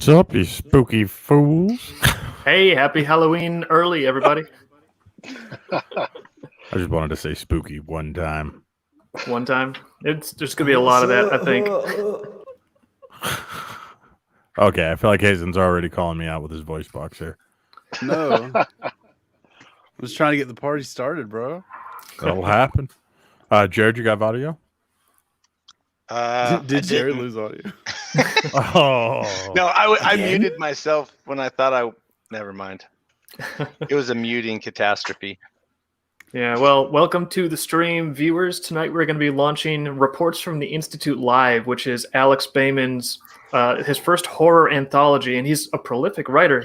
What's up, you spooky fools? Hey, happy Halloween early, everybody. I just wanted to say spooky one time. One time. There's going to be a lot of that, I think. Okay, I feel like Hazen's already calling me out with his voice box here. No. I'm just trying to get the party started, bro. That'll happen. Jared, you got audio? Did Jared lose audio? Oh. No, I muted myself when I thought I... Never mind. It was a muting catastrophe. Yeah, well, welcome to the stream, viewers. Tonight we're going to be launching Reports from the Institute Live, which is Alex Baymen's his first horror anthology, and he's a prolific writer.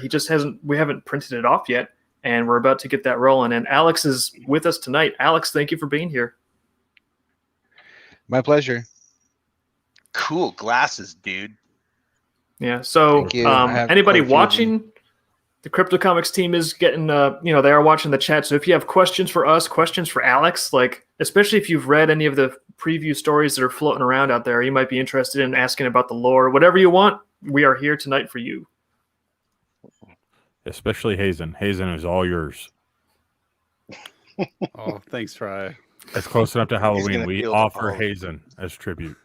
We haven't printed it off yet, and we're about to get that rolling. And Alex is with us tonight. Alex, thank you for being here. My pleasure. Cool glasses, dude. Yeah, so anybody watching, the Crypto Comics team is getting, they are watching the chat. So if you have questions for us, questions for Alex, like especially if you've read any of the preview stories that are floating around out there, you might be interested in asking about the lore. Whatever you want, we are here tonight for you. Especially Hazen. Hazen is all yours. Oh, thanks, Fry. It's close enough to Halloween. We offer Hazen as tribute.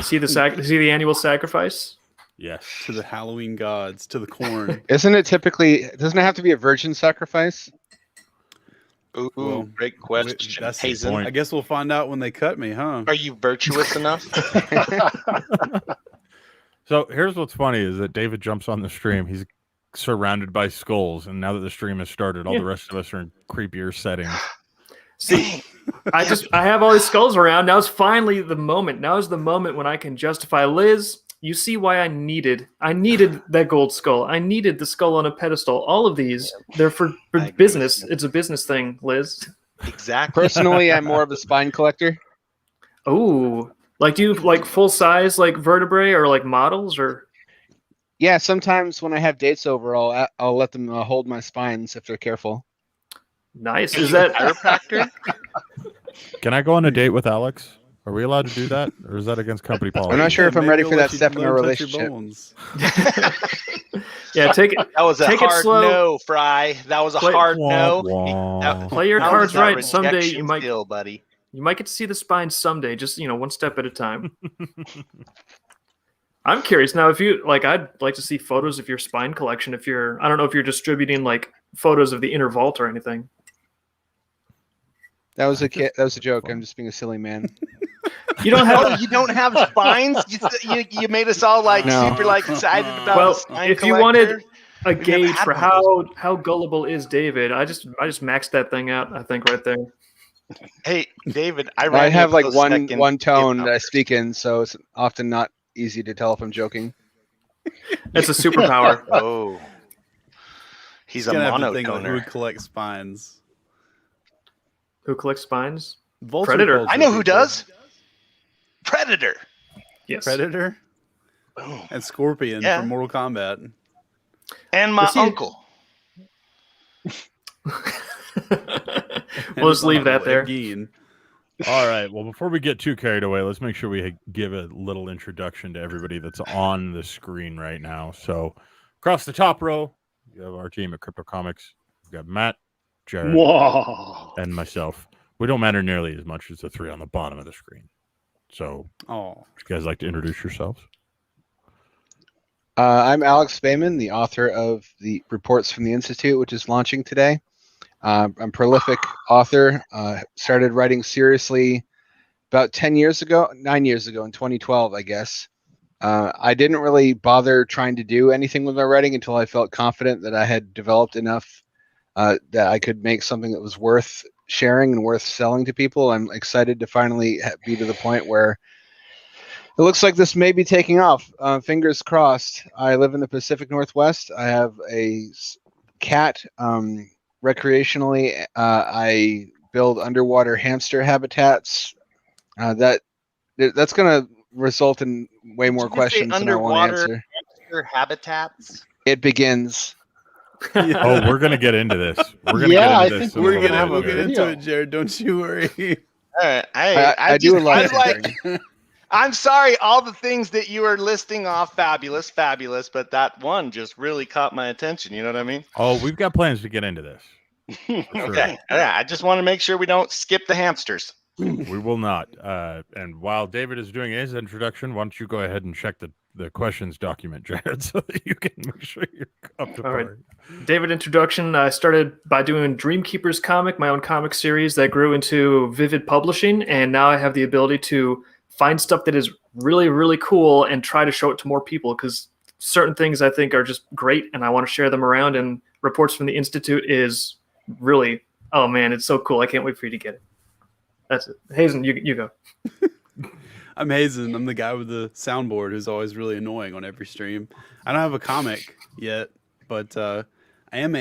See the annual sacrifice? Yes. To the Halloween gods, to the corn. Doesn't it have to be a virgin sacrifice? Ooh, Well, great question. That's the Hazen, point. I guess we'll find out when they cut me, huh? are you virtuous enough? So here's what's funny is that David jumps on the stream. He's surrounded by skulls, and now that the stream has started, all the rest of us are in creepier settings. See, I have all these skulls around. Now is finally the moment. Now is the moment when I can justify. Liz, you see why I needed that gold skull. I needed the skull on a pedestal. All of these, they're for business. It's a business thing, Liz. Exactly. Personally, I'm more of a spine collector. Oh, like do you like full size like vertebrae or like models or? Yeah, sometimes when I have dates over, I'll let them hold my spines if they're careful. Nice. Is that chiropractor? Can I go on a date with Alex? Are we allowed to do that, or is that against company policy? I'm not sure if I'm ready for that step in our Don't touch your relationship. bones. Yeah, take it. That was a Take it hard slow. no, Fry. That was a hard no. Play your That cards was a right. Someday rejection you might still, buddy. get to see the spine someday. Just one step at a time. I'm curious now if you like. I'd like to see photos of your spine collection. I don't know if you're distributing like photos of the inner vault or anything. That was a joke. I'm just being a silly man. You don't have. Oh, you don't have spines? You made us all like super like excited about. Well, spine if you collector. wanted a never gauge had for one of how gullible is David, I just maxed that thing out. I think right there. Hey, David, I have like one tone Yeah. that I speak in, so it's often not easy to tell if I'm joking. It's a superpower. Oh, he's a gonna have to think of who monotoner. would collect spines. Who collects spines? Vulture Predator. culture I know who people. does. Predator. Yes. Predator Boom. and Scorpion Yeah. from Mortal Kombat. And my Was he- uncle. We'll just leave that there. Again. All right. Well, before we get too carried away, let's make sure we give a little introduction to everybody that's on the screen right now. So, across the top row, you have our team at Crypto Comics. We've got Matt, Jared, Whoa. and myself. We don't matter nearly as much as the three on the bottom of the screen. So, Oh, you guys like to introduce yourselves? I'm Alex Baymen, the author of the Reports from the Institute, which is launching today. I'm a prolific author. Started writing seriously about 9 years ago, in 2012, I guess. I didn't really bother trying to do anything with my writing until I felt confident that I had developed enough that I could make something that was worth sharing and worth selling to people. I'm excited to finally be to the point where it looks like this may be taking off. Fingers crossed. I live in the Pacific Northwest. I have a cat. Recreationally, I build underwater hamster habitats. That's going to result in way more Did you just say questions than I want to underwater answer. hamster habitats? It begins. Oh, we're gonna get into this. We're gonna Yeah, I get into this. think in a we're little gonna have bit, we'll a get Jared. into video. it, Jared. Don't you worry. All right. I do a lot of like, tinkering. I'm sorry, all the things that you are listing off, fabulous, but that one just really caught my attention. You know what I mean? Oh, we've got plans to get into this. Sure. Okay. Yeah, I just want to make sure we don't skip the hamsters. We will not. And while David is doing his introduction, why don't you go ahead and check the questions document, Jared, so that you can make sure you're up to All right. par. David, introduction. I started by doing Dreamkeeper's comic, my own comic series that grew into Vivid Publishing, and now I have the ability to find stuff that is really, really cool and try to show it to more people because certain things I think are just great and I want to share them around. And Reports from the Institute is really, oh man, it's so cool. I can't wait for you to get it. That's it. Hazen, you go. I'm Hazen. I'm the guy with the soundboard who's always really annoying on every stream. I don't have a comic yet, but I am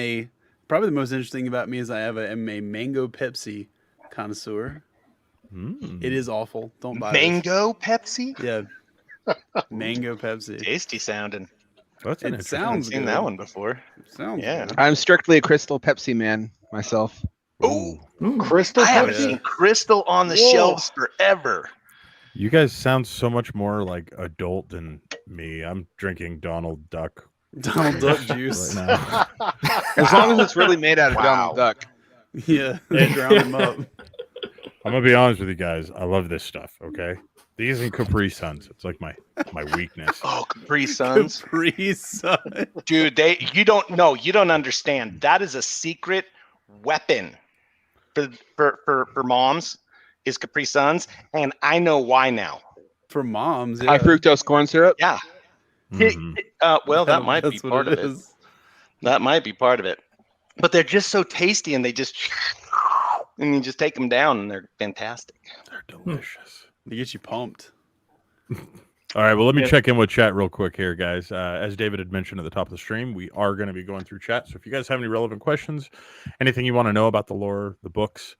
probably the most interesting about me is I am a mango Pepsi connoisseur. It is awful. Don't buy Mango Pepsi? this. Yeah. Mango Pepsi. Tasty sounding. That's an It interesting- sounds Seen good. that one before. Sounds Yeah. good. I'm strictly a Crystal Pepsi man myself. Oh, Crystal I haven't Pepsi? seen Crystal on the Whoa. shelves forever. You guys sound so much more like adult than me. I'm drinking Donald Duck Donald Duck juice. right now. As long as it's really made out of Wow. Donald Duck. Yeah. They ground him up. I'm gonna be honest with you guys. I love this stuff. Okay, these and Capri Suns. It's like my weakness. Oh, Capri Suns. Capri Sun. Dude, you don't understand. That is a secret weapon for moms is Capri Suns, and I know why now. For moms. High Yeah. fructose corn syrup. Yeah. Mhm. Well, that might be That's what part of it. is. That might be part of it. But they're just so tasty, and they just and you just take them down, and they're fantastic. They're delicious. They get you pumped. All right, well, let me Yeah. check in with chat real quick here, guys. As David had mentioned at the top of the stream, we are going to be going through chat. So if you guys have any relevant questions, anything you want to know about the lore, the books,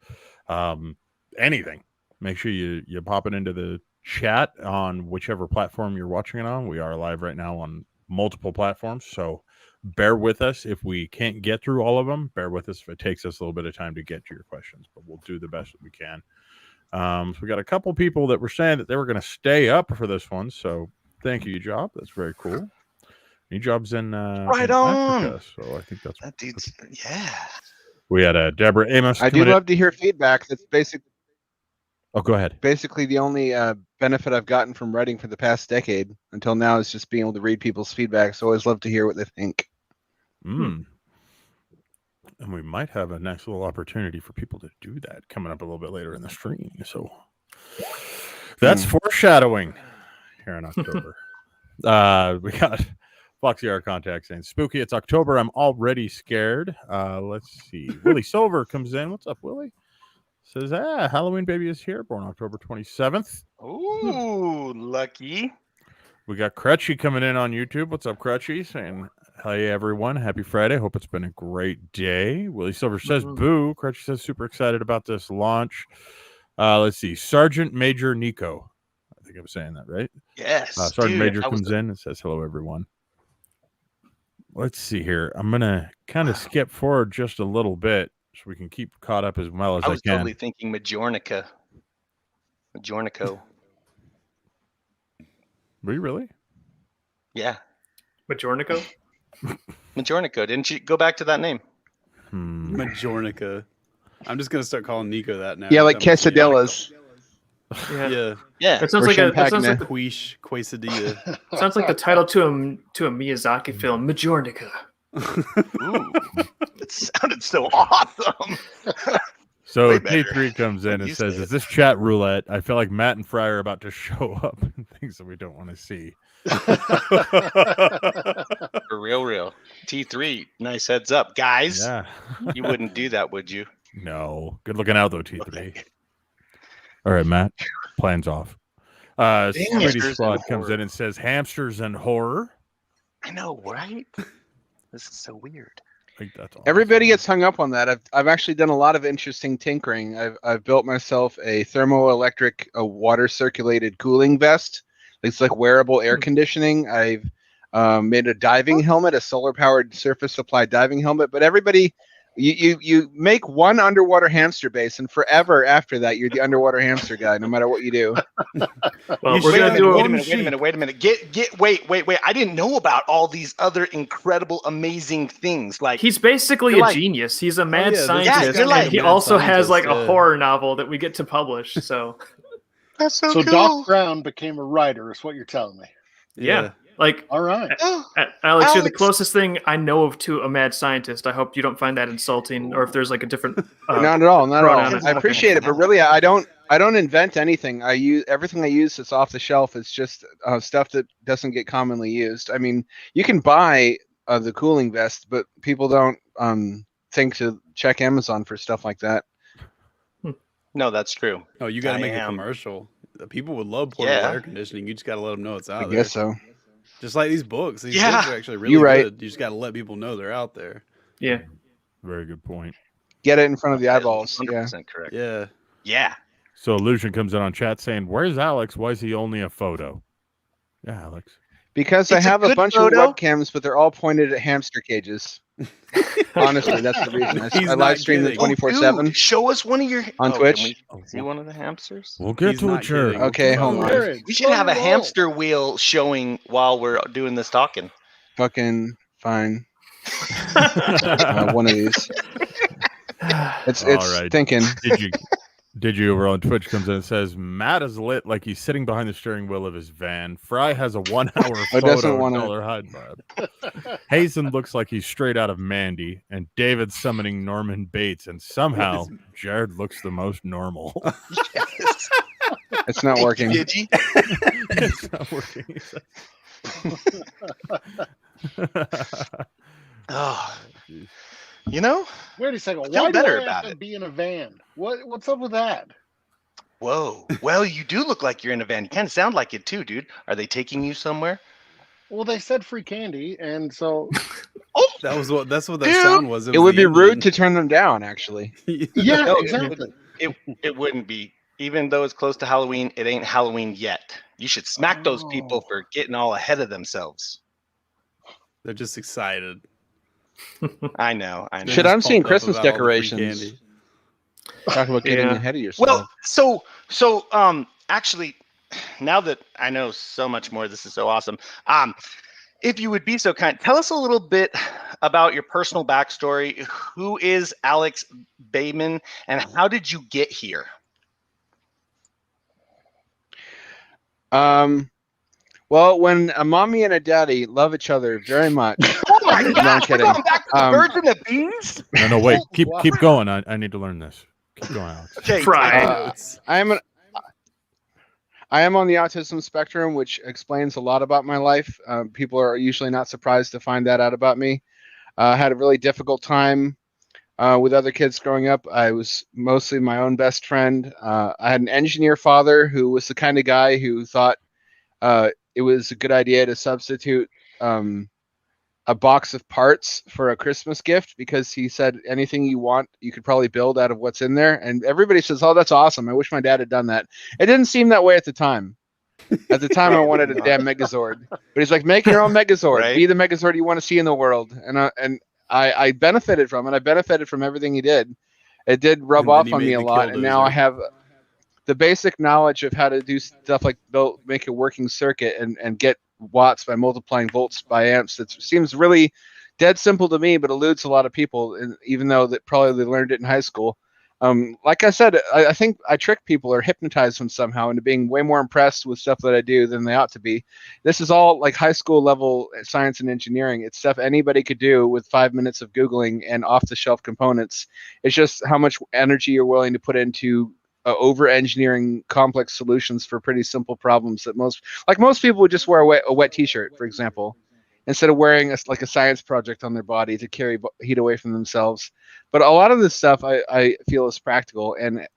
anything, make sure you pop it into the chat on whichever platform you're watching it on. We are live right now on multiple platforms, so bear with us if we can't get through all of them. Bear with us if it takes us a little bit of time to get to your questions, but we'll do the best that we can. So we got a couple people that were saying that they were going to stay up for this one. So thank you, Job. That's very cool. New Job's in Right in on. Africa, so I think that's That dude's yeah. we had Deborah Amos. I do coming in. love to hear feedback. That's Oh, go ahead. basically the only benefit I've gotten from writing for the past decade until now is just being able to read people's feedback. So I always love to hear what they think. And we might have a nice little opportunity for people to do that coming up a little bit later in the stream. So that's foreshadowing here in October. We got Foxy R Contact saying, "Spooky, it's October. I'm already scared." Let's see. Willie Silver comes in. What's up, Willie? says, Halloween baby is here, born October 27th. Ooh, lucky. We got Crutchy coming in on YouTube. What's up, Crutchy? Saying, hey, everyone. Happy Friday. Hope it's been a great day. Willie Silver says, boo. Crutchy says, super excited about this launch. Let's see. Sergeant Major Nico. I think I'm saying that right. Yes. Sergeant Major comes in and says, hello, everyone. Let's see here. I'm going to kind of skip forward just a little bit so we can keep caught up as well as I was can. Totally thinking Majornico. Were you really? Yeah. Majornico? Majornico. Didn't you go back to that name? Majornica. I'm just gonna start calling Nico that now. Yeah, like quesadillas. Yeah. Yeah. That sounds like the quiche, quesadilla. sounds like the title to a Miyazaki film, Majornica. Ooh, it sounded so awesome. So T3 comes in and says, is this chat roulette? I feel like Matt and Fry are about to show up and things that we don't want to see. For real. T3, nice heads up. Guys, Yeah. You wouldn't do that, would you? No. Good looking out, though, T3. Okay. All right, Matt. Plan's off. Sweetie Hamsters Squad and comes horror. in and says, hamsters and horror. I know, right? This is so weird. I think that's all. Everybody gets hung up on that. I've actually done a lot of interesting tinkering. I've built myself a thermoelectric water circulated cooling vest. It's like wearable air conditioning. I've made a diving helmet, a solar powered surface supply diving helmet. But everybody, you make one underwater hamster base, and forever after that, you're the underwater hamster guy, no matter what you do. Well, we're gonna do Wait a minute. Wait. I didn't know about all these other incredible, amazing things. Like he's basically a genius. He's a mad scientist, and he also has like a horror novel that we get to publish. So that's so So cool. Doc Brown became a writer, is what you're telling me. yeah. Like, All right. Alex, you're the closest thing I know of to a mad scientist. I hope you don't find that insulting, or if there's like a different. Not at all. Not at pronoun. all. I appreciate it, but really, I don't invent anything. I use everything I use that's off the shelf. It's just stuff that doesn't get commonly used. I mean, you can buy the cooling vest, but people don't think to check Amazon for stuff like that. No, that's true. Oh, you got to make a commercial. People would love portable air conditioning. You just got to let them know it's out there. I guess so. Just like these books. These books are actually really good. You just got to let people know they're out there. Yeah. Very good point. Get it in front of the eyeballs. 100% correct. Yeah. Yeah. So Illusion comes in on chat saying, where's Alex? Why is he only a photo? Yeah, Alex. Because I have a bunch of webcams, but they're all pointed at hamster cages. Honestly, that's the reason. I live stream them 24/7. Show us one of your on Twitch. Can we see one of the hamsters? We'll get to it, sure. Okay, hold on. We should have a hamster wheel showing while we're doing this talking. Fucking fine. One of these. It's All right. thinking. Did you over on Twitch comes in and says Matt is lit like he's sitting behind the steering wheel of his van. Fry has a 1 hour photo color hide vibe. Hazen looks like he's straight out of Mandy, and David's summoning Norman Bates, and somehow Jared looks the most normal. Yes. It's not working. It's not working. Oh, you know? Wait a second. Feel Why better do I about have to it. be in a van? What's up with that? Whoa. Well, you do look like you're in a van. You kind of sound like it too, dude. Are they taking you somewhere? Well, they said free candy, and so That's what that sound was. It would be rude to turn them down, actually. yeah, No, exactly. It wouldn't be. Even though it's close to Halloween, it ain't Halloween yet. You should smack those people for getting all ahead of themselves. They're just excited. I know. Shit, I'm seeing Christmas about all the free decorations. candy. Talk about getting ahead of yourself. Well, so actually, now that I know so much more, this is so awesome. If you would be so kind, tell us a little bit about your personal backstory. Who is Alex Baymen, and how did you get here? Well, when a mommy and a daddy love each other very much. Oh my No, gosh, I'm we're kidding. going back to the birds and the bees? No, wait. Keep going. I need to learn this. Keep going, Alex. Okay, I am on the autism spectrum, which explains a lot about my life. People are usually not surprised to find that out about me. I had a really difficult time with other kids growing up. I was mostly my own best friend. I had an engineer father who was the kind of guy who thought it was a good idea to substitute a box of parts for a Christmas gift because he said anything you want, you could probably build out of what's in there. And everybody says, "Oh, that's awesome. I wish my dad had done that." It didn't seem that way at the time. At the time, I wanted a damn Megazord. But he's like, make your own Megazord. Right. Be the Megazord you want to see in the world. And I benefited from it. I benefited from everything he did. It did rub And then off he on me made a the lot. And now I Killdozer. have the basic knowledge of how to do stuff like build, make a working circuit and get watts by multiplying volts by amps. That seems really dead simple to me, but eludes a lot of people, and even though that probably they learned it in high school. Like I said, I think I trick people or hypnotize them somehow into being way more impressed with stuff that I do than they ought to be. This is all like high school level science and engineering. It's stuff anybody could do with 5 minutes of Googling and off the shelf components. It's just how much energy you're willing to put into over engineering complex solutions for pretty simple problems that most people would just wear a wet t-shirt, for example, instead of wearing like a science project on their body to carry heat away from themselves. But a lot of this stuff I feel is practical and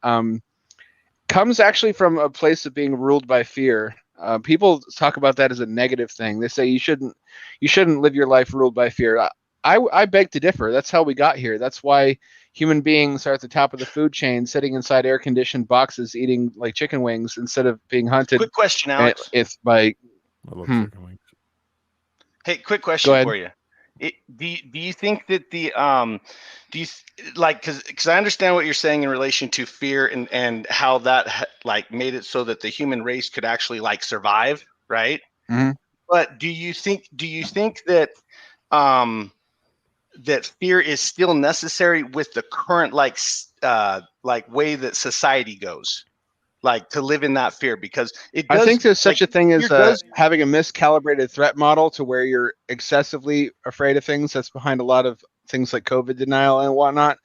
comes actually from a place of being ruled by fear. People talk about that as a negative thing. They say you shouldn't live your life ruled by fear. I beg to differ. That's how we got here. That's why human beings are at the top of the food chain, sitting inside air-conditioned boxes, eating like chicken wings instead of being hunted. Quick question, Alex. It's by I love chicken wings. Hey, quick Go question ahead. for you. Do you think that the do you like because I understand what you're saying in relation to fear and how that like made it so that the human race could actually like survive, right? Mhm. But do you think that that fear is still necessary with the current like way that society goes, like to live in that fear? Because it does. I think there's such like, a thing as fear does having a miscalibrated threat model to where you're excessively afraid of things. That's behind a lot of things like COVID denial and whatnot.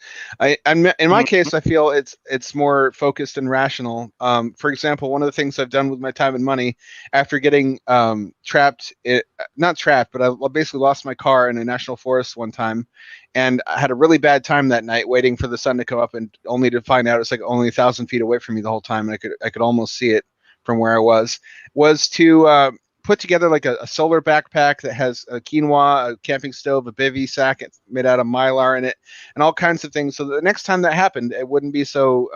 In my case, I feel it's more focused and rational. For example, one of the things I've done with my time and money after getting not trapped, but I basically lost my car in a national forest one time. And I had a really bad time that night waiting for the sun to come up and only to find out it's like only 1,000 feet away from me the whole time. And I could almost see it from where I was to put together like a solar backpack that has a quinoa, a camping stove, a bivy sack made out of Mylar in it, and all kinds of things. So the next time that happened, it wouldn't be so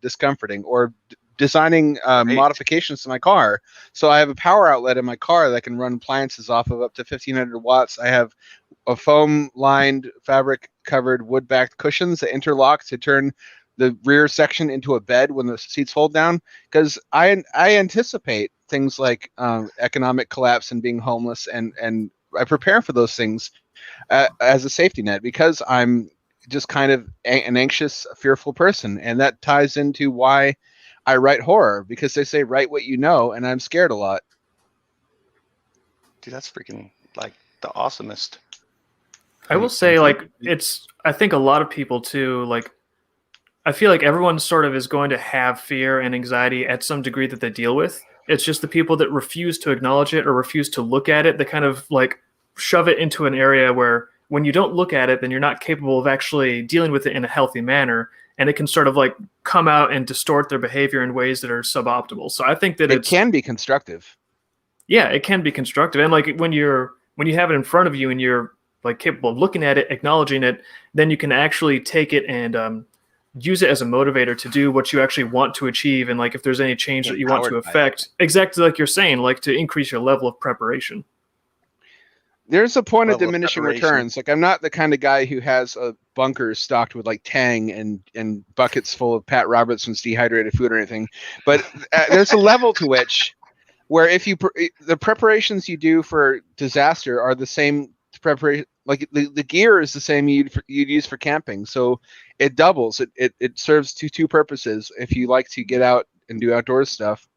discomforting. Or designing modifications to my car. So I have a power outlet in my car that can run appliances off of up to 1,500 watts. I have a foam-lined, fabric-covered, wood-backed cushions that interlock to turn the rear section into a bed when the seats fold down. Because I anticipate things like economic collapse and being homeless, and I prepare for those things as a safety net because I'm just kind of an anxious, fearful person, and that ties into why I write horror, because they say write what you know, and I'm scared a lot. Dude, that's freaking like the awesomest. I will say, like, I think a lot of people too, like, I feel like everyone sort of is going to have fear and anxiety at some degree that they deal with. It's just the people that refuse to acknowledge it or refuse to look at it, that kind of like shove it into an area where when you don't look at it, then you're not capable of actually dealing with it in a healthy manner. And it can sort of like come out and distort their behavior in ways that are suboptimal. So I think that it can be constructive. Yeah, it can be constructive. And like when you have it in front of you and you're like capable of looking at it, acknowledging it, then you can actually take it and use it as a motivator to do what you actually want to achieve. And like if there's any change that you want to affect, exactly like you're saying, like to increase your level of preparation. There's a point of diminishing returns. Like I'm not the kind of guy who has a bunker stocked with like Tang and buckets full of Pat Robertson's dehydrated food or anything. But there's a level to which where if you the preparations you do for disaster are the same preparation. Like the gear is the same you'd use for camping. So it doubles. It serves two purposes if you like to get out and do outdoors stuff.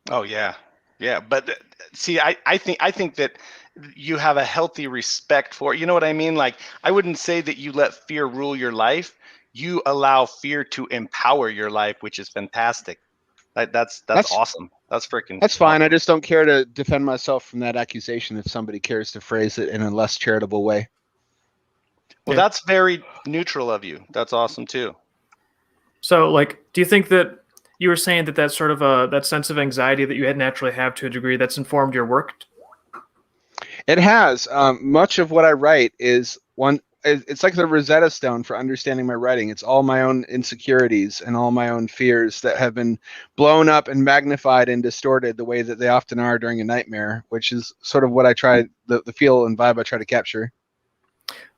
Oh yeah. Yeah, but see, I think that you have a healthy respect for, you know what I mean? Like, I wouldn't say that you let fear rule your life. You allow fear to empower your life, which is fantastic. That's awesome. That's freaking. That's fine. Awesome. I just don't care to defend myself from that accusation if somebody cares to phrase it in a less charitable way. Well, Yeah. that's very neutral of you. That's awesome too. So, like, do you think that you were saying that that's sort of that sense of anxiety that you had naturally have to a degree that's informed your work? It has. Much of what I write is it's like the Rosetta Stone for understanding my writing. It's all my own insecurities and all my own fears that have been blown up and magnified and distorted the way that they often are during a nightmare, which is sort of what I try, the feel and vibe I try to capture.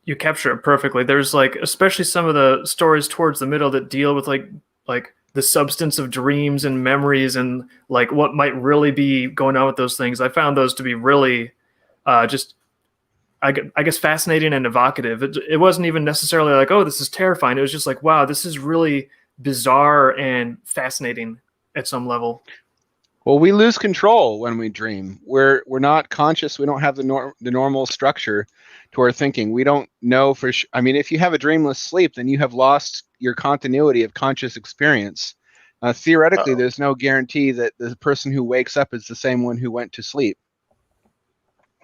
You capture it perfectly. There's like, especially some of the stories towards the middle that deal with like the substance of dreams and memories and like what might really be going on with those things. I found those to be really just, I guess, fascinating and evocative. It wasn't even necessarily like, oh, this is terrifying. It was just like, wow, this is really bizarre and fascinating at some level. Well, we lose control when we dream. We're not conscious. We don't have the normal structure to our thinking. We don't know for sure. I mean, if you have a dreamless sleep, then you have lost your continuity of conscious experience. Theoretically, there's no guarantee that the person who wakes up is the same one who went to sleep.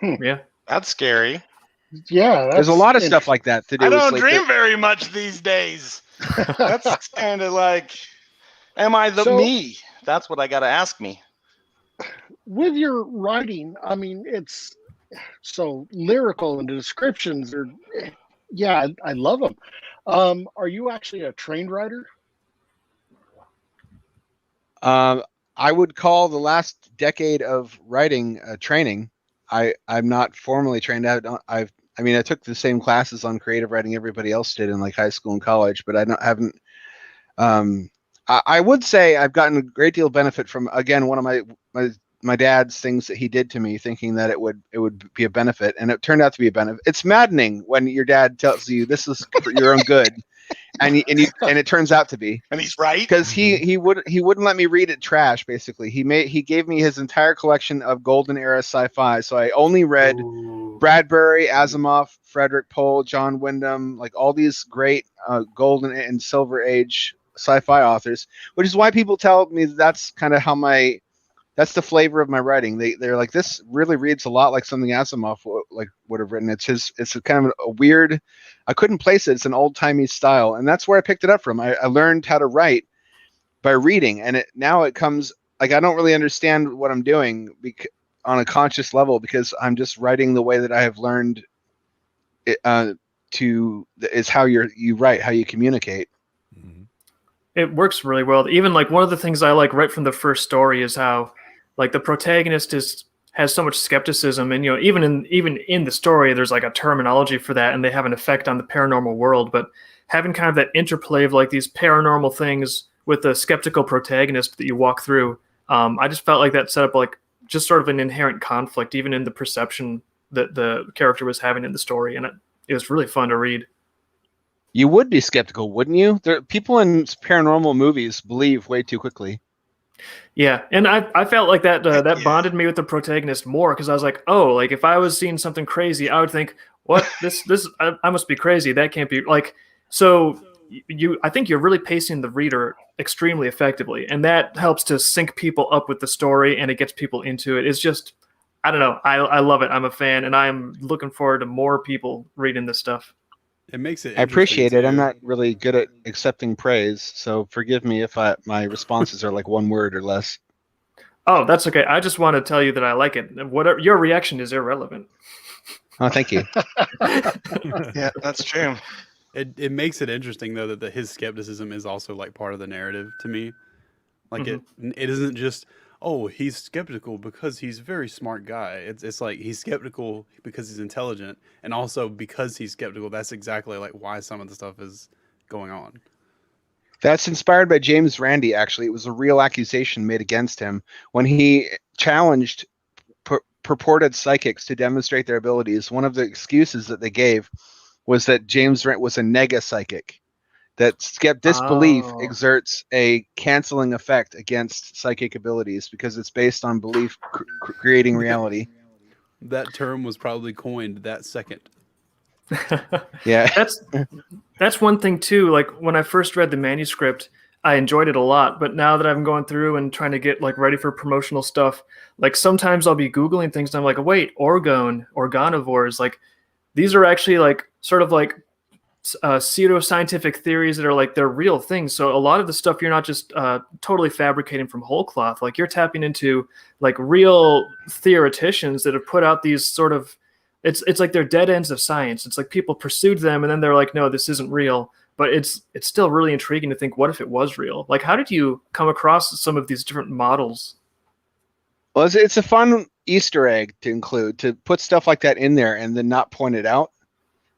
Yeah. That's scary. Yeah, There's a lot of stuff like that to do I with don't sleep. dream very much these days. That's kind of like, am I the So- me? That's what I got to ask me. With your writing, I mean, it's so lyrical and the descriptions are, yeah, I love them. Are you actually a trained writer? I would call the last decade of writing training. I'm not formally trained. I took the same classes on creative writing everybody else did in like high school and college, but haven't. I would say I've gotten a great deal of benefit from, again, one of my dad's things that he did to me, thinking that it would be a benefit, and it turned out to be a benefit. It's maddening when your dad tells you this is for your own good, and it turns out to be. And he's right. Because he wouldn't let me read it trash. Basically, he gave me his entire collection of golden era sci-fi, so I only read Bradbury, Asimov, Frederick Pohl, John Wyndham, like all these great golden and silver age sci-fi authors, which is why people tell me that's kind of that's the flavor of my writing. They're like, this really reads a lot like something Asimov would have written. It's a kind of a weird, I couldn't place it. It's an old timey style, and that's where I picked it up from. I learned how to write by reading, and now it comes like I don't really understand what I'm doing on a conscious level because I'm just writing the way that I have learned. Is how you write, how you communicate. It works really well. Even like one of the things I like right from the first story is how like the protagonist has so much skepticism, and even in the story there's like a terminology for that, and they have an effect on the paranormal world. But having kind of that interplay of like these paranormal things with the skeptical protagonist that you walk through, I just felt like that set up like just sort of an inherent conflict, even in the perception that the character was having in the story, and it was really fun to read. You would be skeptical, wouldn't you? People in paranormal movies believe way too quickly. Yeah, and I felt like that bonded me with the protagonist more, because I was like, oh, like if I was seeing something crazy, I would think, what, this I must be crazy. That can't be like. So I think you're really pacing the reader extremely effectively, and that helps to sync people up with the story, and it gets people into it. It's just, I don't know, I love it. I'm a fan, and I'm looking forward to more people reading this stuff. It makes it. I appreciate it. I'm too. not really good at accepting praise, so forgive me if my responses are like one word or less. Oh, that's okay. I just want to tell you that I like it. Whatever your reaction is irrelevant. Oh, thank you. Yeah, that's true. It makes it interesting though that his skepticism is also like part of the narrative to me. Like it isn't just, oh, he's skeptical because he's a very smart guy. It's like he's skeptical because he's intelligent, and also because he's skeptical, that's exactly like why some of the stuff is going on. That's inspired by James Randi, actually. It was a real accusation made against him when he challenged purported psychics to demonstrate their abilities. One of the excuses that they gave was that James Randi was a nega psychic. That disbelief exerts a canceling effect against psychic abilities because it's based on belief creating reality. That term was probably coined that second. Yeah. That's one thing too. Like when I first read the manuscript, I enjoyed it a lot, but now that I'm going through and trying to get like ready for promotional stuff, like sometimes I'll be Googling things and I'm like, wait, organivores, like these are actually like sort of like pseudoscientific theories that are like they're real things. So a lot of the stuff you're not just totally fabricating from whole cloth. Like you're tapping into like real theoreticians that have put out these sort of it's like they're dead ends of science. It's like people pursued them and then they're like, no, this isn't real. But it's still really intriguing to think, what if it was real? Like, how did you come across some of these different models? Well, it's a fun Easter egg to include, to put stuff like that in there and then not point it out,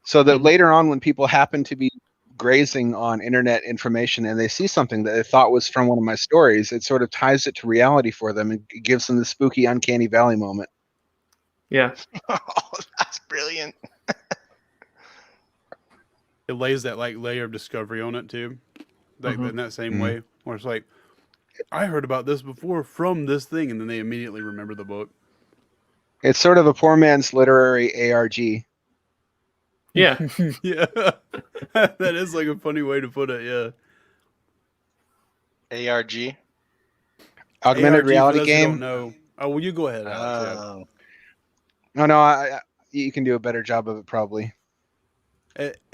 so that later on when people happen to be grazing on internet information and they see something that they thought was from one of my stories, it sort of ties it to reality for them and gives them the spooky, uncanny valley moment. Yeah. Oh, that's brilliant. It lays that like layer of discovery on it too, like in that same way, where it's like, I heard about this before from this thing, and then they immediately remember the book. It's sort of a poor man's literary ARG. Yeah. Yeah, that is like a funny way to put it. Yeah, ARG. Augmented ARG, reality for those who game. don't know. Oh, well, you go ahead, Alex. No, you can do a better job of it probably.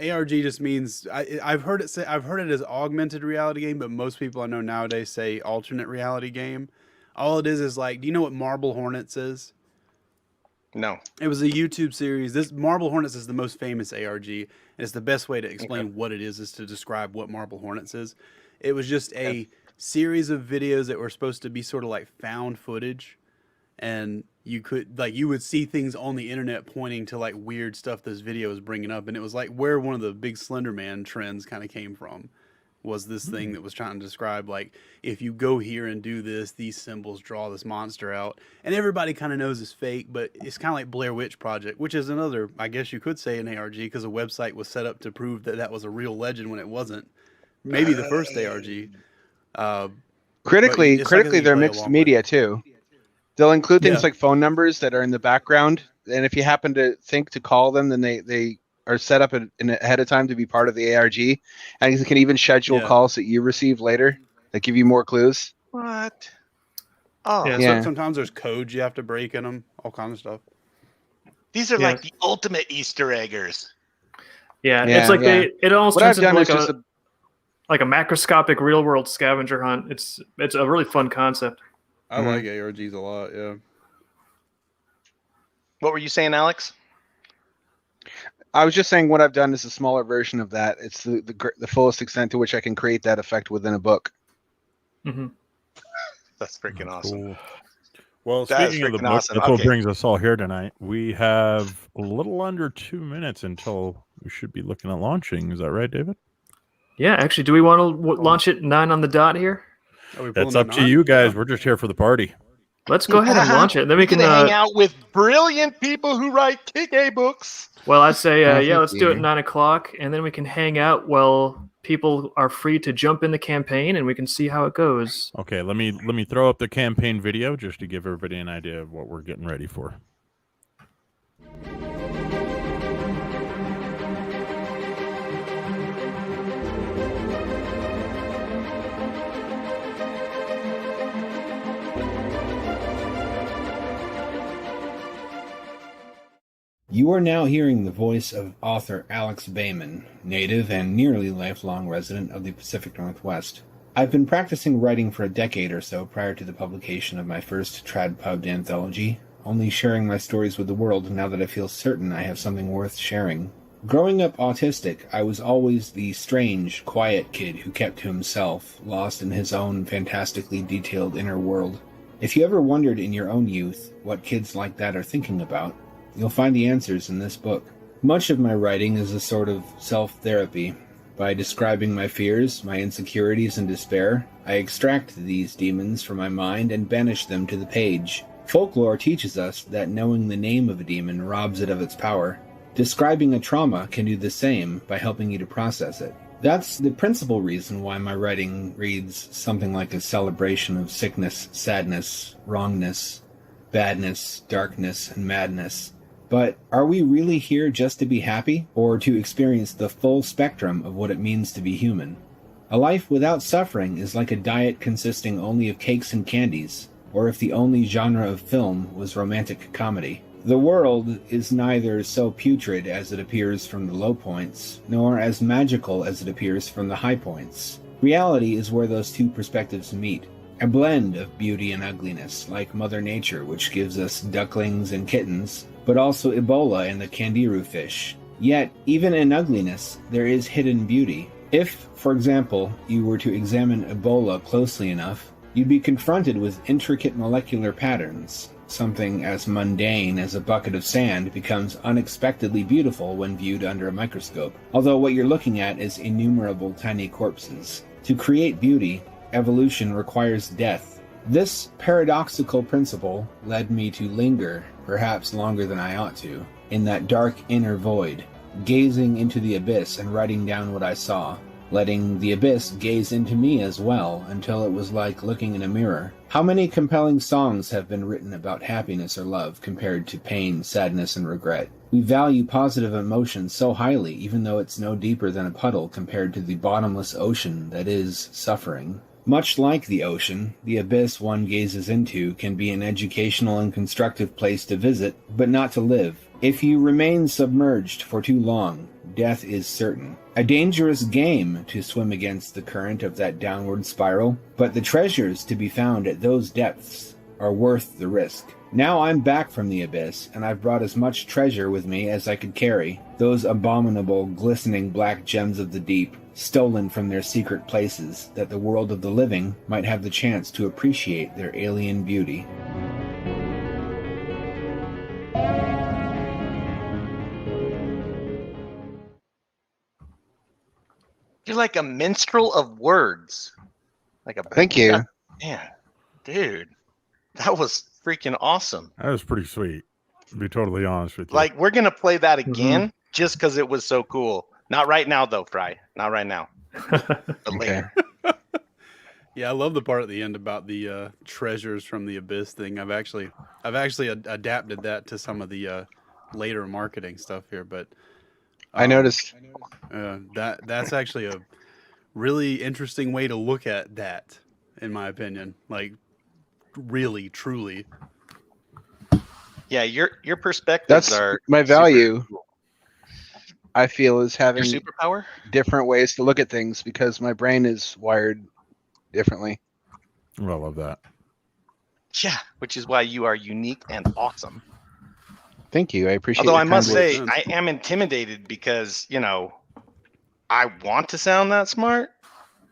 ARG just means I've heard it as augmented reality game, but most people I know nowadays say alternate reality game. All it is like, do you know what Marble Hornets is? No. It was a YouTube series. This Marble Hornets is the most famous ARG, and it's the best way to explain what it is to describe what Marble Hornets is. It was just a series of videos that were supposed to be sort of like found footage, and you would see things on the internet pointing to like weird stuff this video was bringing up, and it was like where one of the big Slender Man trends kind of came from, was this thing that was trying to describe like, if you go here and do this, these symbols draw this monster out, and everybody kind of knows it's fake, but it's kind of like Blair Witch Project, which is another, I guess you could say, an ARG, because a website was set up to prove that was a real legend when it wasn't. Maybe the first ARG. Critically, they're mixed media too. They'll include things like phone numbers that are in the background, and if you happen to think to call them, then they are set up ahead of time to be part of the ARG, and you can even schedule calls that you receive later that give you more clues. What? Oh, yeah. So sometimes there's codes you have to break in them, all kinds of stuff. These are like the ultimate Easter eggers. Yeah, it's like it almost turns into like a macroscopic real world scavenger hunt. It's a really fun concept. I like ARGs a lot, yeah. What were you saying, Alex? I was just saying what I've done is a smaller version of that. It's the fullest extent to which I can create that effect within a book. Mm-hmm. That's freaking awesome. Cool. Well, speaking of the book, that's what brings us all here tonight. We have a little under 2 minutes until we should be looking at launching. Is that right, David? Yeah, actually, do we want to launch it 9 on the dot here? That's up to you guys. We're just here for the party. Let's go ahead and launch it. Then we can hang out with brilliant people who write kick-A books. Well, I'd say, let's do it at 9 o'clock, and then we can hang out while people are free to jump in the campaign, and we can see how it goes. Okay, let me throw up the campaign video just to give everybody an idea of what we're getting ready for. You are now hearing the voice of author Alex Baymen, native and nearly lifelong resident of the Pacific Northwest. I've been practicing writing for a decade or so prior to the publication of my first trad-pubbed anthology, only sharing my stories with the world now that I feel certain I have something worth sharing. Growing up autistic, I was always the strange, quiet kid who kept to himself, lost in his own fantastically detailed inner world. If you ever wondered in your own youth what kids like that are thinking about, you'll find the answers in this book. Much of my writing is a sort of self-therapy. By describing my fears, my insecurities, and despair, I extract these demons from my mind and banish them to the page. Folklore teaches us that knowing the name of a demon robs it of its power. Describing a trauma can do the same by helping you to process it. That's the principal reason why my writing reads something like a celebration of sickness, sadness, wrongness, badness, darkness, and madness. But are we really here just to be happy, or to experience the full spectrum of what it means to be human? A life without suffering is like a diet consisting only of cakes and candies, or if the only genre of film was romantic comedy. The world is neither so putrid as it appears from the low points, nor as magical as it appears from the high points. Reality is where those two perspectives meet, a blend of beauty and ugliness, like Mother Nature, which gives us ducklings and kittens, but also Ebola and the kangaroo fish. Yet, even in ugliness, there is hidden beauty. If, for example, you were to examine Ebola closely enough, you'd be confronted with intricate molecular patterns. Something as mundane as a bucket of sand becomes unexpectedly beautiful when viewed under a microscope, although what you're looking at is innumerable tiny corpses. To create beauty, evolution requires death. This paradoxical principle led me to linger, perhaps longer than I ought to, in that dark inner void, gazing into the abyss and writing down what I saw, letting the abyss gaze into me as well until it was like looking in a mirror. How many compelling songs have been written about happiness or love compared to pain, sadness, and regret? We value positive emotion so highly, even though it's no deeper than a puddle compared to the bottomless ocean that is suffering. Much like the ocean, the abyss one gazes into can be an educational and constructive place to visit, but not to live. If you remain submerged for too long, death is certain. A dangerous game to swim against the current of that downward spiral, but the treasures to be found at those depths are worth the risk. Now I'm back from the abyss, and I've brought as much treasure with me as I could carry. Those abominable, glistening black gems of the deep, stolen from their secret places, that the world of the living might have the chance to appreciate their alien beauty. You're like a minstrel of words. Like a Thank you. Man, dude, that was freaking awesome. That was pretty sweet, to be totally honest with you. Like, we're gonna play that again just because it was so cool. Not right now, though, Fry. Not right now. But later. Yeah, I love the part at the end about the treasures from the abyss thing. I've actually adapted that to some of the later marketing stuff here, but I noticed. That's actually a really interesting way to look at that, in my opinion. Like, really, truly. Yeah, your perspectives That's are my super value. cool. I feel is having Your superpower? different ways to look at things because my brain is wired differently. Oh, I love that. Yeah, which is why you are unique and awesome. Thank you. I appreciate. Although your I must kind say, words. I am intimidated because, I want to sound that smart,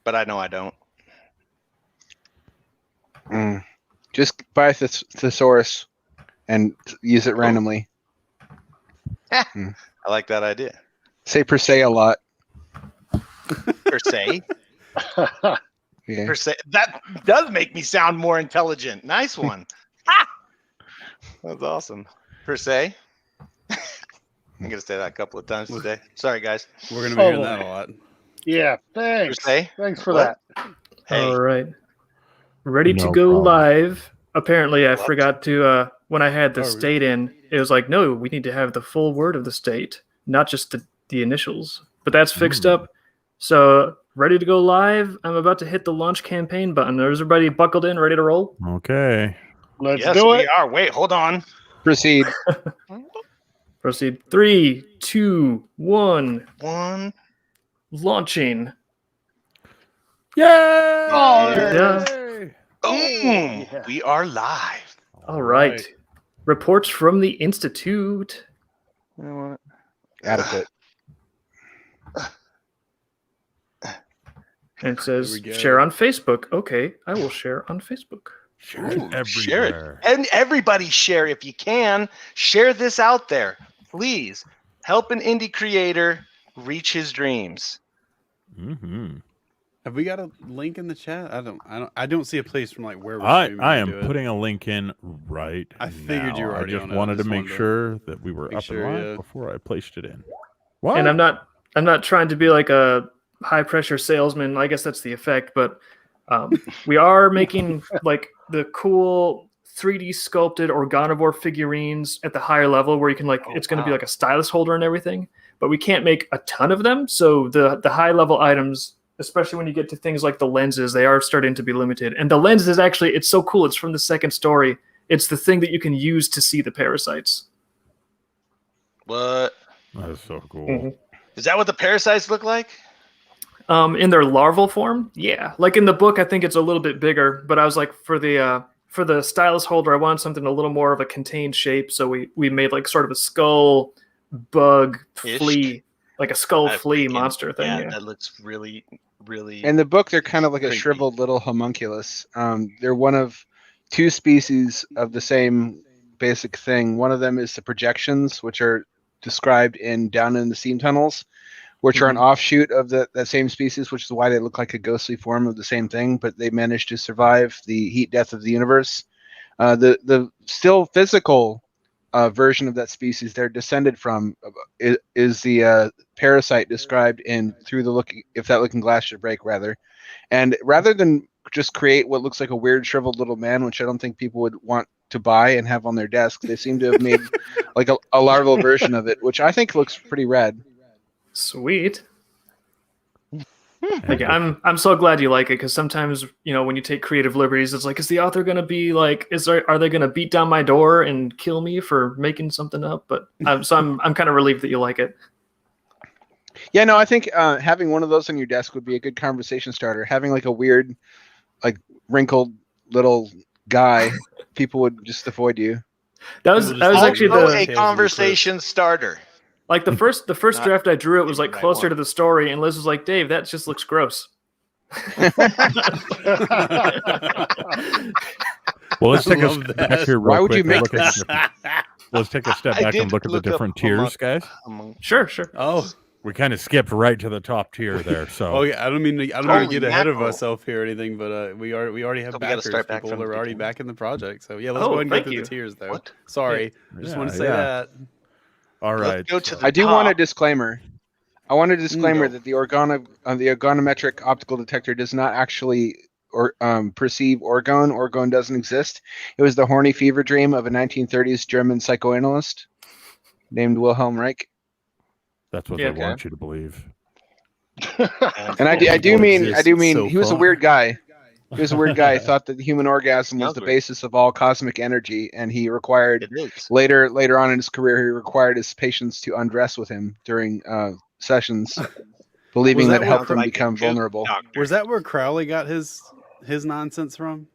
but I know I don't. Just buy a thesaurus and use it randomly. I like that idea. Say per se a lot. Per se. Yeah. Per se. That does make me sound more intelligent. Nice one. That's awesome. Per se. I'm going to say that a couple of times today. Sorry, guys. We're going to be hearing that a lot. Yeah, thanks. Per se? Thanks for What? that. Hey, All right. Ready to No go problem. live. Apparently, I What? forgot to, when I had the Oh, state in, it was like, no, we need to have the full word of the state, not just the initials. But that's fixed up. So, ready to go live. I'm about to hit the launch campaign button. Is everybody buckled in, ready to roll? Okay. Let's yes, do we it. are. Wait, hold on. Proceed. Proceed. 3, 2, 1. One. Launching. Yay! Oh, Yeah. Boom. Yeah. We are live. All right. Reports from the Institute. You know what? Adequate. And it says, Here we go. share on Facebook. Okay, I will share on Facebook. Share it Ooh, share it. everywhere. And everybody share if you can. Share this out there. Please help an indie creator reach his dreams. Mm-hmm. Have we got a link in the chat? I don't see a place from like where we're streaming I to am do it. putting a link in right I figured you were now. already I just on it. I wanted to just make wanted to sure that we were make up sure, and live yeah. before I placed it in. What? And I'm not trying to be like a high pressure salesman. I guess that's the effect, but we are making like the cool 3D sculpted organivore figurines at the higher level where you can it's going to be wow. like a stylus holder and everything, but we can't make a ton of them. So the high level items, especially when you get to things like the lenses, they are starting to be limited. And the lens is actually, it's so cool. It's from the second story. It's the thing that you can use to see the parasites. What? That is so cool. Mhm. Is that what the parasites look like? In their larval form, yeah. Like in the book, I think it's a little bit bigger. But I was like, for the stylus holder, I wanted something a little more of a contained shape. So we made like sort of a skull bug Ish. flea, like a skull I flea freaking- monster thing. Yeah. That looks really, really. In the book, they're kind of like a Creepy. shriveled little homunculus. They're one of two species of the same basic thing. One of them is the projections, which are described down in the seam tunnels, which are an offshoot of that same species, which is why they look like a ghostly form of the same thing, but they managed to survive the heat death of the universe. The still physical version of that species they're descended from is the parasite described in Through the Looking, If That Looking Glass Should Break, rather. And rather than just create what looks like a weird shriveled little man, which I don't think people would want to buy and have on their desk, they seem to have made like a larval version of it, which I think looks pretty rad. Sweet. Like, I'm so glad you like it, because sometimes, when you take creative liberties, it's like, is the author gonna be like, are they gonna beat down my door and kill me for making something up? But I'm kind of relieved that you like it. Yeah, no, I think having one of those on your desk would be a good conversation starter. Having like a weird, like wrinkled little guy, people would just avoid you. That was actually a conversation starter. like the first Not draft I drew. It was even like night closer one. to the story, and Liz was like, "Dave, that just looks gross." Well, let's take a love step that. back here real Why would quick you and make look at this? the different- Let's take a step I back and did look at the look up different among- tiers, guys. Sure. Oh, We kind of skipped right to the top tier there. So oh yeah. I don't mean to Holy get ahead of mackerel. ourselves here or anything, but we already have So we gotta backers. start back People from that the are already beginning. back in the project. So yeah, let's Oh, go ahead and go thank through you. the tiers though. What? Sorry, I just Yeah, want to say yeah. that. all right. Let's go to the I do want a top. disclaimer. I want a disclaimer Go. that the organometric optical detector does not actually perceive orgone. Orgone doesn't exist. It was the horny fever dream of a 1930s German psychoanalyst named Wilhelm Reich. That's what Yeah, they want you to believe. And I do mean So he was a far. weird guy. He was a weird guy. He thought that the human orgasm was Sounds the weird. basis of all cosmic energy, and he required It is. later on in his career, he required his patients to undress with him during sessions, believing Was that that helped what them Like a become good vulnerable. doctor. Was that where Crowley got his nonsense from?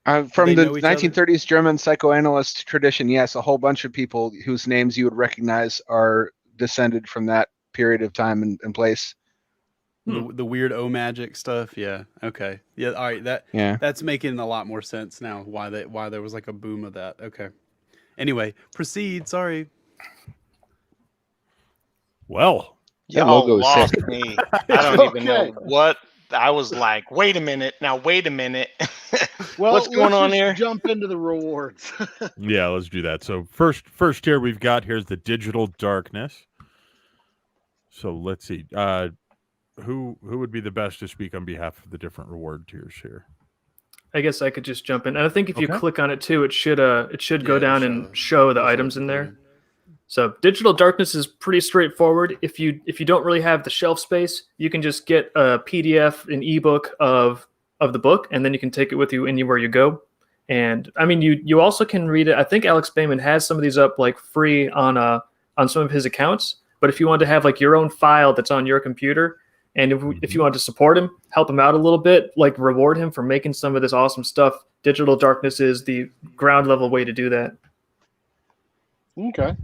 From they the know each other? 1930s German psychoanalyst tradition, yes, a whole bunch of people whose names you would recognize are descended from that period of time and place. The weird O magic stuff. Yeah. Okay. Yeah. All right. Yeah. That's making a lot more sense now. Why there was like a boom of that. Okay. Anyway, proceed. Sorry. Well, That Y'all logo is lost sick. me. I don't even know Okay. what. I was like, wait a minute. Now, wait a minute. Well, What's going let's on just here? Jump into the rewards. yeah, let's do that. So first tier we've got here's the digital darkness. So let's see. Who would be the best to speak on behalf of the different reward tiers here? I guess I could just jump in, and I think if you Okay. click on it too, it should go Yeah, down and show the it'll items show in the there. thing. So digital darkness is pretty straightforward. If you don't really have the shelf space, you can just get a PDF, an ebook of the book, and then you can take it with you anywhere you go. And I mean, you also can read it. I think Alex Baymen has some of these up like free on some of his accounts. But if you want to have like your own file that's on your computer, and if you want to support him, help him out a little bit, like reward him for making some of this awesome stuff, digital darkness is the ground level way to do that. Okay.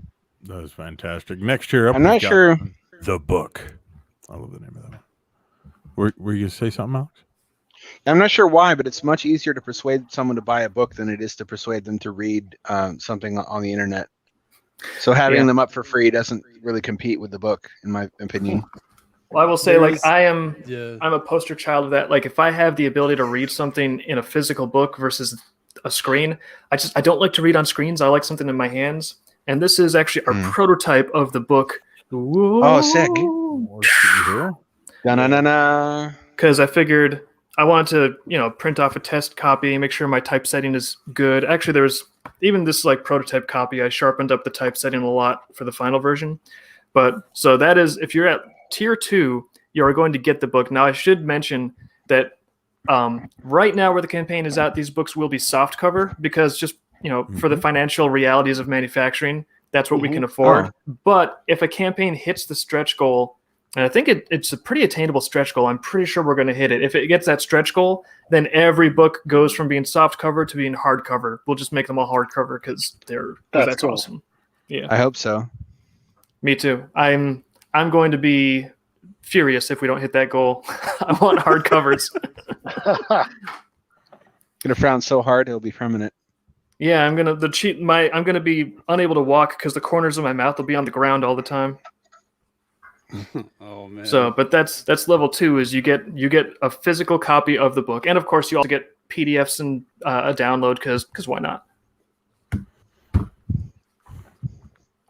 That was fantastic. Next tier up, I'm we've not got sure. the book. I love the name of that one. Were you gonna say something, Alex? I'm not sure why, but it's much easier to persuade someone to buy a book than it is to persuade them to read something on the internet. So having Yeah. them up for free doesn't really compete with the book, in my opinion. Well, I will say, There like, is- I'm Yeah. a poster child of that. Like, if I have the ability to read something in a physical book versus a screen, I don't like to read on screens. I like something in my hands. And this is actually our prototype of the book. Oh, sick. Let's see here. Da-na-na-na. Because I figured I wanted to, print off a test copy, make sure my typesetting is good. Actually, there's even this like prototype copy. I sharpened up the typesetting a lot for the final version. But so that is, if you're at tier 2, you are going to get the book. Now, I should mention that right now where the campaign is at, these books will be soft cover because just, for the financial realities of manufacturing, That's what we can afford. But if a campaign hits the stretch goal, and I think it's a pretty attainable stretch goal, I'm pretty sure we're going to hit it. If it gets that stretch goal, then every book goes from being soft cover to being hardcover. We'll just make them all hardcover because that's cool. awesome. Yeah, I hope so. me too. I'm going to be furious if we don't hit that goal. I want hardcovers. Gonna frown so hard it'll be permanent. Yeah, I'm gonna be unable to walk because the corners of my mouth will be on the ground all the time. Oh man. So, but that's level 2 is you get a physical copy of the book, and of course you also get PDFs and a download because why not?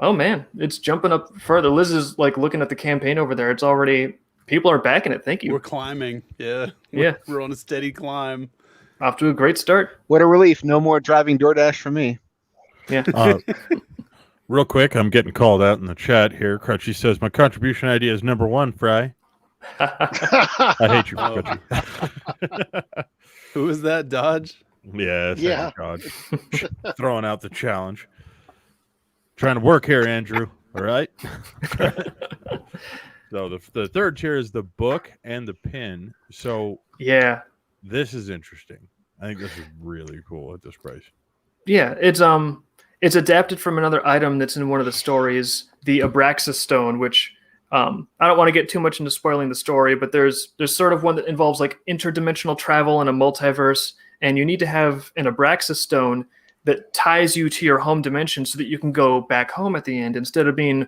Oh man, it's jumping up further. Liz is like looking at the campaign over there. It's already people are backing it. Thank you. We're climbing. Yeah. Yeah. We're on a steady climb. Off to a great start. What a relief! No more driving DoorDash for me. Yeah. Real quick, I'm getting called out in the chat here. Crutchy says my contribution idea is number 1, Fry. I hate you, Crutchy. Who is that, Dodge? Yes, Yeah. God. Throwing out the challenge. Trying to work here, Andrew. All right. So the third tier is the book and the pin. So Yeah. this is interesting. I think this is really cool at this price. Yeah, it's adapted from another item that's in one of the stories, the Abraxas stone, which I don't want to get too much into spoiling the story, but there's sort of one that involves like interdimensional travel and a multiverse, and you need to have an Abraxas stone that ties you to your home dimension so that you can go back home at the end instead of being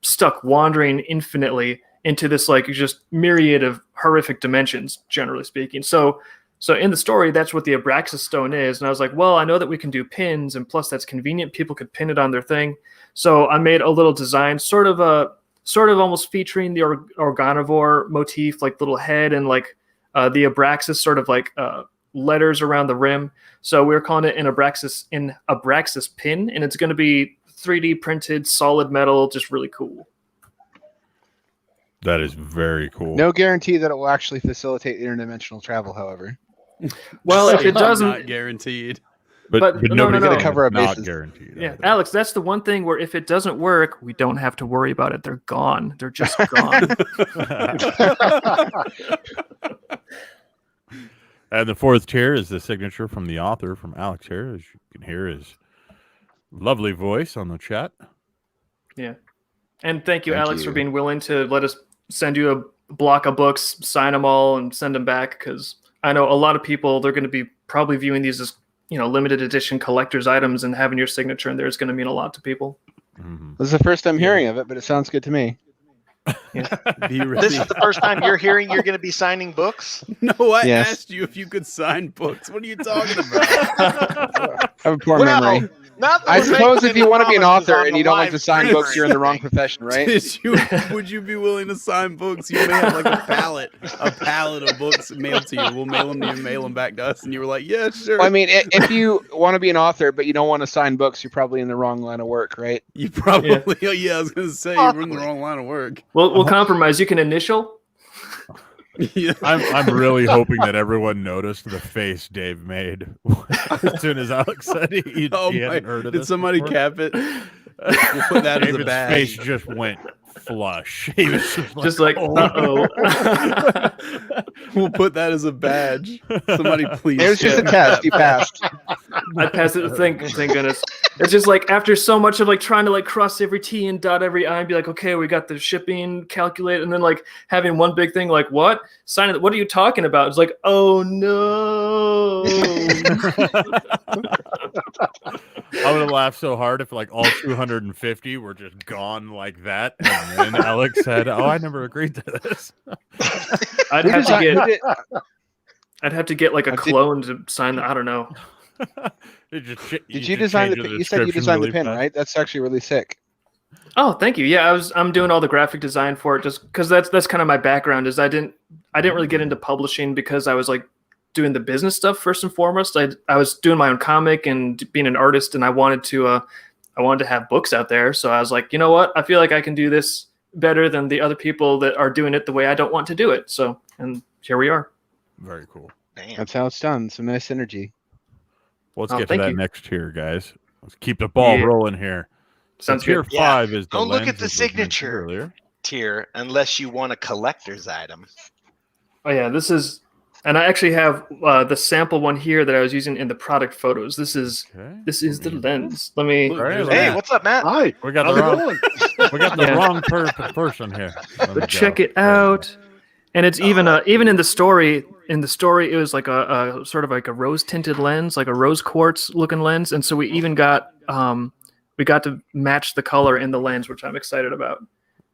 stuck wandering infinitely into this like just myriad of horrific dimensions, generally speaking. So in the story, that's what the Abraxas stone is. And I was like, well, I know that we can do pins, and plus that's convenient. People could pin it on their thing. So I made a little design, sort of almost featuring the Organivore motif, like little head and like the Abraxas sort of like letters around the rim. So we're calling it an Abraxas Pin, and it's going to be 3D printed solid metal, just really cool. That is very cool. No guarantee that it will actually facilitate interdimensional travel, however. Well, if it doesn't, Not guaranteed. But no, nobody's no. going to Cover our not bases. guaranteed. yeah, either. Alex, that's the one thing where if it doesn't work, we don't have to worry about it. They're gone. They're just gone. And the fourth tier is the signature from the author, from Alex here. As you can hear his lovely voice on the chat. Yeah. And thank you, Thank Alex, you. for being willing to let us send you a block of books, sign them all, and send them back. Because I know a lot of people, they're going to be probably viewing these as, limited edition collector's items, and having your signature in there is going to mean a lot to people. Mm-hmm. This is the first time hearing of it, but it sounds good to me. Be ready. This is the first time you're hearing you're going to be signing books? No, I Yes. asked you if you could sign books. What are you talking about? I have a poor Well, memory. not that I we're suppose if making you want to be an promises author on and the you don't like live to sign stream books, or you're in the wrong anything. profession, right? Would you be willing to sign books? You may have like a pallet of books mailed to you. We'll mail them to you, mail them back to us, and you were like, "Yeah, sure." Well, I mean, if you want to be an author but you don't want to sign books, you're probably in the wrong line of work, right? You probably, yeah. I was gonna say you're in the Possibly. wrong line of work. We'll compromise. You can initial. Yeah. I'm really hoping that everyone noticed the face Dave made as soon asAlex said he Oh he my! hadn't heard of Did this somebody before. cap it? We'll put that as a David's badge. face just went flush. He was Just like, uh-oh. We'll put that as a badge. Somebody please. It was just a cap test. that You passed. I passed it. Thank goodness. It's just like after so much of like trying to like cross every T and dot every I and be like, okay, we got the shipping calculated, and then like having one big thing like, what? Sign it. What are you talking about? It's like, oh no. I would have laughed so hard if like all 250 were just gone like that, and then Alex said, "Oh, I never agreed to this." I'd have to get like a Did- clone to sign. I don't know. Did Did you design the pin? You said you designed the pin, right? That's actually really sick. Oh, thank you. Yeah, I'm doing all the graphic design for it just because that's kind of my background. Is I didn't really get into publishing because I was like doing the business stuff first and foremost. I was doing my own comic and being an artist, and I wanted to have books out there. So I was like, you know what? I feel like I can do this better than the other people that are doing it the way I don't want to do it. So, and here we are. Very cool. Damn. That's how it's done. Some nice synergy. Well, let's Oh, get to thank that you. next tier, guys. Let's keep the ball Yeah. rolling here. Sounds tier good. Yeah. 5 is the Don't look lens at the that was mentioned signature. earlier. Tier unless you want a collector's item. Oh yeah, this is, and I actually have the sample one here that I was using in the product photos. This is Okay. the lens. Let me. Look, All right, there's let's- Hey, Matt. what's up, Matt? Hi. We got How's the it wrong. going? We got the Yeah. wrong person here. Let me But check go. it out. And it's even even in the story. In the story, it was like a sort of like a rose tinted lens, like a rose quartz looking lens, and so we even got to match the color in the lens, which I'm excited about. That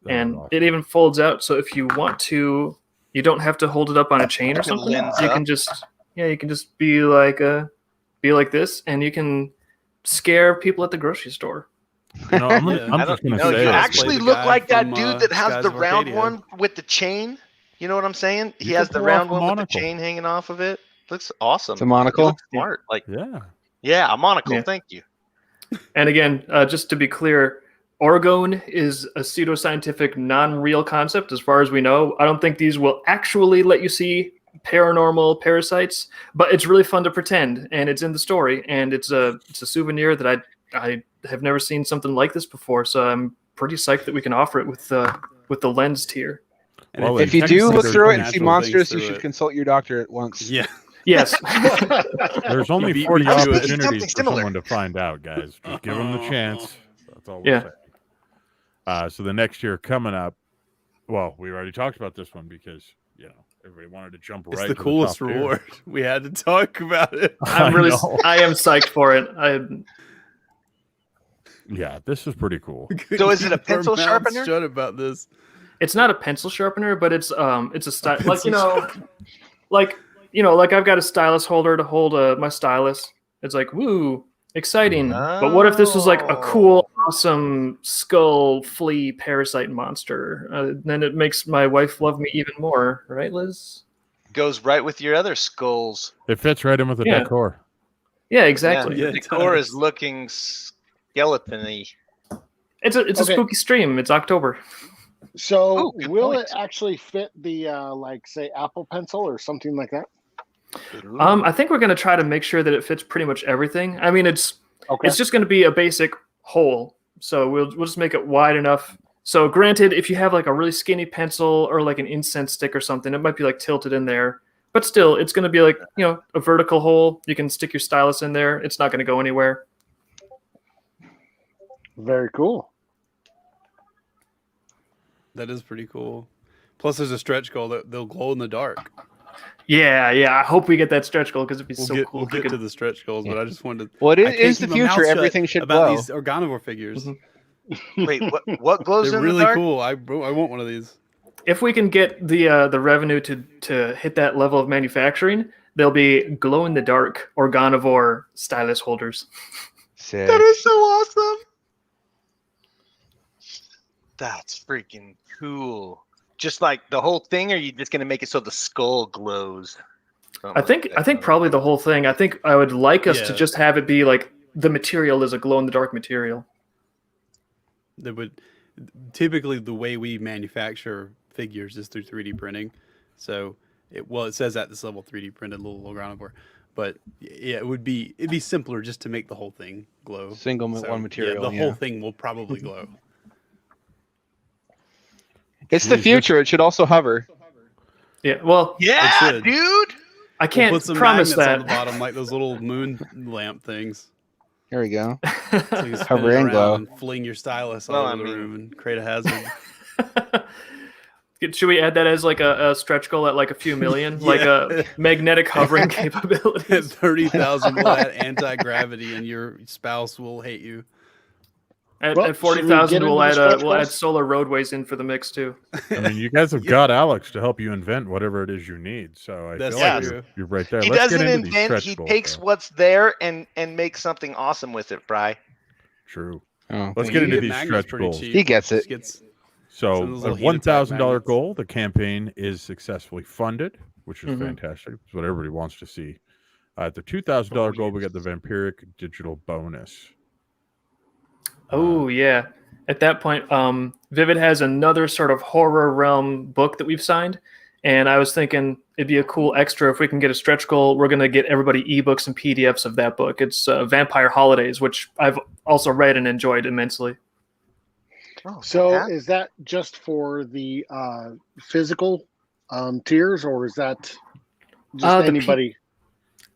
was And awesome. it even folds out, so if you want to, you don't have to hold it up on a chain or You can something. lens You up. can just be like this, and you can scare people at the grocery store. You know, I'm, Yeah. I'm I just don't gonna know. say You it. actually the look guy like that from, dude that has Skies the of round Arcadia. one with the chain. You know what I'm saying? You He has can the pull round off a one with the monocle. chain hanging off of it. Looks awesome. It's a You monocle. look smart. Like, Yeah. yeah, a monocle. Yeah. Thank you. And again, just to be clear, orgone is a pseudoscientific, non-real concept as far as we know. I don't think these will actually let you see paranormal parasites, but it's really fun to pretend, and it's in the story, and it's a souvenir that I have never seen something like this before. So I'm pretty psyched that we can offer it with the lens tier. And Well, If you do technically look there's through it only and see natural monsters, things you through should it. consult your doctor at once. Yeah. Yes. There's only beat 40 me to it. opportunities Something for similar. someone to find out, guys. Just give them the chance. That's all we're Yeah. saying. So the next year coming up, well, we already talked about this one because, you know, everybody wanted to jump It's right the to coolest the top tier. reward. We had to talk about it. I'm I really, know. I am psyched for it. Yeah, this is pretty cool. So is it a Keep our pencil mouths sharpener? Shut about this. It's not a pencil sharpener, but it's a style, like Pencil like I've got a stylus holder to hold my stylus. It's like, woo, exciting. But what if this was like a cool, awesome skull flea parasite monster? Then it makes my wife love me even more, right, Liz? Goes right with your other skulls. It fits right in with the Yeah. decor. Yeah, exactly. Yeah, The it decor does. is looking skeleton-y. It's a Okay. spooky stream. It's October. So Oh, good will point. it actually fit the like say Apple Pencil or something like that? I think we're gonna try to make sure that it fits pretty much everything. I mean, it's just gonna be a basic hole, so we'll just make it wide enough. So granted, if you have like a really skinny pencil or like an incense stick or something, it might be like tilted in there. But still, it's gonna be like, you know, a vertical hole. You can stick your stylus in there. It's not gonna go anywhere. Very cool. That is pretty cool. Plus, there's a stretch goal that they'll glow in the dark. Yeah. I hope we get that stretch goal because it'd be We'll so get, cool. we'll if we get could- to the stretch goals, but I just wanted to. Well, I it can't is the keep my mouth future. shut Everything should about glow. these organivore figures. Wait, what glows They're in really the dark? cool. I want one of these. If we can get the revenue to hit that level of manufacturing, they'll be glow in the dark organivore stylus holders. Sick. That is so awesome. That's freaking cool. Just like the whole thing, or are you just gonna make it so the skull glows? I think probably the whole thing. I think I would like us to Yeah. just have it be like the material is a glow in the dark material. That would typically the way we manufacture figures is through 3D printing. So it says at this level 3D printed little organivore, but yeah, it'd be simpler just to make the whole thing glow. Single one material. Yeah, the yeah. whole thing will probably glow. It's the Jesus. future. It should also hover. Yeah. Well, Yeah, should. dude. I can't We'll put some promise magnets that. on the bottom, like those little moon lamp things. Here we go. So you can spin Hover it and around glow. and fling your stylus Well, all I over the mean- room and create a hazard. Should we add that as like a stretch goal at like a few million, like a magnetic hovering At capability? 30,000, we'll add anti-gravity, and your spouse will hate you. At, Well, at should we 40,000, get we'll into the add stretch we'll add goals? solar roadways in for the mix too. I mean, you guys have got Alex to help you invent whatever it is you need. So I That's feel like true. you're right there. He Let's get doesn't into these invent. stretch He goals, takes though. what's there and makes something awesome with it, Bri. True. Oh, Let's You get can into get these magnets stretch pretty goals. cheap. He gets Just it. gets- So Some of those a little heated $1,000 magnets. goal, the campaign is successfully funded, which is Mhm. fantastic. It's what everybody wants to see. At the $2,000 goal, we got the vampiric digital bonus. Oh yeah. At that point, Vivid has another sort of horror realm book that we've signed, and I was thinking it'd be a cool extra if we can get a stretch goal. We're gonna get everybody ebooks and PDFs of that book. It's Vampire Holidays, which I've also read and enjoyed immensely. So fantastic. is that just for the physical tiers, or is that just The P- anybody?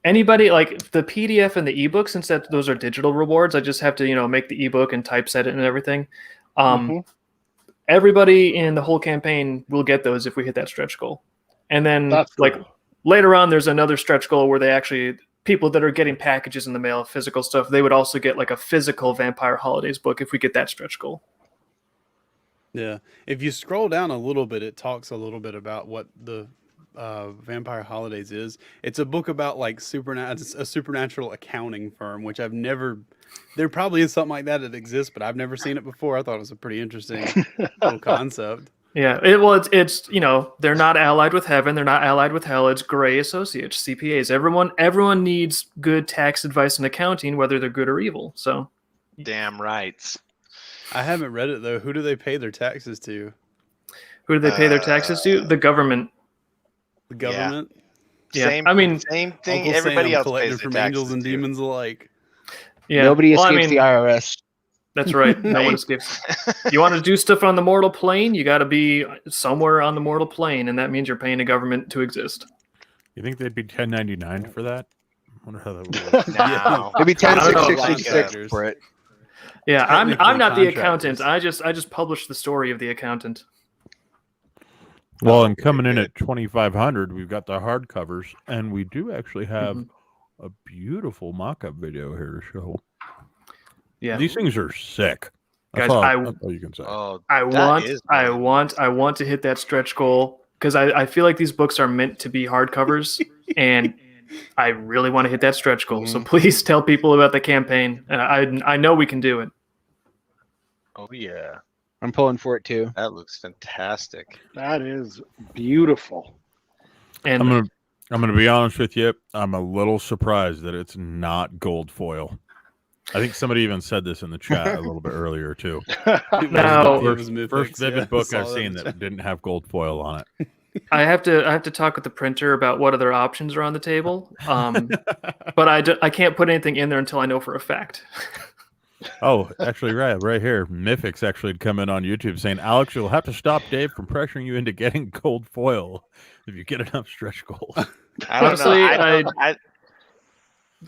Anybody like the PDF and the ebook, since those are digital rewards, I just have to make the ebook and typeset it and everything. Mhm. Everybody in the whole campaign will get those if we hit that stretch goal. And then That's like cool. later on, there's another stretch goal where they actually people that are getting packages in the mail, physical stuff, they would also get like a physical Vampire Holidays book if we get that stretch goal. Yeah. If you scroll down a little bit, it talks a little bit about what the Vampire Holidays is. It's a book about like a supernatural accounting firm, which I've never. There probably is something like that exists, but I've never seen it before. I thought it was a pretty interesting little concept. Yeah, it's they're not allied with heaven, they're not allied with hell. It's gray associates, CPAs. Everyone needs good tax advice and accounting, whether they're good or evil. So Damn right. I haven't read it though. Who do they pay their taxes to? who do they pay their taxes to? The government. The government. Yeah, Same. I mean, same thing. Uncle Everybody Sam else collected pays their from angels taxes and too. demons alike. yeah. Nobody Well, I escapes mean, the IRS. That's right. No one escapes. You want to do stuff on the mortal plane, you got to be somewhere on the mortal plane, and that means you're paying a government to exist. You think they'd be 1099 for that? I wonder how that would work. No. Maybe I don't know. 10,666 for it. Yeah, I'm Technically not the contractors. accountant. I just published the story of the accountant. Well, and coming in at 2,500, we've got the hardcovers, and we do actually have a beautiful mock-up video here to show. Yeah, These things are sick. Guys, that's all you can say. Oh, I that is want to hit that stretch goal because I feel like these books are meant to be hardcovers, and I really want to hit that stretch goal. So please tell people about the campaign. I know we can do it. oh yeah, I'm pulling for it too. that looks fantastic. That is beautiful. And I'm gonna be honest with you. I'm a little surprised that it's not gold foil. I think somebody even said this in the chat a little bit earlier too. No. First Vivid book I've seen that didn't have gold foil on it. I have to talk with the printer about what other options are on the table. But I can't put anything in there until I know for a fact. Oh, actually, right here. Mythic's actually had come in on YouTube saying, Alex, you'll have to stop Dave from pressuring you into getting gold foil if you get enough stretch goals. I don't Honestly, know.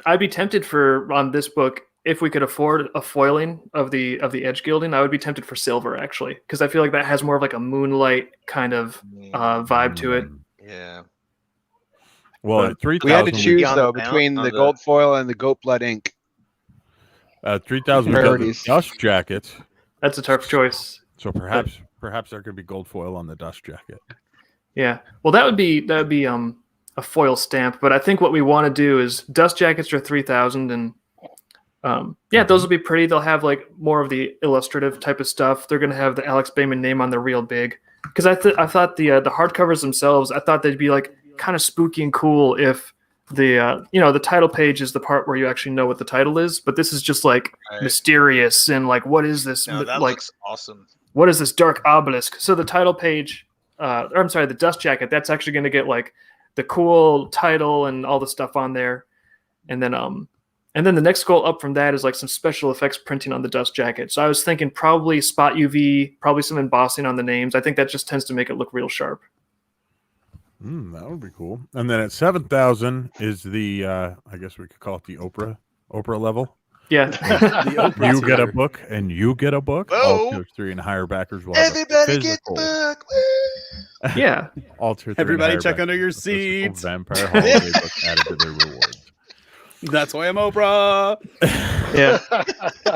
I'd be tempted on this book if we could afford a foiling of the edge gilding. I would be tempted for silver actually, because I feel like that has more of like a moonlight kind of vibe to it. Yeah. Well, at 3,000, We had to choose on though the bound- between on the the- gold foil and the goat blood ink. 3,000 we got the Priorities. dust jackets. That's a tough choice. So perhaps there could be gold foil on the dust jacket. Yeah. Well, that would be a foil stamp, but I think what we want to do is dust jackets are 3,000, and those will be pretty. They'll have like more of the illustrative type of stuff. They're going to have the Alex Baymen name on there real big, because I thought the hardcovers themselves, I thought they'd be like kind of spooky and cool if the title page is the part where you actually know what the title is, but this is just like mysterious and like, what is this? No, that like, looks awesome. what is this dark obelisk? So the title page, the dust jacket, that's actually going to get like the cool title and all the stuff on there. And then the next goal up from that is like some special effects printing on the dust jacket. So I was thinking probably spot UV, probably some embossing on the names. I think that just tends to make it look real sharp. That would be cool. And then at 7,000 is the I guess we could call it the Oprah level. Yeah. You get a book and you get a book. All Whoa. tier 3 and higher backers will have a Everybody get physical. the book. Woo! Yeah. All tier 3 and Everybody higher check backers under your will have a physical seats. Vampire Holiday book added to their rewards. That's why I'm Oprah. Yeah.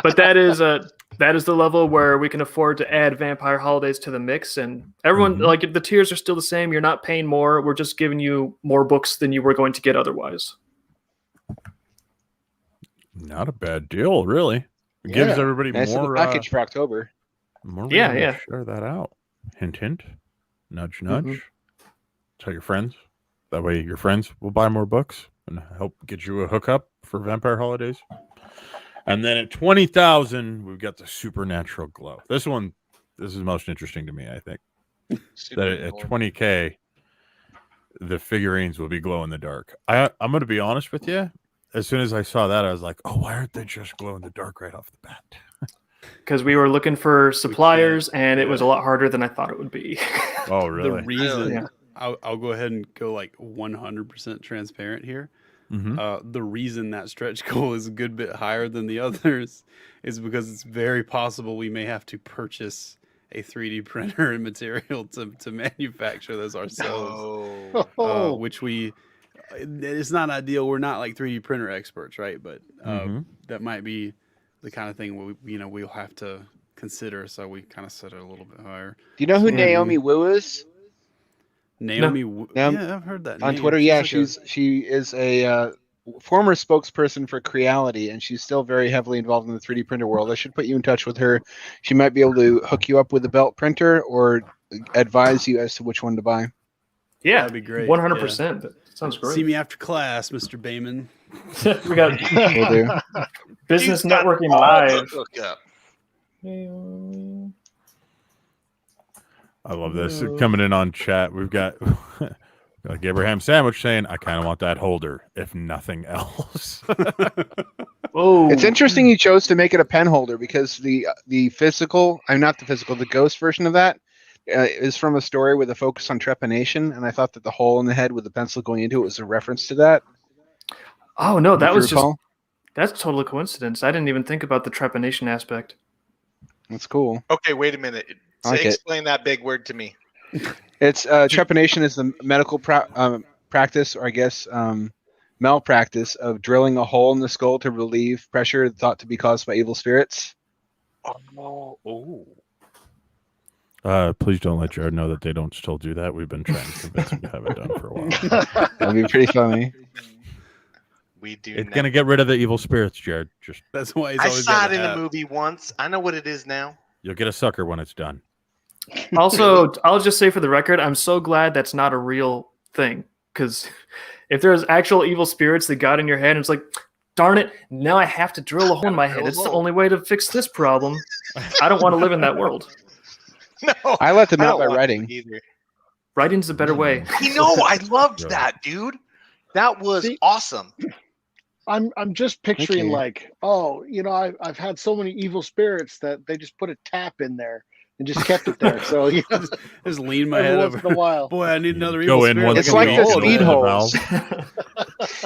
But that is the level where we can afford to add Vampire Holidays to the mix, and everyone like the tiers are still the same. You're not paying more. We're just giving you more books than you were going to get otherwise. Not a bad deal, really. It gives everybody Nice little more package for October. more Yeah, reason to yeah. share that out. Hint, hint. Nudge, nudge. Tell your friends. That way your friends will buy more books and help get you a hookup for Vampire Holidays. And then at 20,000, we've got the Supernatural Glow. This is most interesting to me, I think. That at 20K, the figurines will be glow in the dark. I'm going to be honest with you. As soon as I saw that, I was like, oh, why aren't they just glow in the dark right off the bat? because we were looking for suppliers, and it was a lot harder than I thought it would be. Oh, The really? reason Yeah. I'll go ahead and go like 100% transparent here. Mhm. The reason that stretch goal is a good bit higher than the others is because it's very possible we may have to purchase a 3D printer and material to manufacture those ourselves. Oh. Which it's not ideal. We're not like 3D printer experts, right? But Mhm. that might be the kind of thing we'll have to consider. So we kind of set it a little bit higher. Do you know who Yeah. Naomi Wu is? Naomi, Naomi- yeah, I've heard that On name. Twitter? She's Yeah, like she is a former spokesperson for Creality, and she's still very heavily involved in the 3D printer world. I should put you in touch with her. She might be able to hook you up with a belt printer or advise you as to which one to buy. Yeah, That'd be great, 100%. That sounds great. See me after class, Mr. Bayman. We got Will do. business He's got networking all the live. hookup. I love this. Coming in on chat, we've got like Abraham Sandwich saying, I kind of want that holder, if nothing else. Oh, It's interesting you chose to make it a pen holder because the physical, I'm not the physical, the ghost version of that is from a story with a focus on trepanation, and I thought that the hole in the head with the pencil going into it was a reference to that. Oh no, that If you was just recall. that's total coincidence. I didn't even think about the trepanation aspect. That's cool. Okay, wait a minute. I like it. Explain that big word to me. It's trepanation is the medical practice, or I guess malpractice of drilling a hole in the skull to relieve pressure thought to be caused by evil spirits. Oh. Please don't let Jared know that they don't still do that. We've been trying to convince him to have it done for a while. That'd be pretty funny. We do. It's going to get rid of the evil spirits, Jared. Just That's why he's I always saw got it in the a hat. movie once. I know what it is now. you'll get a sucker when it's done. Also, I'll just say for the record, I'm so glad that's not a real thing. Because if there's actual evil spirits that got in your head, and it's like, darn it, now I have to drill a hole in my head. It's the only way to fix this problem. I don't want to live in that world. No, I let them I out don't by want writing. to either. Writing's a better way. You know, I loved Really? that, dude. That was See- awesome. I'm just picturing you. like, oh, I've had so many evil spirits that they just put a tap in there and just kept it there. So Just lean my every head once over. in a while. Boy, I need another Go evil in spirit. one It's thing, like you the go speed in the holes. valve.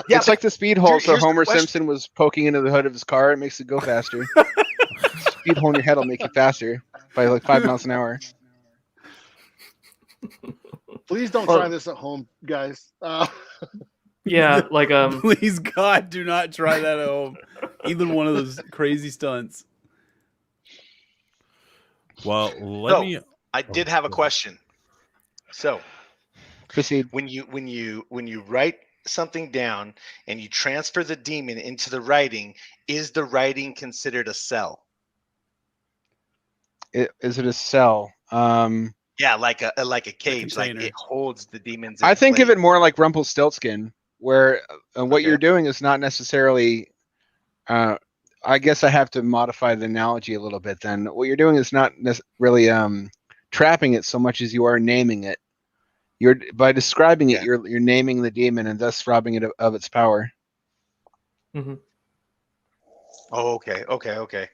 Yeah, It's like the speed hole. So here's the Homer question. Simpson was poking into the hood of his car. It makes it go faster. Speed hole in your head will make you faster by like 5 miles an hour. Please don't Well- try this at home, guys. Yeah, like Please, God, do not try that at home. Either one of those crazy stunts. Well, let So, me. I did have a question. So, Proceed. when you write something down and you transfer the demon into the writing, is the writing considered a cell? Is it a cell? Yeah, like a cage, like container. it holds the demons. I think of place. it more like Rumpelstiltskin, where what Okay. you're doing is not necessarily. I guess I have to modify the analogy a little bit. Then what you're doing is not really trapping it so much as you are naming it. You're by describing it, Yeah. you're naming the demon and thus robbing it of its power. mhm. Oh, okay.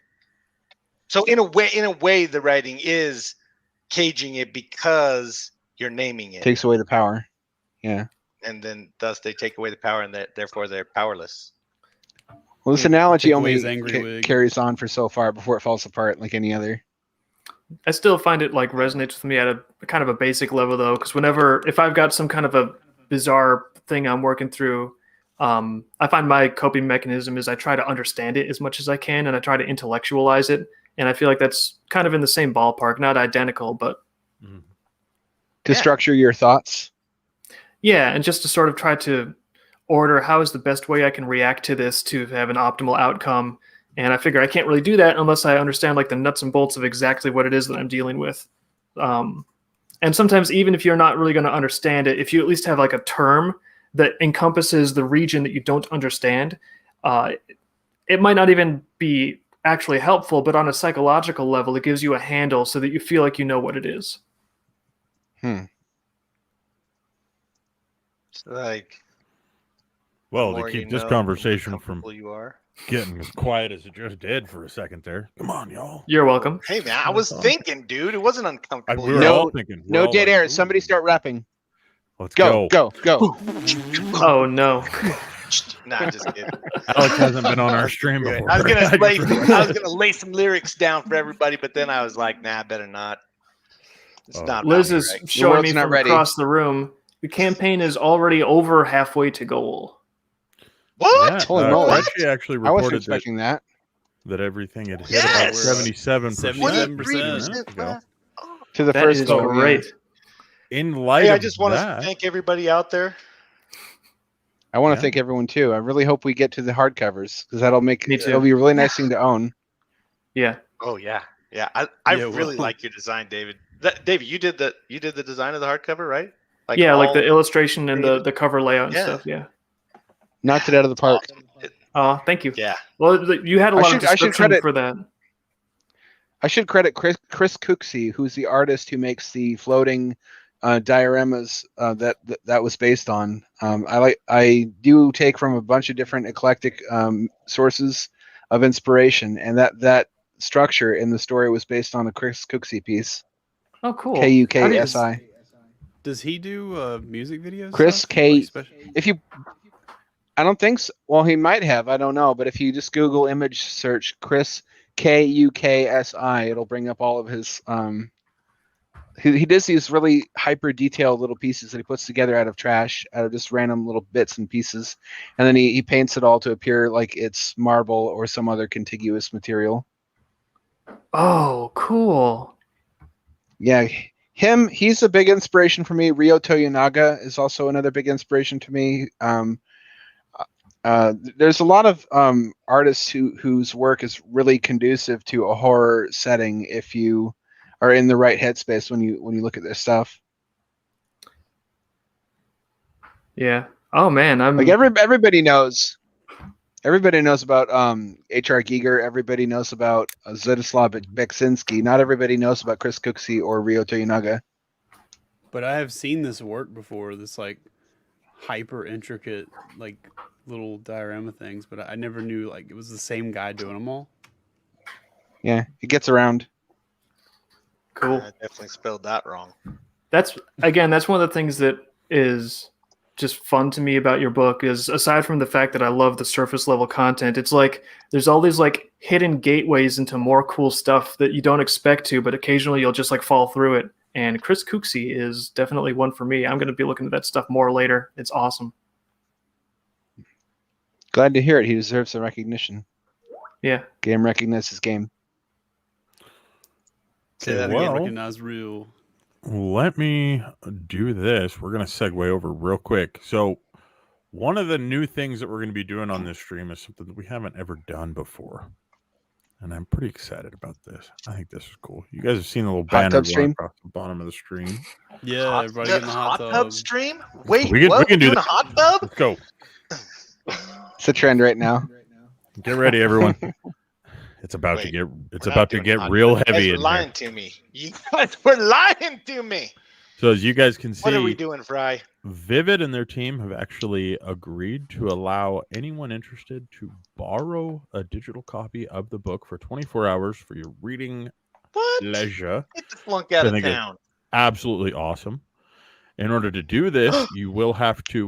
So in a way, the writing is caging it because you're naming it, Takes away the power. Yeah. and then thus they take away the power, and therefore they're powerless. Well, this Yeah, analogy take away only his angry wig. carries on for so far before it falls apart like any other. I still find it like resonates with me at a kind of a basic level though, because if I've got some kind of a bizarre thing I'm working through, I find my coping mechanism is I try to understand it as much as I can, and I try to intellectualize it. And I feel like that's kind of in the same ballpark, not identical, but To structure your thoughts. yeah, and just to sort of try to order how is the best way I can react to this to have an optimal outcome. And I figure I can't really do that unless I understand like the nuts and bolts of exactly what it is that I'm dealing with. And sometimes even if you're not really going to understand it, if you at least have like a term that encompasses the region that you don't understand, it might not even be actually helpful, but on a psychological level, it gives you a handle so that you feel like you know what it is. Like, Well, more to keep you this know, conversation the more from comfortable you are. getting as quiet as it just did for a second there. Come on, y'all. You're welcome. Hey man, I was thinking, dude. It wasn't uncomfortable. We were yet. all thinking. We're No all dead like, air. "Ooh, Somebody start rapping. Let's Go, go. go, go. Oh no. Nah, just kidding. Alex hasn't been on I our was stream gonna do it. before. I was gonna lay, just realized. I was gonna lay some lyrics down for everybody, but then I was like, nah, better not. It's Oh. not. Liz about me, is right? showing world's me not from ready. across the room. The campaign is already over halfway to goal. What? Yeah, Holy moly. Crunchy actually I wasn't reported expecting that. that everything had hit Yes! about 77%. 77%. left. To the That first is goal. yeah. great. In light Hey, I of just want to that, thank everybody out there. I want to Yeah. thank everyone too. I really hope we get to the hardcovers because that'll make Me too. it'll be a really nice thing to own. Yeah. Oh yeah, yeah. I Yeah, really well- like your design, David. David, you did the design of the hardcover, right? Like the all- illustration and David. the cover layout and Yeah. stuff. Yeah. Knocked it out of the park. Oh, thank you. Yeah. Well, you had a lot of I should description credit- for that. I should credit Chris Cooksey, who's the artist who makes the floating dioramas that was based on. I do take from a bunch of different eclectic sources of inspiration, and that structure in the story was based on a Chris Cooksey piece. Oh, cool. Kuksi. Does he do music videos? Chris stuff? K. Like special- If you, I don't think so. Well, he might have. I don't know. But if you just Google image search Chris Kuksi, it'll bring up all of his. He does these really hyper detailed little pieces that he puts together out of trash, out of just random little bits and pieces, and then he paints it all to appear like it's marble or some other contiguous material. Oh, cool. Yeah, he's a big inspiration for me. Ryo Toyonaga is also another big inspiration to me. There's a lot of artists whose work is really conducive to a horror setting if you are in the right headspace when you look at their stuff. Yeah. Oh man, I'm Like everybody knows about H.R. Giger. Everybody knows about Zdislav Beksinski. Not everybody knows about Chris Cooksey or Ryo Toyonaga. But I have seen this work before. This like hyper intricate like little diorama things, but I never knew like it was the same guy doing them all. Yeah, it gets around. cool. I definitely spelled that wrong. That's one of the things that is just fun to me about your book is aside from the fact that I love the surface level content, it's like there's all these like hidden gateways into more cool stuff that you don't expect to, but occasionally you'll just like fall through it. And Chris Cooksey is definitely one for me. I'm going to be looking at that stuff more later. It's awesome. Glad to hear it. He deserves the recognition. Yeah. Game recognizes game. Say that Well, Recognize real. let me do this. We're going to segue over real quick. So, one of the new things that we're going to be doing on this stream is something that we haven't ever done before. And I'm pretty excited about this. I think this is cool. You guys have seen the little Hot banner tub going stream? across the bottom of the stream. Yeah, everybody get in the hot tub. stream. Wait, We can- what? we can do We're doing that. a hot tub? Let's go. It's a trend right now. Get ready, everyone. It's about Wait, to get We're not doing get hot real tub. You guys heavy were in here. lying to me. You guys were lying to me. So as you guys can What are we see, doing, Fry? Vivid and their team have actually agreed to allow anyone interested to borrow a digital copy of the book for 24 hours for your reading What? leisure. Get the flunk out I of think it- town. Absolutely awesome. In order to do this, you will have to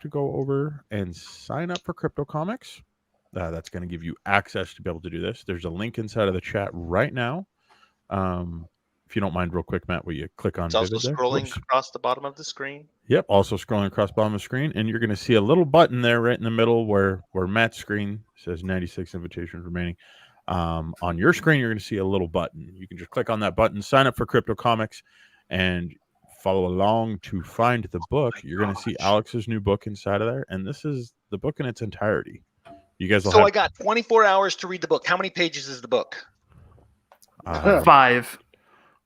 go over and sign up for Crypto Comics. That's going to give you access to be able to do this. There's a link inside of the chat right now. If you don't mind, real quick, Matt, will you click on It's also Vivid there? scrolling Whoops. across the bottom of the screen. Yep, also scrolling across the bottom of the screen, and you're going to see a little button there right in the middle where Matt's screen says 96 invitations remaining. On your screen, you're going to see a little button. You can just click on that button, sign up for Crypto Comics, and follow along to find the book. You're going to see Alex's new book inside of there, and this is the book in its entirety. You guys will So have I got 24 hours to read the book. How many pages is the book? 5.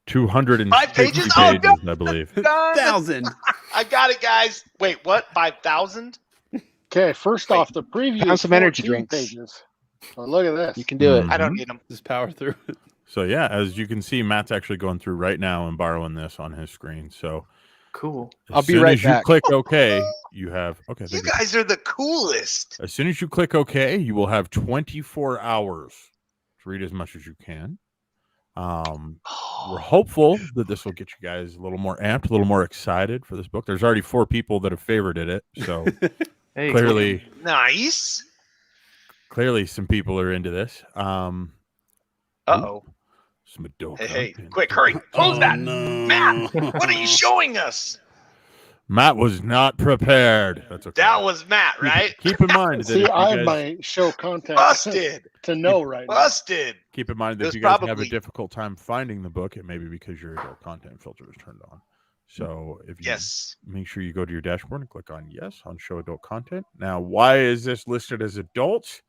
250 5 pages? pages, Oh, no. I believe. Done. 1,000. I got it, guys. Wait, what? 5,000? Okay, first Wait. off, the preview Have is some energy 14 drinks. pages. Oh, look at this. You can do it. I don't need them. Just power through it. So yeah, as you can see, Matt's actually going through right now and borrowing this on his screen. So Cool. I'll be soon right as you back. click OK, you have okay. You thank you. guys are the coolest. As soon as you click OK, you will have 24 hours to read as much as you can. We're hopeful that this will get you guys a little more amped, a little more excited for this book. There's already 4 people that have favorited it, so Hey, clearly some people are into this. Uh-oh. Some adult Hey, content. quick, hurry. Close that. No. Matt, what are you showing us? Matt was not prepared. That's okay. That was Matt, right? Keep in mind that See, if you I have guys, my show content Busted. to know right now. Busted. keep in mind that It if was you guys have a probably- difficult time finding the book, it may be because your adult content filter is turned on. So if you Yes. make sure you go to your dashboard and click on yes on show adult content. Now, why is this listed as adult?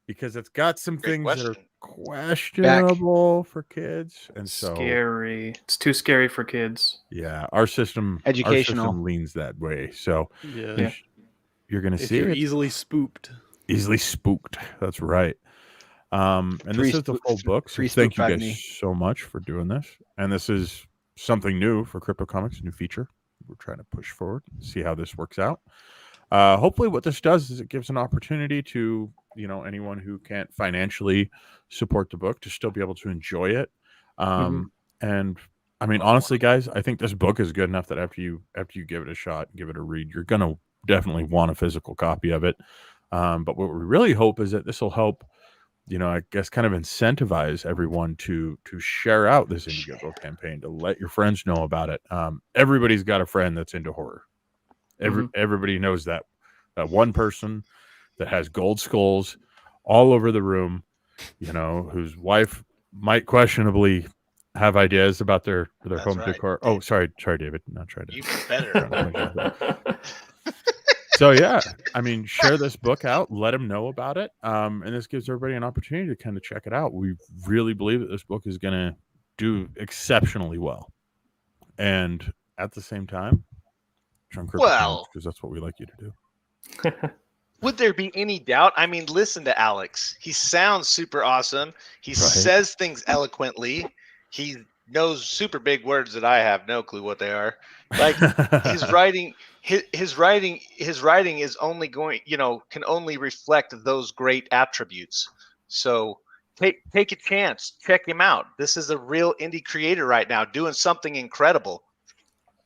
Because it's got some Great things that are question. questionable for kids, and so scary. It's too scary for kids. yeah, our system Educational. leans that way. So Yeah. you're going to If see you're it easily spooked. easily spooked. That's right. And Three this is the spook- full book. So three thank you spook guys me. so much for doing this. And this is something new for Crypto Comics, a new feature we're trying to push forward, see how this works out. Hopefully what this does is it gives an opportunity to, anyone who can't financially support the book to still be able to enjoy it. And I mean, honestly, guys, I think this book is good enough that after you give it a shot, give it a read, you're going to definitely want a physical copy of it. But what we really hope is that this will help, I guess, kind of incentivize everyone to share out this Indiegogo campaign, to let your friends know about it. Everybody's got a friend that's into horror. Everybody knows that one person that has gold skulls all over the room, whose wife might questionably have ideas about their home right. decor. Oh, sorry, David. Not trying to. You better. So yeah, I mean, share this book out, let them know about it, and this gives everybody an opportunity to kind of check it out. We really believe that this book is going to do exceptionally well, and at the same time, Well, because that's what we like you to do. Would there be any doubt? I mean, listen to Alex. He sounds super awesome. He Right. says things eloquently. He knows super big words that I have no clue what they are. Like his writing is only going, can only reflect those great attributes. So take a chance, check him out. This is a real indie creator right now doing something incredible.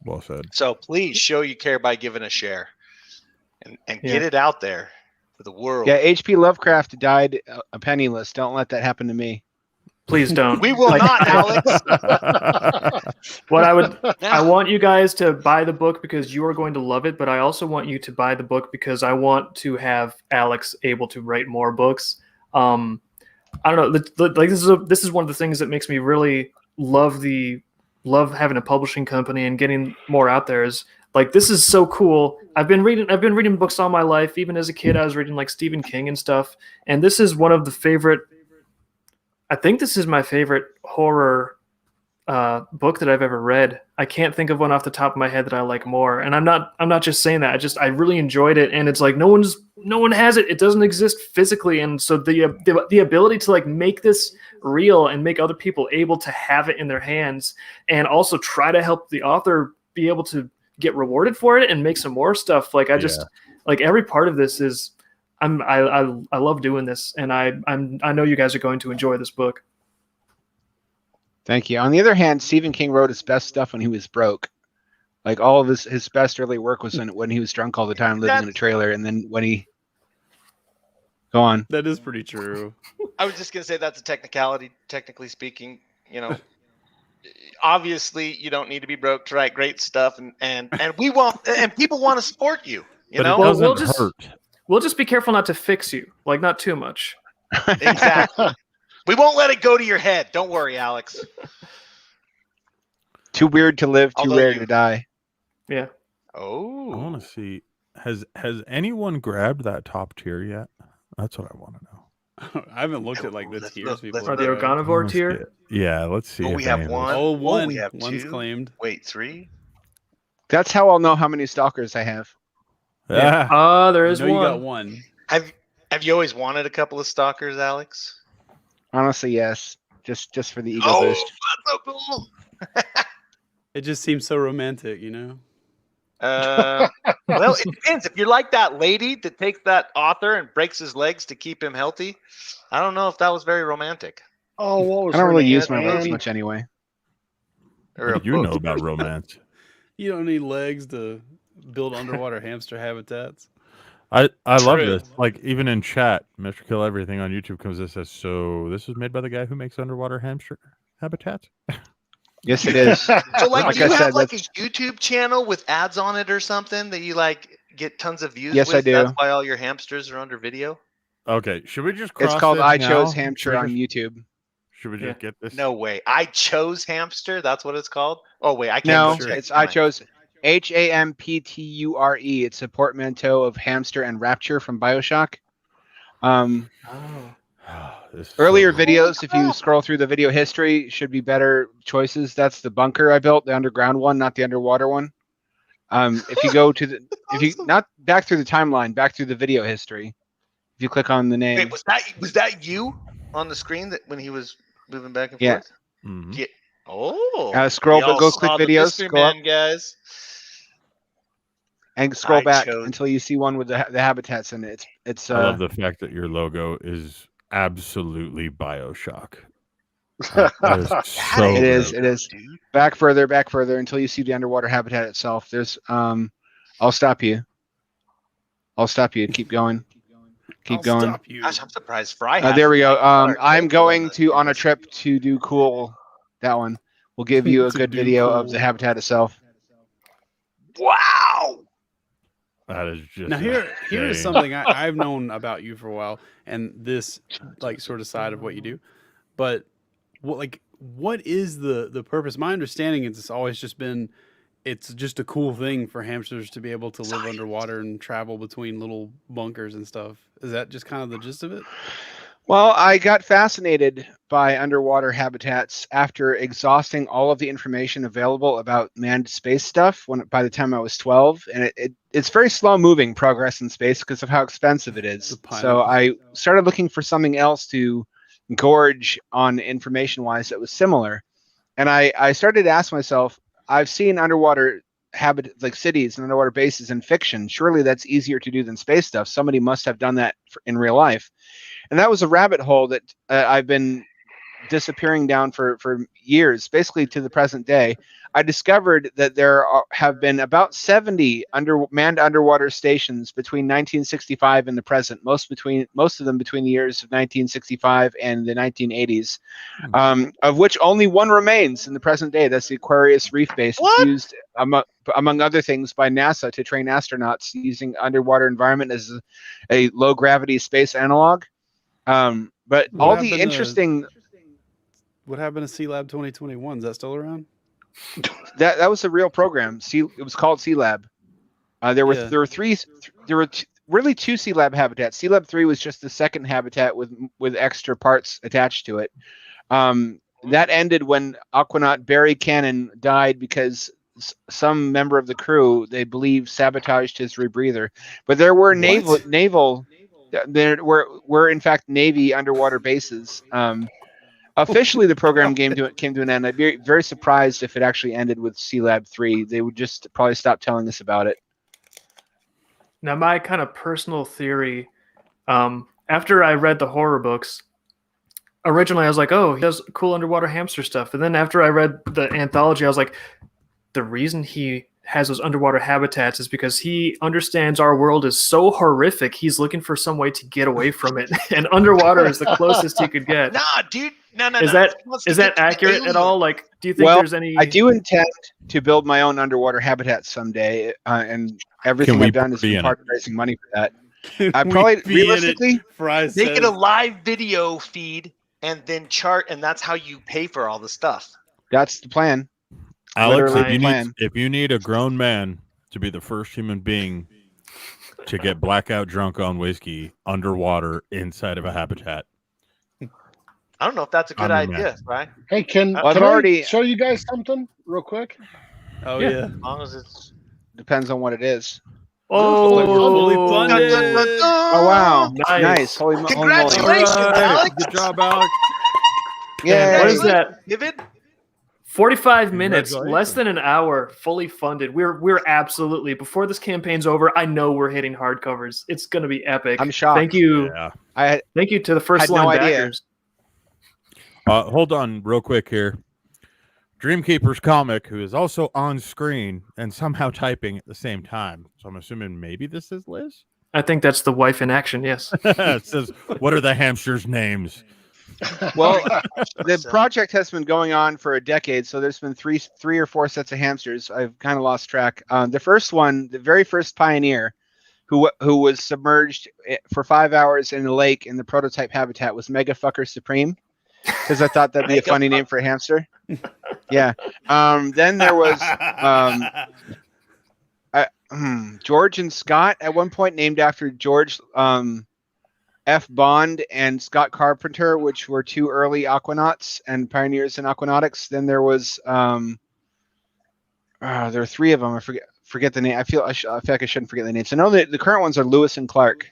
Well said. So please show you care by giving a share and get Yeah. it out there for the world. Yeah, H.P. Lovecraft died penniless. Don't let that happen to me. Please don't. We will not, Alex. What I Now- want you guys to buy the book because you are going to love it, but I also want you to buy the book because I want to have Alex able to write more books. I don't know, like this is one of the things that makes me really love having a publishing company and getting more out there. Is like, this is so cool. I've been reading books all my life. Even as a kid, I was reading like Stephen King and stuff. And this is one of the favorite. I think this is my favorite horror book that I've ever read. I can't think of one off the top of my head that I like more. And I'm not just saying that. I really enjoyed it. And it's like no one has it. It doesn't exist physically. And so the ability to like make this real and make other people able to have it in their hands, and also try to help the author be able to get rewarded for it and make some more stuff. Like like every part of this is. I love doing this, and I know you guys are going to enjoy this book. Thank you. On the other hand, Stephen King wrote his best stuff when he was broke. Like all of his best early work was when he was drunk all the time, living in a trailer, and then when he go on. That is pretty true. I was just gonna say that's a technicality. Technically speaking, obviously you don't need to be broke to write great stuff, and we want, and people want to support you. But know, it doesn't We'll just- hurt. We'll just be careful not to fix you, like not too much. exactly. We won't let it go to your head. Don't worry, Alex. Too weird to live, too Although rare you- to die. Yeah. I Oh, want to see, has anyone grabbed that top tier yet? That's what I want to know. I haven't looked at like the Let's tiers look, people. let's Or have the grabbed. Organovore Let's tier. see it. Yeah, let's see. Oh, if we have any of one. us- Oh, one. we have One's two. claimed. wait, 3. That's how I'll know how many stalkers I have. Ah, There I is know you one. got one. Have you always wanted a couple of stalkers, Alex? Honestly, yes. Just for the ego Oh, boost. that's so cool. It just seems so romantic, you know? Well, it depends. If you're like that lady that takes that author and breaks his legs to keep him healthy, I don't know if that was very romantic. Oh, what was I don't her really name? use my legs Annie- much anyway. Or a What do you know book. about romance? You don't need legs to build underwater hamster habitats. I love True. this. Like, even in chat, Mr. Kill Everything on YouTube comes and says, so this was made by the guy who makes underwater hamster habitats? Yes, it is. So, like, Like do you I said, have like a that's- YouTube channel with ads on it or something that you like get tons of views Yes, with? I do. That's why all your hamsters are under video. Okay, should we just cross It's called this I now? Chose Should Hamster we on just- YouTube. Should we just get this? No way. I chose hamster. That's what it's called. Oh wait, I can't. No, go check it's I mine. chose HAMPTURE. It's a portmanteau of hamster and rapture from BioShock. This is Earlier so- videos, if you scroll through the video history, should be better choices. That's the bunker I built, the underground one, not the underwater one. If you go to the, if you Awesome. not back through the timeline, back through the video history. If you click on the name, Wait, was that you on the screen that when he was moving back and Yeah. forth? Mhm. Yeah. Oh. scroll, we all go click saw the videos, Mystery scroll up, Man, guys. and scroll I back chose- until you see one with the habitats in it. It's I love the fact that your logo is absolutely BioShock. That is so it is, good. it is. Dude. Back further until you see the underwater habitat itself. There's I'll stop you. Keep going. Keep I'll going. Stop you. Gosh, I'm surprised Fry. There we go. hasn't I'm logo going on to it. on a trip to do cool. That one. We'll give you a To good do video of cool. the habitat itself. Wow. That is just Now here is insane. something I've known about you for a while, and this like sort of side of what you do. But what is the purpose? My understanding is it's always just been it's just a cool thing for hamsters to be able to live underwater and travel between little bunkers and stuff. Is that just kind of the gist of it? Well, I got fascinated by underwater habitats after exhausting all of the information available about manned space stuff by the time I was 12. And it's very slow moving progress in space because of how expensive it is. So I started looking for something else to gorge on information wise that was similar. And I started to ask myself, I've seen underwater like cities and underwater bases in fiction. Surely that's easier to do than space stuff. Somebody must have done that in real life. And that was a rabbit hole that I've been disappearing down for years, basically to the present day. I discovered that there have been about 70 manned underwater stations between 1965 and the present, most of them between the years of 1965 and the 1980s, of which only one remains in the present day. That's the Aquarius Reef Base. It's used, among other things, by NASA to train astronauts using underwater environment as a low-gravity space analog. But all the interesting... What happened to Sea Lab 2021? Is that still around? That was a real program. It was called Sea Lab. There were really two Sea Lab habitats. Sea Lab 3 was just the second habitat with extra parts attached to it. That ended when Aquanaut Barry Cannon died because some member of the crew, they believe, sabotaged his rebreather. But there were there were in fact Navy underwater bases. Officially, the program came to an end. I'd be very surprised if it actually ended with Sea Lab 3. They would just probably stop telling us about it. Now, my kind of personal theory, after I read the horror books, originally I was like, oh, he does cool underwater hamster stuff. And then after I read the anthology, I was like, the reason he has those underwater habitats is because he understands our world is so horrific. He's looking for some way to get away from it, and underwater is the closest he could get. Nah, dude. No. Is that accurate at all? Like, do you think there's any? I do intend to build my own underwater habitat someday, and everything I've done is part of raising money for that. I probably realistically make it a live video feed and then chart, and that's how you pay for all the stuff. That's the plan. Alex, if you need a grown man to be the first human being to get blackout drunk on whiskey underwater inside of a habitat, I don't know if that's a good idea, right? Hey, can I show you guys something real quick? Oh yeah. As long as it's depends on what it is. Fully funded. Oh wow, nice. Holy Congratulations, moly. Alex. Good job, Alex. Yeah. What is that? Vivid? 45 minutes, less Congratulations. than an hour, fully funded. We're absolutely, before this campaign's over, I know we're hitting hardcovers. It's going to be epic. I'm shocked. Thank you. Yeah. Thank you to the first Had line no idea. backers. Hold on real quick here. Dreamkeeper's comic, who is also on screen and somehow typing at the same time. So I'm assuming maybe this is Liz? I think that's the wife in action, yes. It says, what are the hamsters' names? Well, the project has been going on for a decade, so there's been three or four sets of hamsters. I've kind of lost track. The first one, the very first pioneer, who was submerged for 5 hours in a lake in the prototype habitat, was Mega Fucker Supreme, because I thought that'd be a funny name for a hamster. Yeah. Then there was George and Scott at one point, named after George F. Bond and Scott Carpenter, which were two early aquanauts and pioneers in aquanautics. Then there was there are three of them. I forget the name. I feel like I shouldn't forget the names. I know that the current ones are Lewis and Clark,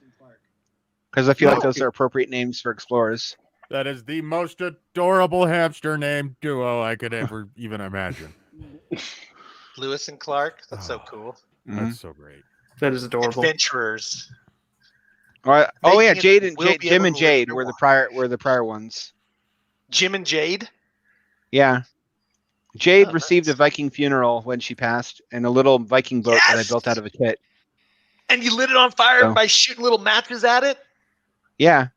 because I feel like those are appropriate names for explorers. That is the most adorable hamster name duo I could ever even imagine. Lewis and Clark. That's so cool. That's so great. That is adorable. Adventurers. Oh yeah, Making it Jim and will be Jade able were to the prior ones. Jim and Jade. Yeah. Jade Oh, received a nice. Viking funeral when she passed in a little Viking boat that I Yes! built out of a kit. And you lit it on fire So- by shooting little matches at it? Yeah.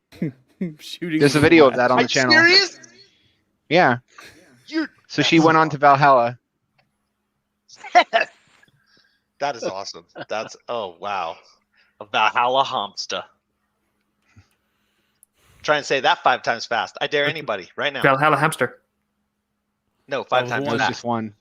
Shooting. There's a with video of match. that on Are the you channel. serious? Yeah. You're So she went on to Valhalla. That is awesome. That's oh wow. A Valhalla Hamster. Try and say that 5 times fast. I dare anybody right now. Valhalla hamster. No, 5 was times It was fast. just one.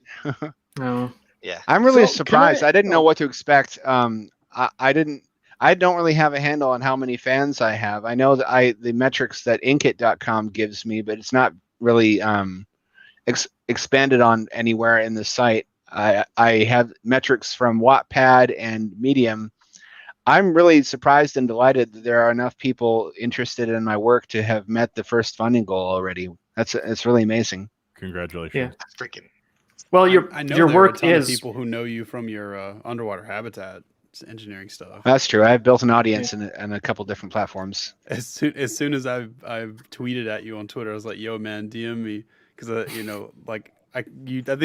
No. Yeah. I'm really So, can surprised. I didn't know oh. what to expect. I don't really have a handle on how many fans I have. I know that the metrics that Inkit.com gives me, but it's not really expanded on anywhere in the site. I have metrics from Wattpad and Medium. I'm really surprised and delighted that there are enough people interested in my work to have met the first funding goal already. It's really amazing. Congratulations. Yeah. Freaking Well, your I know your there are a work ton of is people who know you from your underwater habitat engineering stuff. That's true. I've built an audience in a couple different platforms. As soon as I've tweeted at you on Twitter, I was like, "Yo, man, DM me," because I think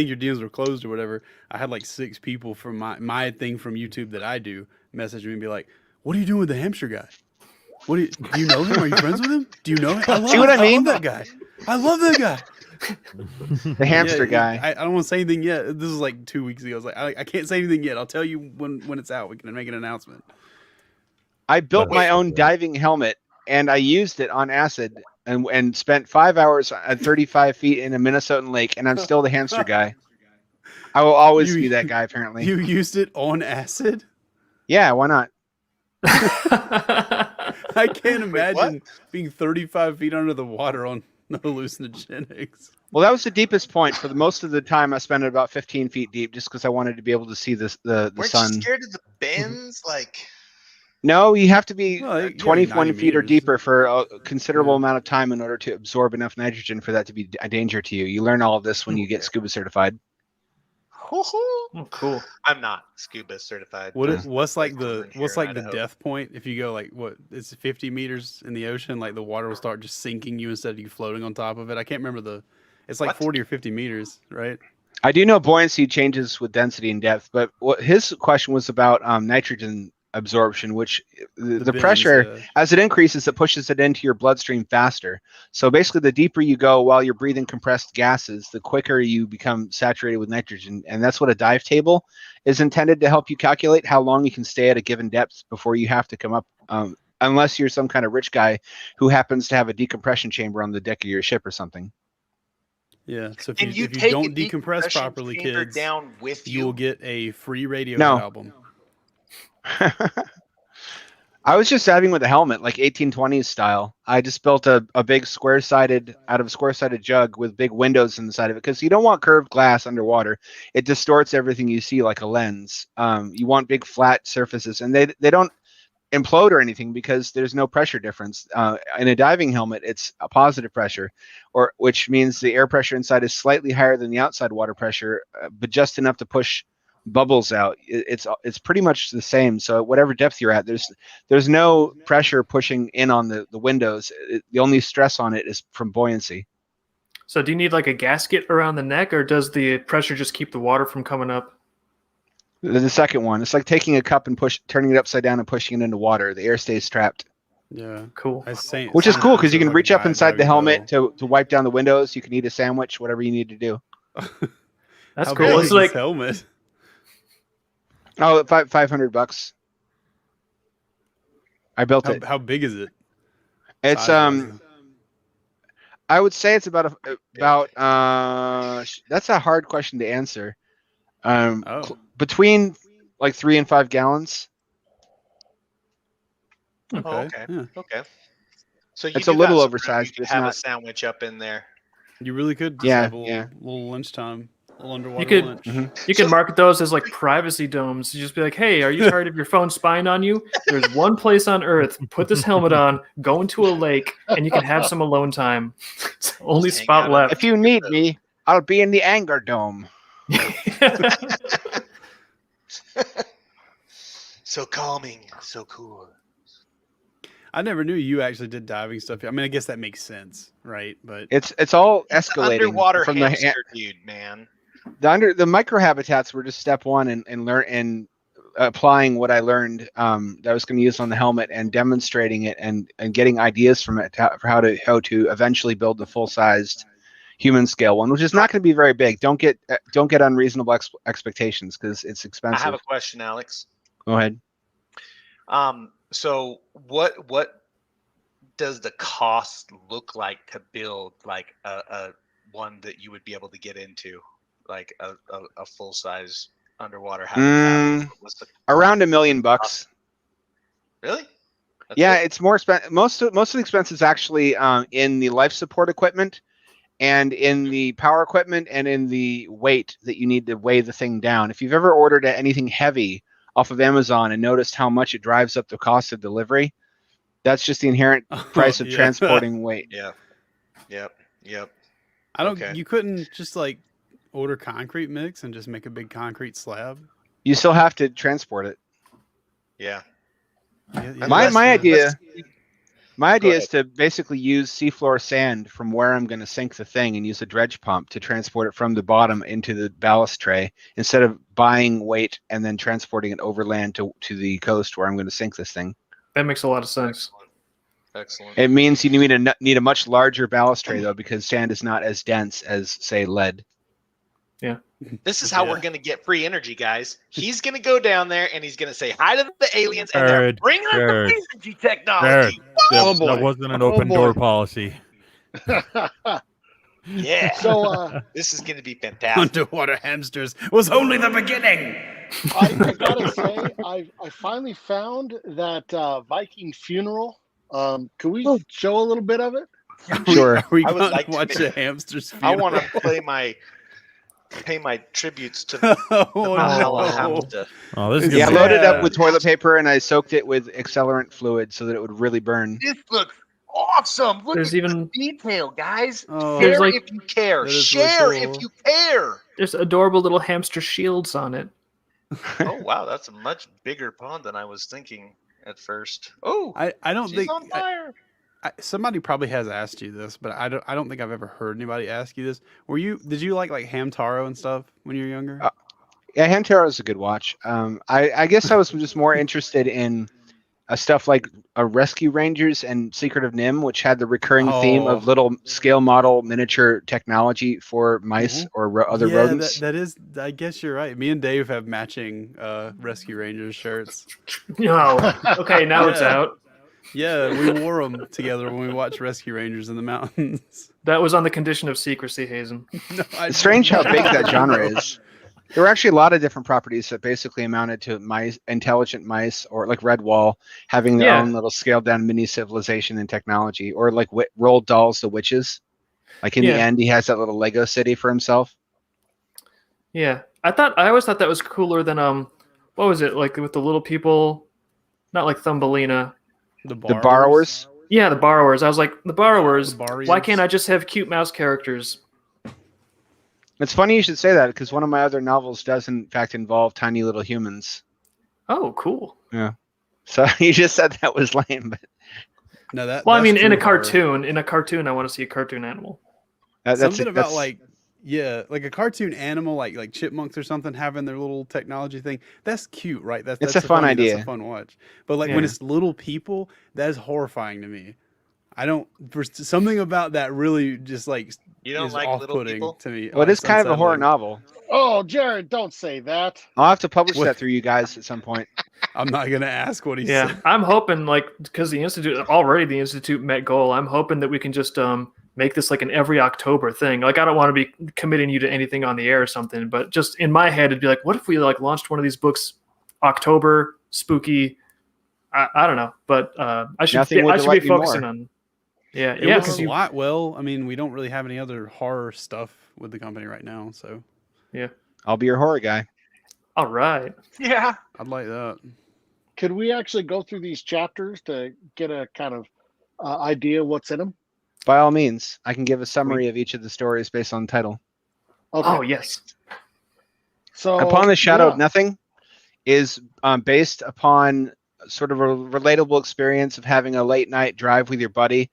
your DMs were closed or whatever. I had like 6 people from my thing from YouTube that I do message me and be like, "What are you doing with the hamster guy? Do you know him? Are you friends with him? Do you know him? See what I mean? love that guy. I love that guy." The hamster Yeah, guy. I don't want to say anything yet. This was like 2 weeks ago. I was like, I can't say anything yet. I'll tell you when it's out. We can make an announcement. I built That's my so own great. diving helmet, and I used it on acid and spent 5 hours at 35 feet in a Minnesotan lake, and I'm still the hamster guy. I will always be that guy, apparently. You used it on acid? Yeah, why not? I can't what? imagine being 35 feet under the water on hallucinogenics. Well, that was the deepest point. For the most of the time, I spent it about 15 feet deep, just because I wanted to be able to see the Weren't sun. you scared of the bends? Like No, you have to be Well, you gotta be 21 90 feet or meters. deeper for a considerable Yeah. amount of time in order to absorb enough nitrogen for that to be a danger to you. You learn all of this when you get scuba certified. Oh, cool. I'm not scuba certified. What's like Over the here in the Idaho. death point if you go like what it's 50 meters in the ocean, like the water will start just sinking you instead of you floating on top of it. I can't remember it's like What? 40 or 50 meters, right? I do know buoyancy changes with density and depth, but what his question was about nitrogen absorption, which the bends, pressure, as it increases, it pushes it into your bloodstream faster. So basically, the deeper you go while you're breathing compressed gases, the quicker you become saturated with nitrogen. And that's what a dive table is intended to help you calculate how long you can stay at a given depth before you have to come up, unless you're some kind of rich guy who happens to have a decompression chamber on the deck of your ship or something. yeah. So if And you take don't a decompress decompression properly, chamber kids, down with you will get a free Radiohead No. album. I was just diving with a helmet, like 1820s style. I just built a big square-sided jug with big windows inside of it, because you don't want curved glass underwater. It distorts everything you see like a lens. You want big flat surfaces, and they don't. implode or anything because there's no pressure difference. In a diving helmet, it's a positive pressure, which means the air pressure inside is slightly higher than the outside water pressure, but just enough to push bubbles out. It's pretty much the same. So at whatever depth you're at, there's no pressure pushing in on the windows. The only stress on it is from buoyancy. So do you need like a gasket around the neck, or does the pressure just keep the water from coming up? The second one, it's like taking a cup and turning it upside down and pushing it into water. The air stays trapped. Yeah, Cool. Which is cool because you can reach up inside the helmet to wipe down the windows. You can eat a sandwich, whatever you need to do. That's How cool. big It's is like this helmet? Oh, $500. I built it. How big is it? It's Size-wise? I would say it's about that's a hard question to answer. Between like 3 and 5 gallons. Okay. Yeah. Okay. So It's a little oversized, You but can it's have a not. sandwich up in there. You really could just Yeah, have a little, yeah. little lunchtime, a little underwater you could lunch. you can market those as like privacy domes. You just be like, hey, are you tired of your phone spying on you? There's one place on Earth. Put this helmet on, go into a lake, and you can have some alone time. It's the only Just hang spot out left. If you need me, I'll be in the anger dome. So calming, so cool. I never knew you actually did diving stuff. I mean, I guess that makes sense, right? But It's all It's the escalating underwater from hamster dude, man. the microhabitats were just step one and applying what I learned that I was going to use on the helmet and demonstrating it and getting ideas from it for how to eventually build the full-sized human scale one, which is not going to be very big. Don't get unreasonable expectations because it's I expensive. have a question, Alex. Go ahead. So what does the cost look like to build like a one that you would be able to get into, like a full size underwater habitat? What's the Around $1 million. really? That's Yeah, it? it's more expensive. Most of the expense is actually in the life support equipment and in the power equipment and in the weight that you need to weigh the thing down. If you've ever ordered anything heavy off of Amazon and noticed how much it drives up the cost of delivery, that's just the inherent price of yeah. transporting weight. Yeah. Yep. I don't. Okay. You couldn't just like order concrete mix and just make a big concrete slab. You still have to transport it. Yeah. Yeah, My Unless- idea ahead. is to basically use seafloor sand from where I'm going to sink the thing and use a dredge pump to transport it from the bottom into the ballast tray instead of buying weight and then transporting it overland to the coast where I'm going to sink this thing. That makes a lot of sense. Excellent. It means you need a much larger ballast tray though, because sand is not as dense as say lead. This is how Yeah. we're gonna get free energy, guys. He's gonna go down there and he's gonna say hi to the aliens, and they're Jared, bringing us the Jared, free energy technology. That boy. wasn't an Oh, open boy. door policy. Yeah, So this is gonna be fantastic. Underwater hamsters was only the beginning. I gotta say, I finally found that Viking funeral. Can we show a little bit of it? Sure. Are we I would going like to to- watch a hamster's I funeral? want to pay my tributes to the Oh, Valhalla no. hamster. Oh, this is Yeah, I gonna be- loaded Yeah. up with toilet paper and I soaked it with accelerant fluid so that it would really burn. This looks awesome. Look There's at even the detail, guys. Oh, There's Share like- if you care. That is Share really if cool. you care. there's adorable little hamster shields on it. Oh wow, that's a much bigger pond than I was thinking at first. Oh, I don't she's think on fire. somebody probably has asked you this, but I don't think I've ever heard anybody ask you this. Did you like Hamtaro and stuff when you were younger? Yeah, Hamtaro is a good watch. I guess I was just more interested in stuff like Rescue Rangers and Secret of Nim, which had the recurring theme of Oh. little scale model miniature technology for mice or other yeah, rodents. that is. I guess you're right. Me and Dave have matching Rescue Rangers shirts. No. Okay, now it's Yeah. out. Yeah, we wore them together when we watched Rescue Rangers in the mountains. That was on the condition of secrecy, Hazen. No, It's strange how big that genre is. There were actually a lot of different properties that basically amounted to mice, intelligent mice, or like Redwall having their Yeah. own little scaled down mini civilization and technology, or like Roald Dahl's The Witches. Like in the Yeah. end, he has that little Lego city for himself. Yeah, I always thought that was cooler than what was it like with the little people? not like Thumbelina. The The borrowers. Yeah, the borrowers. I was like, the borrowers. The Why can't I Barriers. just have cute mouse characters? It's funny you should say that because one of my other novels does in fact involve tiny little humans. Oh, cool. So you just said that was lame, but No, that. Well, I that's mean, in a true horror. cartoon, I want to see a cartoon animal. that's Something about that's- like like a cartoon animal, like chipmunks or something, having their little technology thing. That's cute, right? That's a fun funny, idea. That's a fun watch. But like Yeah. when it's little people, that is horrifying to me. I don't. Something about that really just like You don't is like little off-putting people? to me. well, it is kind of a horror unsettling. novel. Oh, Jared, don't say that. I'll have to publish What? that through you guys at some point. I'm not gonna ask what he Yeah, said. I'm hoping because the institute met goal. I'm hoping that we can just make this like an every October thing. Like I don't want to be committing you to anything on the air or something, but just in my head it'd be like, what if we like launched one of these books October, spooky? I don't know, but I should Nothing would I should delight be me focusing more. on yeah It yeah was because a you lot. Well, I mean, we don't really have any other horror stuff with the company right now, so I'll be your horror guy. all right. Yeah. I'd like that. Could we actually go through these chapters to get a kind of idea what's in them? By all means, I can give a summary of each of the stories based on title. Okay. Oh yes. So Upon the Shadow of yeah. Nothing is based upon sort of a relatable experience of having a late night drive with your buddy,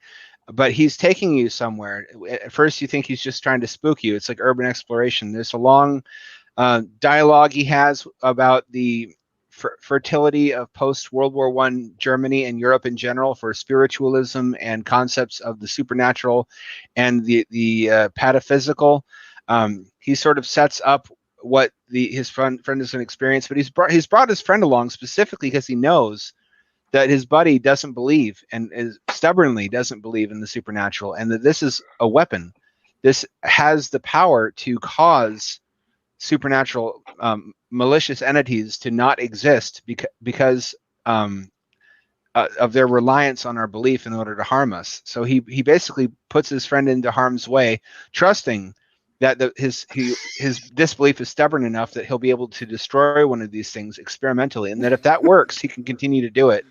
but he's taking you somewhere. At first, you think he's just trying to spook you. It's like urban exploration. There's a long dialogue he has about the fertility of post-World War I Germany and Europe in general for spiritualism and concepts of the supernatural and the pataphysical. He sort of sets up what his friend is going to experience, but he's brought his friend along specifically because he knows that his buddy doesn't believe and stubbornly doesn't believe in the supernatural, and that this is a weapon. This has the power to cause supernatural malicious entities to not exist because of their reliance on our belief in order to harm us. So he basically puts his friend into harm's way, trusting that his disbelief is stubborn enough that he'll be able to destroy one of these things experimentally, and that if that works, he can continue to do it.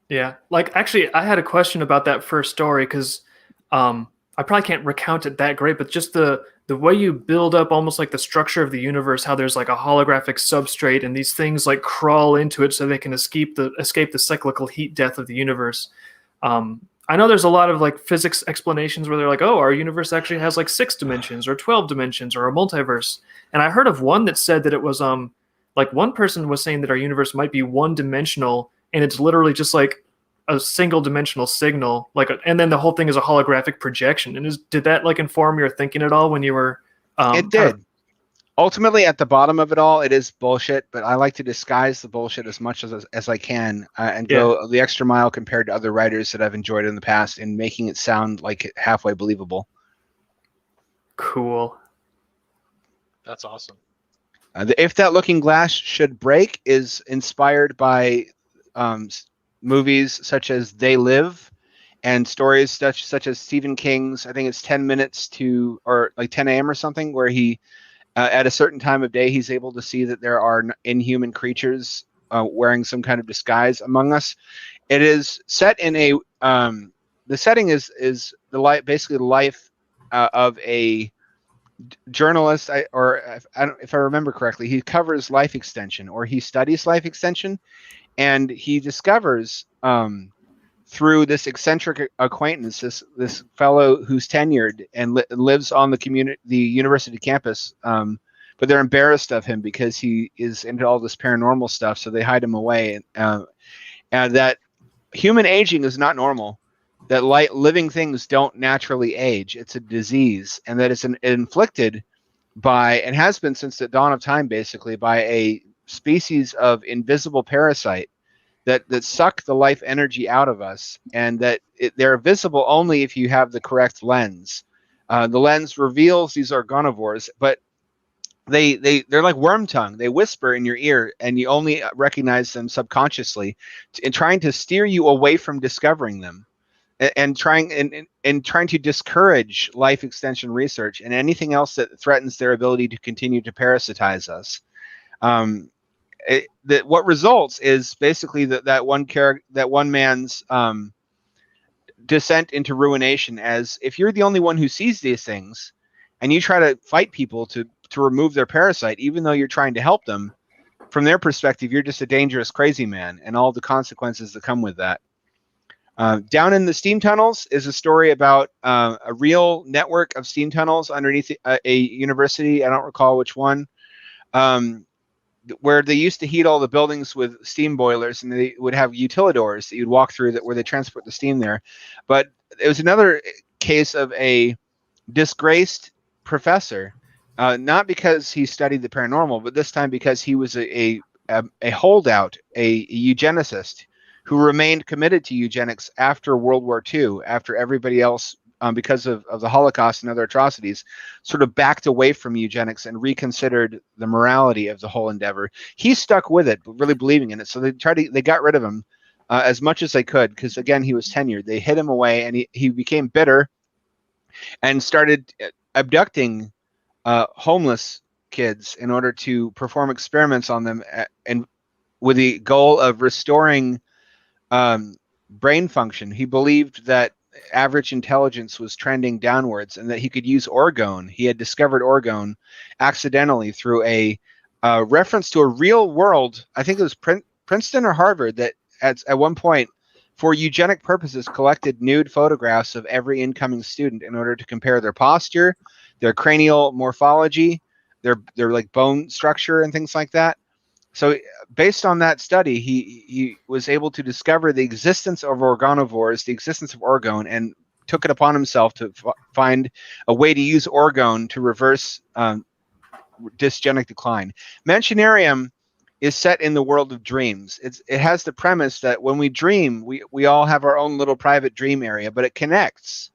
Yeah, like actually, I had a question about that first story because I probably can't recount it that great, but just the way you build up almost like the structure of the universe, how there's like a holographic substrate and these things like crawl into it so they can escape the cyclical heat death of the universe. I know there's a lot of like physics explanations where they're like, oh, our universe actually has like 6 dimensions or 12 dimensions or a multiverse. And I heard of one that said that it was like one person was saying that our universe might be one-dimensional and it's literally just like a single dimensional signal, and then the whole thing is a holographic projection. And did that like inform your thinking at all when you were? It did. Ultimately, at the bottom of it all, it is bullshit, but I like to disguise the bullshit as much as I can and go the extra mile compared to other writers that I've enjoyed in the past in making it sound like halfway believable. Cool. That's awesome. The If That Looking Glass Should Break is inspired by movies such as They Live and stories such as Stephen King's, I think it's 10 minutes to, or like 10 a.m. or something, where he, at a certain time of day, he's able to see that there are inhuman creatures wearing some kind of disguise among us. It is set in a, the setting is basically the life of a journalist, if I remember correctly, he covers life extension, or he studies life extension, and he discovers through this eccentric acquaintance, this fellow who's tenured and lives on the university campus, but they're embarrassed of him because he is into all this paranormal stuff, so they hide him away, and that human aging is not normal. That living things don't naturally age. It's a disease, and that it's inflicted by, and has been since the dawn of time, basically, by a species of invisible parasite that suck the life energy out of us, and that they're visible only if you have the correct lens. The lens reveals these organivores, but they're like worm tongue. They whisper in your ear, and you only recognize them subconsciously, in trying to steer you away from discovering them. And trying to discourage life extension research and anything else that threatens their ability to continue to parasitize us. what results is basically that one man's descent into ruination. As if you're the only one who sees these things, and you try to fight people to remove their parasite, even though you're trying to help them, from their perspective, you're just a dangerous, crazy man, and all the consequences that come with that. Down in the steam tunnels is a story about a real network of steam tunnels underneath a university. I don't recall which one, where they used to heat all the buildings with steam boilers, and they would have utilidors that you'd walk through where they transport the steam there. But it was another case of a disgraced professor, not because he studied the paranormal, but this time because he was a holdout, a eugenicist who remained committed to eugenics after World War II, after everybody else, because of the Holocaust and other atrocities, sort of backed away from eugenics and reconsidered the morality of the whole endeavor. He stuck with it, really believing in it. So they got rid of him as much as they could, because again, he was tenured. They hid him away, and he became bitter and started abducting homeless kids in order to perform experiments on them, and with the goal of restoring brain function. He believed that average intelligence was trending downwards, and that he could use orgone. He had discovered orgone accidentally through a reference to a real world, I think it was Princeton or Harvard, that at one point, for eugenic purposes, collected nude photographs of every incoming student in order to compare their posture, their cranial morphology, their like bone structure and things like that. So based on that study, he was able to discover the existence of organovores, the existence of orgone, and took it upon himself to find a way to use orgone to reverse dysgenic decline. Mansionarium is set in the world of dreams. It has the premise that when we dream, we all have our own little private dream area, but it connects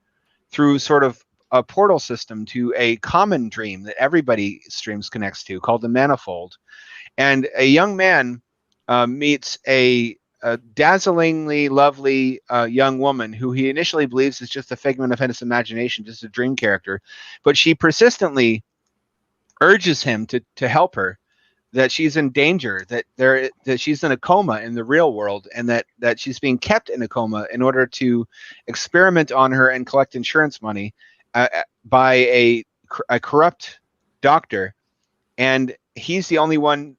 through sort of a portal system to a common dream that everybody's dreams connects to, called the manifold. And a young man meets a dazzlingly lovely young woman who he initially believes is just a figment of his imagination, just a dream character. But she persistently urges him to help her, that she's in danger, that she's in a coma in the real world, and that she's being kept in a coma in order to experiment on her and collect insurance money by a corrupt doctor. And he's the only one,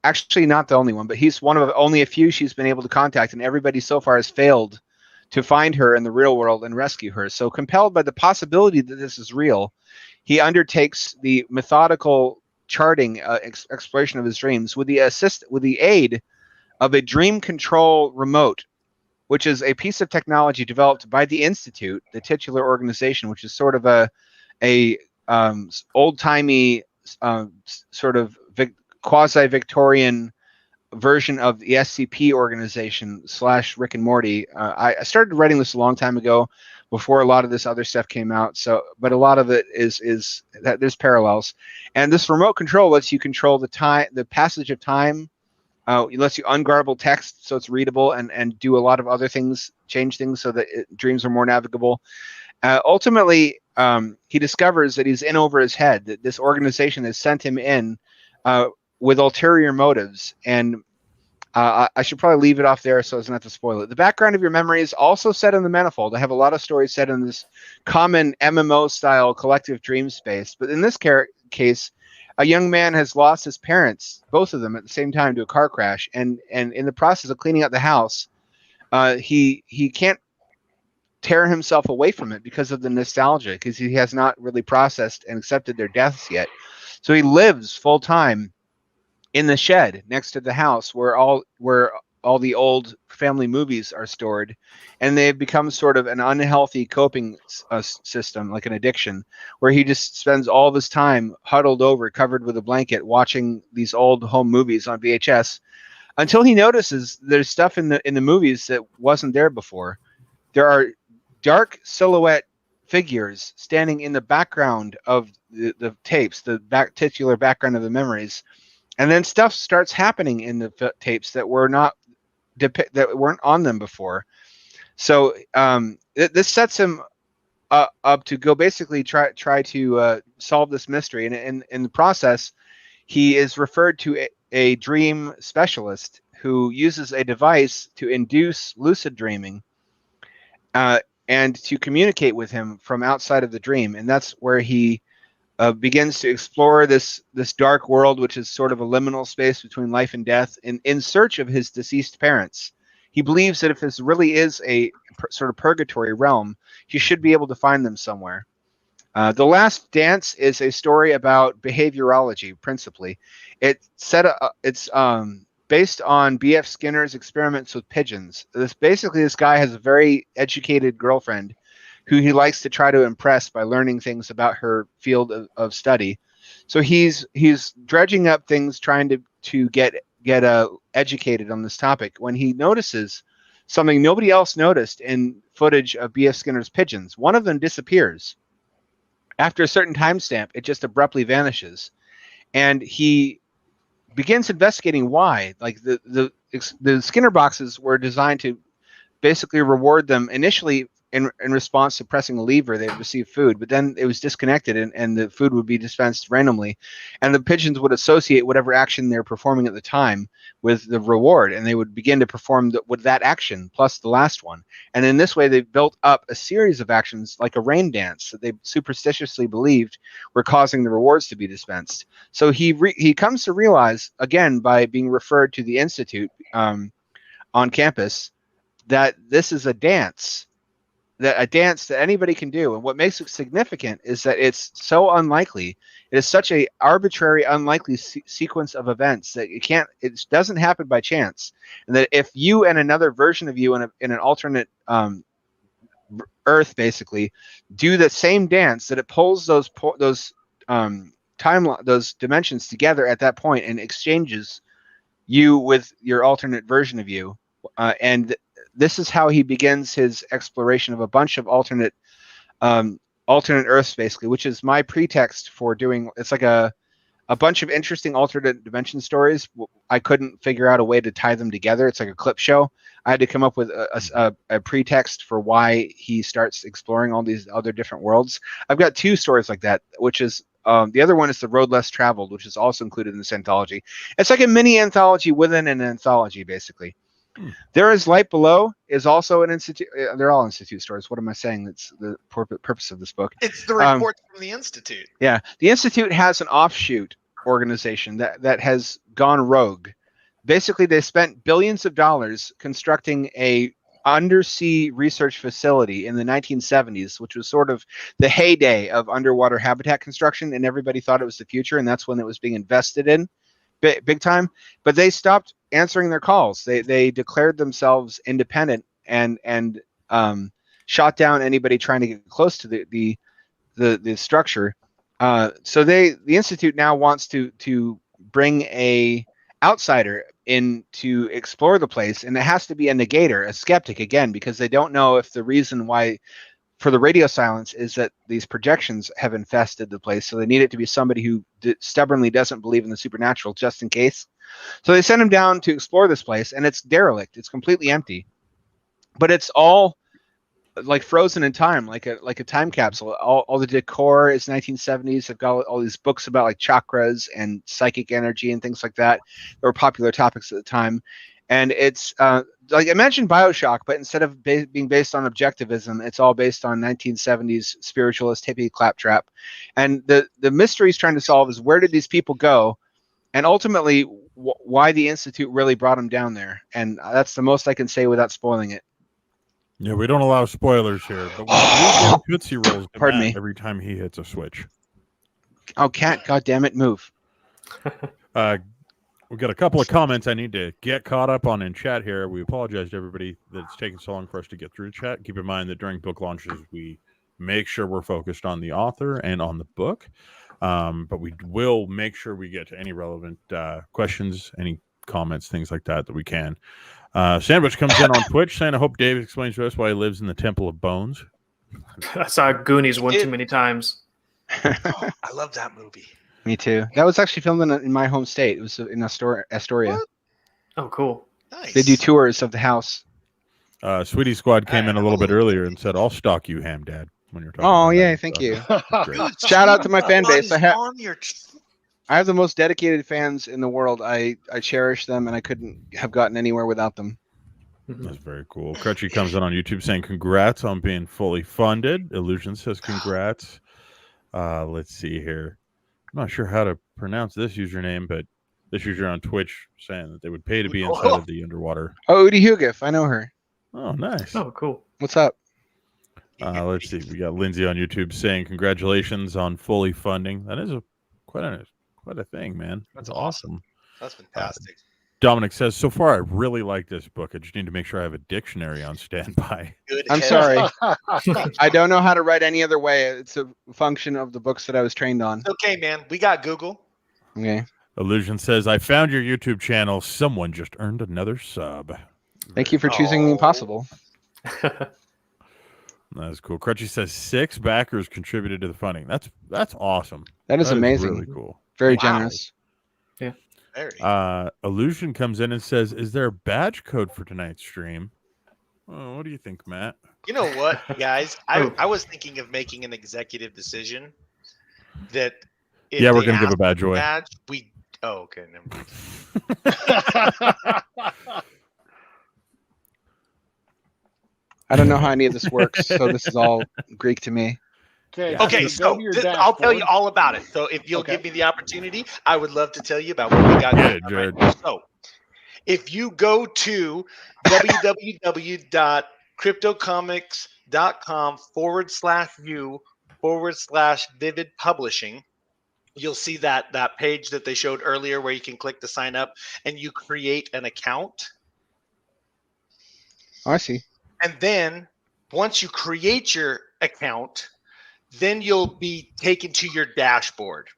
actually not the only one, but he's one of only a few she's been able to contact, and everybody so far has failed to find her in the real world and rescue her. So compelled by the possibility that this is real, he undertakes the methodical charting exploration of his dreams with the aid of a dream control remote, which is a piece of technology developed by the Institute, the titular organization, which is sort of a old-timey sort of quasi-Victorian version of the SCP organization / Rick and Morty. I started writing this a long time ago, before a lot of this other stuff came out. So, but a lot of it is that there's parallels, and this remote control lets you control the passage of time. It lets you ungarble text so it's readable, and do a lot of other things, change things so that dreams are more navigable. Ultimately, he discovers that he's in over his head, that this organization has sent him in with ulterior motives. And I should probably leave it off there so as not to spoil it. The background of your memory is also set in the manifold. I have a lot of stories set in this common MMO-style collective dream space. But in this case, a young man has lost his parents, both of them at the same time, to a car crash. And in the process of cleaning out the house, he can't tear himself away from it because of the nostalgia, because he has not really processed and accepted their deaths yet. So he lives full time in the shed next to the house where all the old family movies are stored, and they've become sort of an unhealthy coping system, like an addiction, where he just spends all of his time huddled over, covered with a blanket, watching these old home movies on VHS, until he notices there's stuff in the movies that wasn't there before. There are dark silhouette figures standing in the background of the tapes, the titular background of the memories. And then stuff starts happening in the tapes that were not that weren't on them before. So this sets him up to go basically try to solve this mystery. And in the process, he is referred to a dream specialist who uses a device to induce lucid dreaming and to communicate with him from outside of the dream. And that's where he begins to explore this dark world, which is sort of a liminal space between life and death, in search of his deceased parents. He believes that if this really is a sort of purgatory realm, he should be able to find them somewhere. The Last Dance is a story about behaviorology, principally. It's based on B.F. Skinner's experiments with pigeons. This guy has a very educated girlfriend who he likes to try to impress by learning things about her field of study. So he's dredging up things, trying to get educated on this topic, when he notices something nobody else noticed in footage of B.F. Skinner's pigeons. One of them disappears. After a certain timestamp, it just abruptly vanishes. And he begins investigating why. Like the Skinner boxes were designed to basically reward them initially in response to pressing a lever. They'd receive food, but then it was disconnected and the food would be dispensed randomly, and the pigeons would associate whatever action they're performing at the time with the reward, and they would begin to perform with that action plus the last one. And in this way, they built up a series of actions like a rain dance that they superstitiously believed were causing the rewards to be dispensed. So he comes to realize, again, by being referred to the Institute on campus, that this is a dance that anybody can do. And what makes it significant is that it's so unlikely. It is such a arbitrary, unlikely sequence of events that it doesn't happen by chance. And that if you and another version of you in an alternate Earth basically do the same dance, that it pulls those dimensions together at that point and exchanges you with your alternate version of you. And this is how he begins his exploration of a bunch of alternate Earths, basically, which is my pretext for doing. It's like a bunch of interesting alternate dimension stories. I couldn't figure out a way to tie them together. It's like a clip show. I had to come up with a pretext for why he starts exploring all these other different worlds. I've got 2 stories like that, which is the other one is The Road Less Traveled, which is also included in this anthology. It's like a mini anthology within an anthology, basically. There Is Light Below is also an institute. They're all institute stories. What am I saying? That's the purpose of this book. It's the reports from the Institute. Yeah. The Institute has an offshoot organization that has gone rogue. Basically, they spent billions of dollars constructing a undersea research facility in the 1970s, which was sort of the heyday of underwater habitat construction, and everybody thought it was the future, and that's when it was being invested in big time. But they stopped answering their calls. They declared themselves independent and shot down anybody trying to get close to the structure. So the Institute now wants to bring a outsider in to explore the place, and it has to be a negator, a skeptic, again, because they don't know if the reason why for the radio silence is that these projections have infested the place. So they need it to be somebody who stubbornly doesn't believe in the supernatural, just in case. So they send him down to explore this place, and it's derelict. It's completely empty, but it's all like frozen in time, like a time capsule. All the decor is 1970s. They've got all these books about like chakras and psychic energy and things like that. They were popular topics at the time. And it's like, imagine BioShock, but instead of being based on objectivism, it's all based on 1970s spiritualist hippie claptrap. And the mystery he's trying to solve is, where did these people go? And ultimately, why the Institute really brought him down there. And that's the most I can say without spoiling it. Yeah, we don't allow spoilers here, but we do give Tootsie Rolls to Pardon Matt me. every time he hits a switch. Oh, cat, goddammit, move. We've got a couple of comments I need to get caught up on in chat here. We apologize to everybody that it's taken so long for us to get through chat. Keep in mind that during book launches, we make sure we're focused on the author and on the book. But we will make sure we get to any relevant questions, any comments, things like that we can. Sandwich comes in on Twitch saying, I hope Dave explains to us why he lives in the Temple of Bones. I saw Goonies one too many times. Oh, I love that movie. Me too. That was actually filmed in my home state. It was in Astoria. What? Oh, cool. Nice. They do tours of the house. Sweetie Squad came in a little bit earlier and said, I'll stalk you, Ham Dad, when you're talking Oh, about yeah, that. thank So, you. great. Shout out to my fan base. I have the most dedicated fans in the world. I cherish them, and I couldn't have gotten anywhere without them. That's very cool. Crutchy comes in on YouTube saying congrats on being fully funded. Illusion says congrats. Let's see here. I'm not sure how to pronounce this username, but this user on Twitch saying that they would pay to be inside of the underwater. Oh, Udi Hugif, I know her. Oh, nice. Oh, cool. What's up? Let's see. We got Lindsay on YouTube saying congratulations on fully funding. That is quite a thing, man. That's awesome. That's fantastic. Dominic says, so far I really like this book. I just need to make sure I have a dictionary on standby. Good. I'm sorry. I don't know how to write any other way. It's a function of the books that I was trained on. It's okay, man. We got Google. Okay. Illusion says, I found your YouTube channel. Someone just earned another sub. Thank you for choosing the impossible. That's cool. Crutchy says 6 backers contributed to the funding. That's awesome. That is amazing. Really cool. Very generous. Yeah. Very. Illusion comes in and says, is there a badge code for tonight's stream? Oh, what do you think, Matt? You know what, guys? I was thinking of making an executive decision that if Yeah, we're they going to give a ask badge for away. okay, never mind. I don't know how any of this works, so this is all Greek to me. Okay, so I'll tell you all about it. So if you'll give me the opportunity, I would love to tell you about what we got going on right now. So if you go to www.cryptocomics.com/view/Vivid Publishing, you'll see that page that they showed earlier where you can click to sign up and you create an account. Oh, I see. And then once you create your account, then you'll be taken to your dashboard.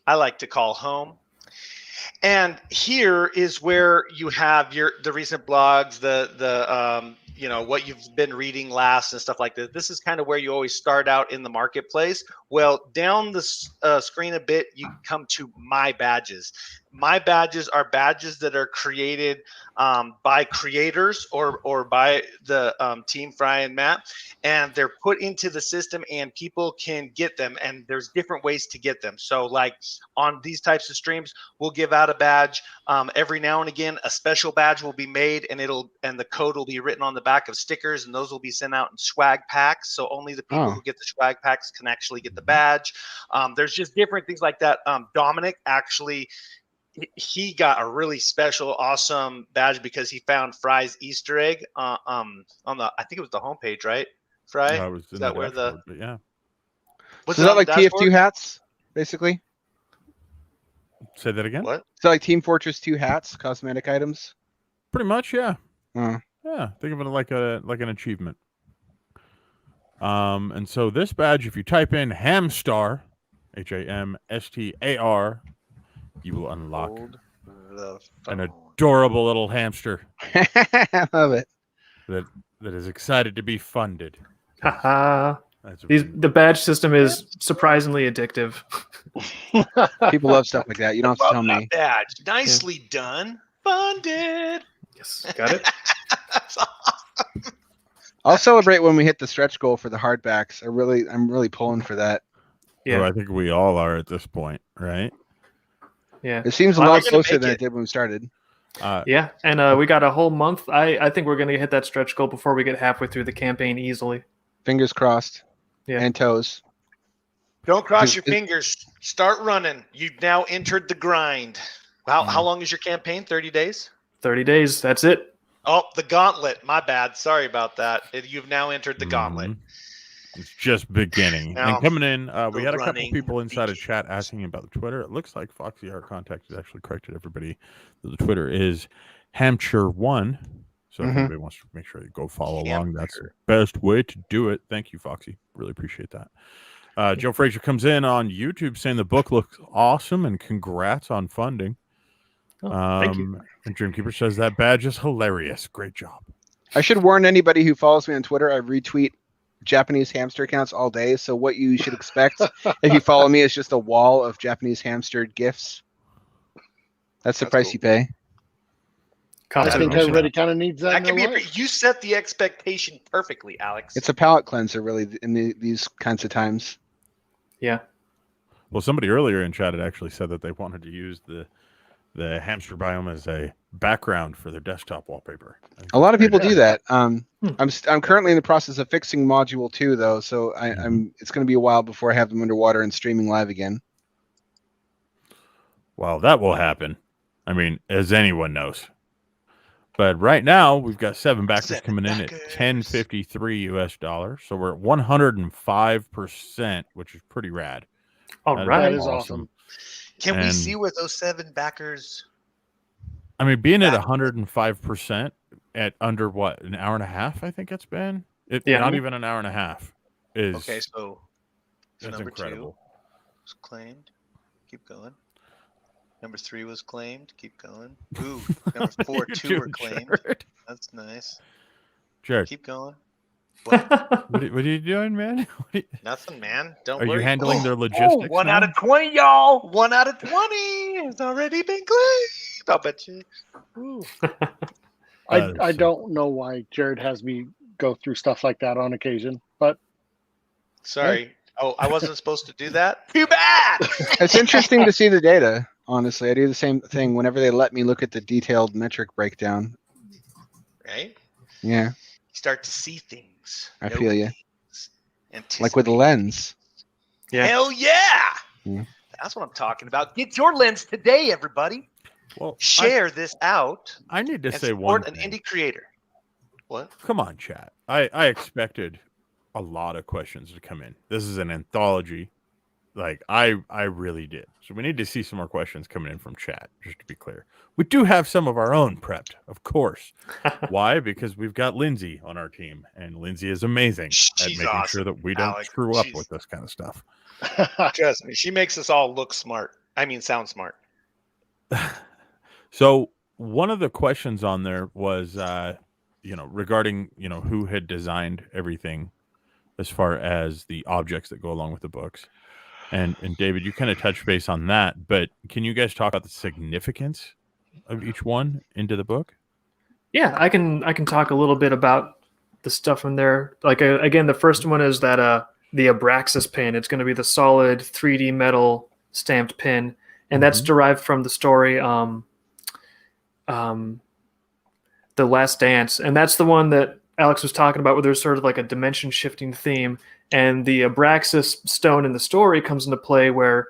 I like to call home. And here is where you have the recent blogs, the what you've been reading last and stuff like that. This is kind of where you always start out in the marketplace. Well, down the screen a bit, you come to My Badges. My Badges are badges that are created by creators or by the team Fry and Matt, and they're put into the system and people can get them, and there's different ways to get them. So like on these types of streams, we'll give out a badge every now and again. A special badge will be made, and the code will be written on the back of stickers, and those will be sent out in swag packs. So only the people who get the swag packs can actually get the badge. There's just different things like that. Dominic actually, he got a really special, awesome badge because he found Fry's Easter egg on the, I think it was the homepage, right? Fry? Was is that where dashboard, yeah. So is that like TF2 hats, basically? Say that again? What? Is that like Team Fortress 2 hats, cosmetic items? Pretty much, yeah. Uh. Yeah, think of it like an achievement. And so this badge, if you type in Hamstar, HAMSTAR, you will unlock an adorable little hamster. I love it. That is excited to be funded. Haha. The badge system is surprisingly addictive. People love stuff like that. You don't have to tell me. Badge. Nicely done. Funded. Yes, got it. That's awesome. I'll celebrate when we hit the stretch goal for the hardbacks. I'm really pulling for that. Yeah, well, I think we all are at this point, right? Yeah, it seems a lot closer than it did when we started. Yeah, and we got a whole month. I think we're gonna hit that stretch goal before we get halfway through the campaign easily. Fingers crossed. Yeah, and toes. Don't cross your fingers. Start running. You've now entered the grind. How long is your campaign? 30 days? 30 days. That's it. Oh, the gauntlet. My bad. Sorry about that. You've now entered the gauntlet. It's just beginning. Now, and coming in, we had a couple people inside of chat asking about the Twitter. It looks like Foxy, our contact, has actually corrected everybody. The Twitter is Hampshire1. So if anybody wants to make sure you go follow along, that's the best way to do it. Thank you, Foxy. Really appreciate that. Joe Frazier comes in on YouTube saying the book looks awesome and congrats on funding. Thank you. And Dreamkeeper says that badge is hilarious. Great job. I should warn anybody who follows me on Twitter, I retweet Japanese hamster accounts all day. So what you should expect if you follow me is just a wall of Japanese hamster GIFs. That's the price you pay. I think everybody kind of needs that. You set the expectation perfectly, Alex. It's a palate cleanser, really, in these kinds of times. Yeah. Well, somebody earlier in chat had actually said that they wanted to use the hamster biome as a background for their desktop wallpaper. A lot of people do that. Hmm. I'm currently in the process of fixing module 2 though, so it's going to be a while before I have them underwater and streaming live again. Well, that will happen. I mean, as anyone knows. But right now, we've got 7 backers 7 coming in at backers. $10.53 US. So we're at 105%, which is pretty rad. All That right. That is awesome. Can we And- see where those 7 backers? I mean, being at Back- 105% at under what, an hour and a half, I think it's been? Yeah. Not even an hour and a half is Okay, so that's number incredible. 2 was claimed. Keep going. Number 3 was claimed. Keep going. Ooh, number 4, You're 2 were doing claimed. Jared. That's nice. Jared, Keep going. what are you doing, man? Nothing, man. Don't Are worry. you handling their Oh, logistics? 1 now? out of 20, y'all. 1 out of 20 has already been claimed. I'll bet you. Ooh. I don't know why Jared has me go through stuff like that on occasion, but Sorry. Oh, I wasn't supposed to do that? Too bad! It's interesting to see the data. Honestly, I do the same thing whenever they let me look at the detailed metric breakdown. Right? Yeah, You start to see things. I know feel ya. things, like with the anticipate. lens. Yeah. Hell yeah! Yeah. That's what I'm talking about. Get your lens today, everybody. Well, Share this out I need to and say one support an thing. indie creator. What? Come on, chat. I expected a lot of questions to come in. This is an anthology. Like, I really did. So we need to see some more questions coming in from chat, just to be clear. We do have some of our own prepped, of course. Why? Because we've got Lindsay on our team, and Lindsay is amazing at She's making awesome, sure that we don't Alex. screw up She's- with this kind of stuff. Trust me, she makes us all look smart. I mean, sound smart. So one of the questions on there was, regarding, who had designed everything as far as the objects that go along with the books. And David, you kind of touched base on that, but can you guys talk about the significance of each one into the book? Yeah, I can talk a little bit about the stuff in there. Like again, the first one is that the Abraxas pin. It's going to be the solid 3D metal stamped pin, and that's derived from the story The Last Dance, and that's the one that Alex was talking about, where there's sort of like a dimension shifting theme, and the Abraxas stone in the story comes into play where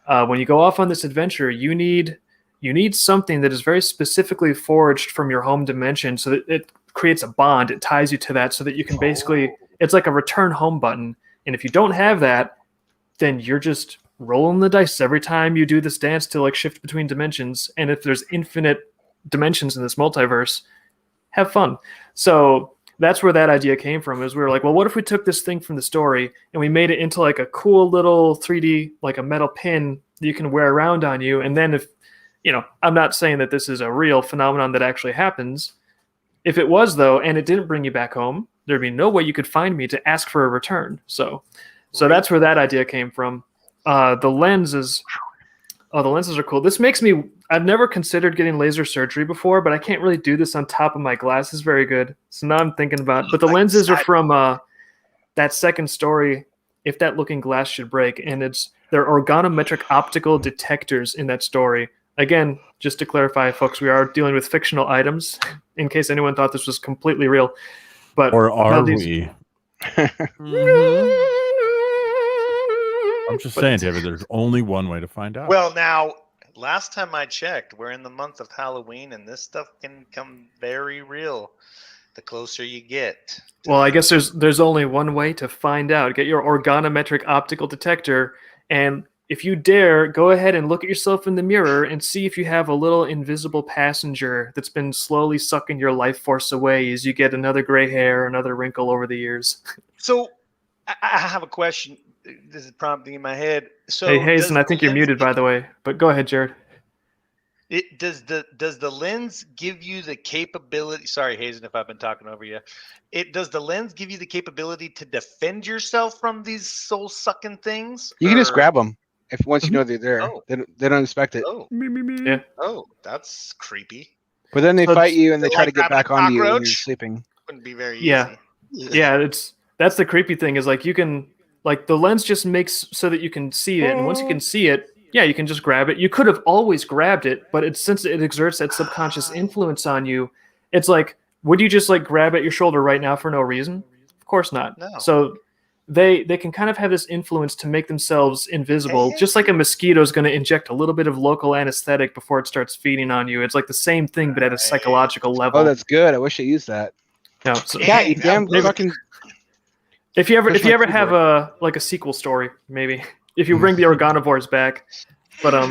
when you go off on this adventure, you need something that is very specifically forged from your home dimension, so that it creates a bond. It ties you to that, so that you can basically, it's like a return home button. And if you don't have that, then you're just rolling the dice every time you do this dance to like shift between dimensions. And if there's infinite dimensions in this multiverse, have fun. So that's where that idea came from, is we were like, well, what if we took this thing from the story and we made it into like a cool little 3D, like a metal pin that you can wear around on you. And then if, I'm not saying that this is a real phenomenon that actually happens. If it was, though, and it didn't bring you back home, there'd be no way you could find me to ask for a return. So that's where that idea came from. The lenses are cool. This makes me, I've never considered getting laser surgery before, but I can't really do this on top of my glasses very good. So now I'm thinking about it. But the lenses are from that second story, If That Looking Glass Should Break, and they're organometric optical detectors in that story. Again, just to clarify, folks, we are dealing with fictional items, in case anyone thought this was completely real. But Or are now these- we? I'm just saying, David, there's only one way to find out. Well, now, last time I checked, we're in the month of Halloween, and this stuff can come very real the closer you get. Well, I guess there's only one way to find out. Get your organometric optical detector, and if you dare, go ahead and look at yourself in the mirror and see if you have a little invisible passenger that's been slowly sucking your life force away as you get another gray hair, another wrinkle over the years. So, I have a question. This is prompting in my head. So, Hey, Hazen, I think you're muted, by the way. But go ahead, Jared. Does the lens give you the capability? Sorry, Hazen, if I've been talking over you. Does the lens give you the capability to defend yourself from these soul sucking things? You can just Or- grab them if once you know they're there. Oh. They don't expect it. Oh, Yeah. oh, that's creepy. But then they So fight you and they it's try like to get grabbing a back onto you when you're cockroach? sleeping. Wouldn't be very Yeah. easy. Yeah, that's the creepy thing, is like you can Like the lens just makes so that you can see it, and once you can see it, yeah, you can just grab it. You could have always grabbed it, but since it exerts that subconscious influence on you, it's like, would you just like grab at your shoulder right now for no reason? Of course not. No. So they can kind of have this influence to make themselves invisible, Hey. just like a mosquito is going to inject a little bit of local anesthetic before it starts feeding on you. It's like the same thing, but at a psychological level. Oh, that's good. I wish I used that. No, so- Yeah, you damn maybe- fucking. if you ever Push my have a like a sequel story, maybe if you bring the organivores back, but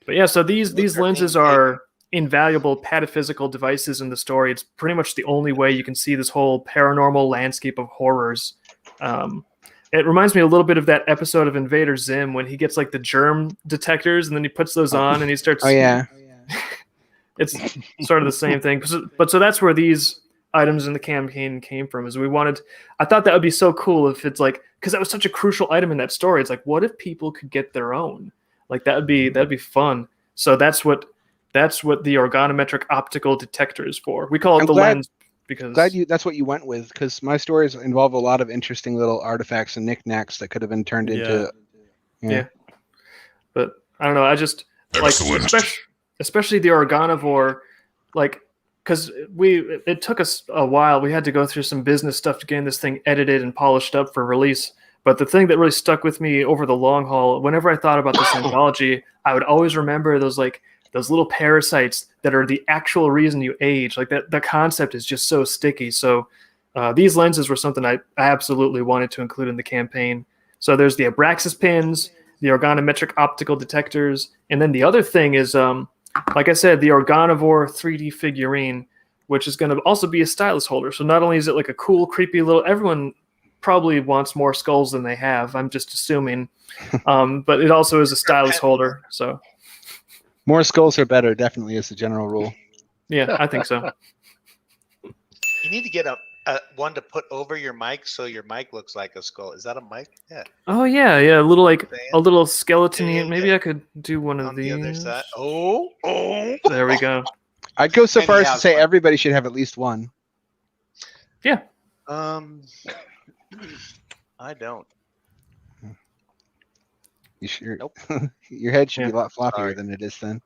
yeah. So these lenses are invaluable pataphysical devices in the story. It's pretty much the only way you can see this whole paranormal landscape of horrors. It reminds me a little bit of that episode of Invader Zim when he gets like the germ detectors and then he puts those on and he starts. Oh yeah. It's sort of the same thing. But so that's where these items in the campaign came from. Is I thought that would be so cool if it's like, because that was such a crucial item in that story. It's like, what if people could get their own? Like that'd be fun. So that's what the organometric optical detector is for. We call it lens because That's what you went with, because my stories involve a lot of interesting little artifacts and knickknacks that could have been turned into. Yeah. But I don't know. I just like especially the organivore, like because it took us a while. We had to go through some business stuff to get this thing edited and polished up for release. But the thing that really stuck with me over the long haul, whenever I thought about this anthology, I would always remember those little parasites that are the actual reason you age. Like that, the concept is just so sticky. So these lenses were something I absolutely wanted to include in the campaign. So there's the Abraxas pins, the organometric optical detectors, and then the other thing is, like I said, the Organivore 3D figurine, which is going to also be a stylus holder. So not only is it like a cool, creepy little, everyone probably wants more skulls than they have, I'm just assuming, but it also is a stylus holder. So More skulls are better, definitely, is the general rule. yeah, I think so. You need to get a one to put over your mic so your mic looks like a skull. Is that a mic? Yeah. Oh yeah, a little skeleton. Yeah, Maybe I could do one of On these. the other side. Oh. There we go. I'd go so And far he as to has say one. everybody should have at least one. Yeah. I don't. You sure? Nope. Your head should be a Yeah. lot floppier Sorry. than it is then.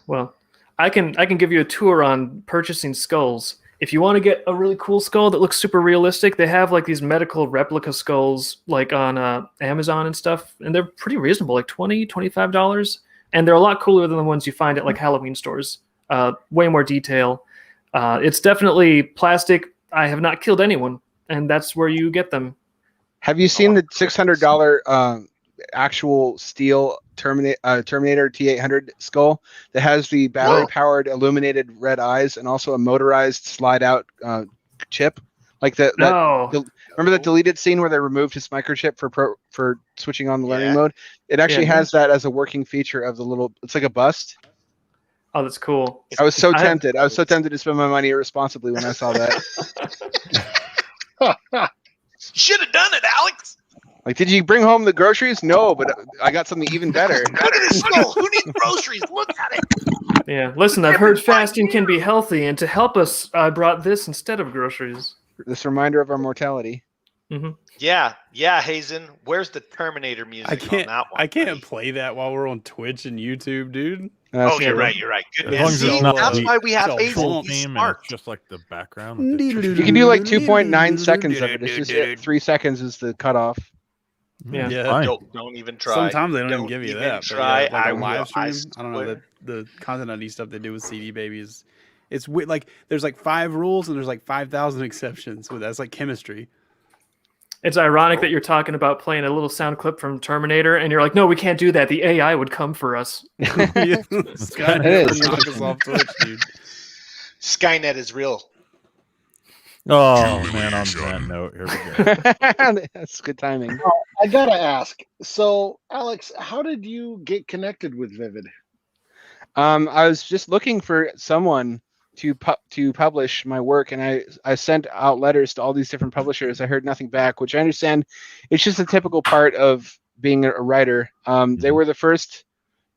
Well, I can give you a tour on purchasing skulls. If you want to get a really cool skull that looks super realistic, they have like these medical replica skulls like on Amazon and stuff, and they're pretty reasonable, like $25, and they're a lot cooler than the ones you find at like Halloween stores. Way more detail. It's definitely plastic. I have not killed anyone, and that's where you get them. Have you seen the $600 actual steel Terminator T-800 skull that has the battery-powered illuminated red eyes and also a motorized slide-out chip? Like No. remember that deleted scene where they removed his microchip for switching on the learning Yeah. mode? It actually Yeah. has that as a working feature of the little. It's like a bust. Oh, that's cool. I was so I- tempted. I was so tempted to spend my money irresponsibly when I saw that. You should have done it, Alex. Like, did you bring home the groceries? No, but I got something even better. Look at his skull. Who needs groceries? Look at it. Yeah. Listen, I've heard fasting can be healthy, and to help us, I brought this instead of groceries. This reminder of our mortality. Yeah, Hazen. Where's the Terminator music on that one? I can't buddy? play that while we're on Twitch and YouTube, dude. Oh, Yeah, you're right. right. You're right. Good As man. long as it's See, not that's the- why we have so Hazen. full He's Name and smart. it's just like the background. You can do like 2.9 seconds of it. It's just 3 seconds is the cutoff. Yeah. Yeah. Fine. Don't even try. Sometimes they don't even Don't give you even that. try. But yeah, like I a will. live I stream. I don't know swear. the content ID stuff they do with CD Babies. It's weird. Like there's like 5 rules and there's like 5,000 exceptions. Well, that's like chemistry. It's ironic that you're talking about playing a little sound clip from Terminator, and you're like, no, we can't do that. The AI would come for us. Skynet It would is. knock us off Twitch, dude. Skynet is real. Oh man, on that note, here we go. That's good timing. I gotta ask. So, Alex, how did you get connected with Vivid? I was just looking for someone to publish my work, and I sent out letters to all these different publishers. I heard nothing back, which I understand. It's just a typical part of being a writer. They were the first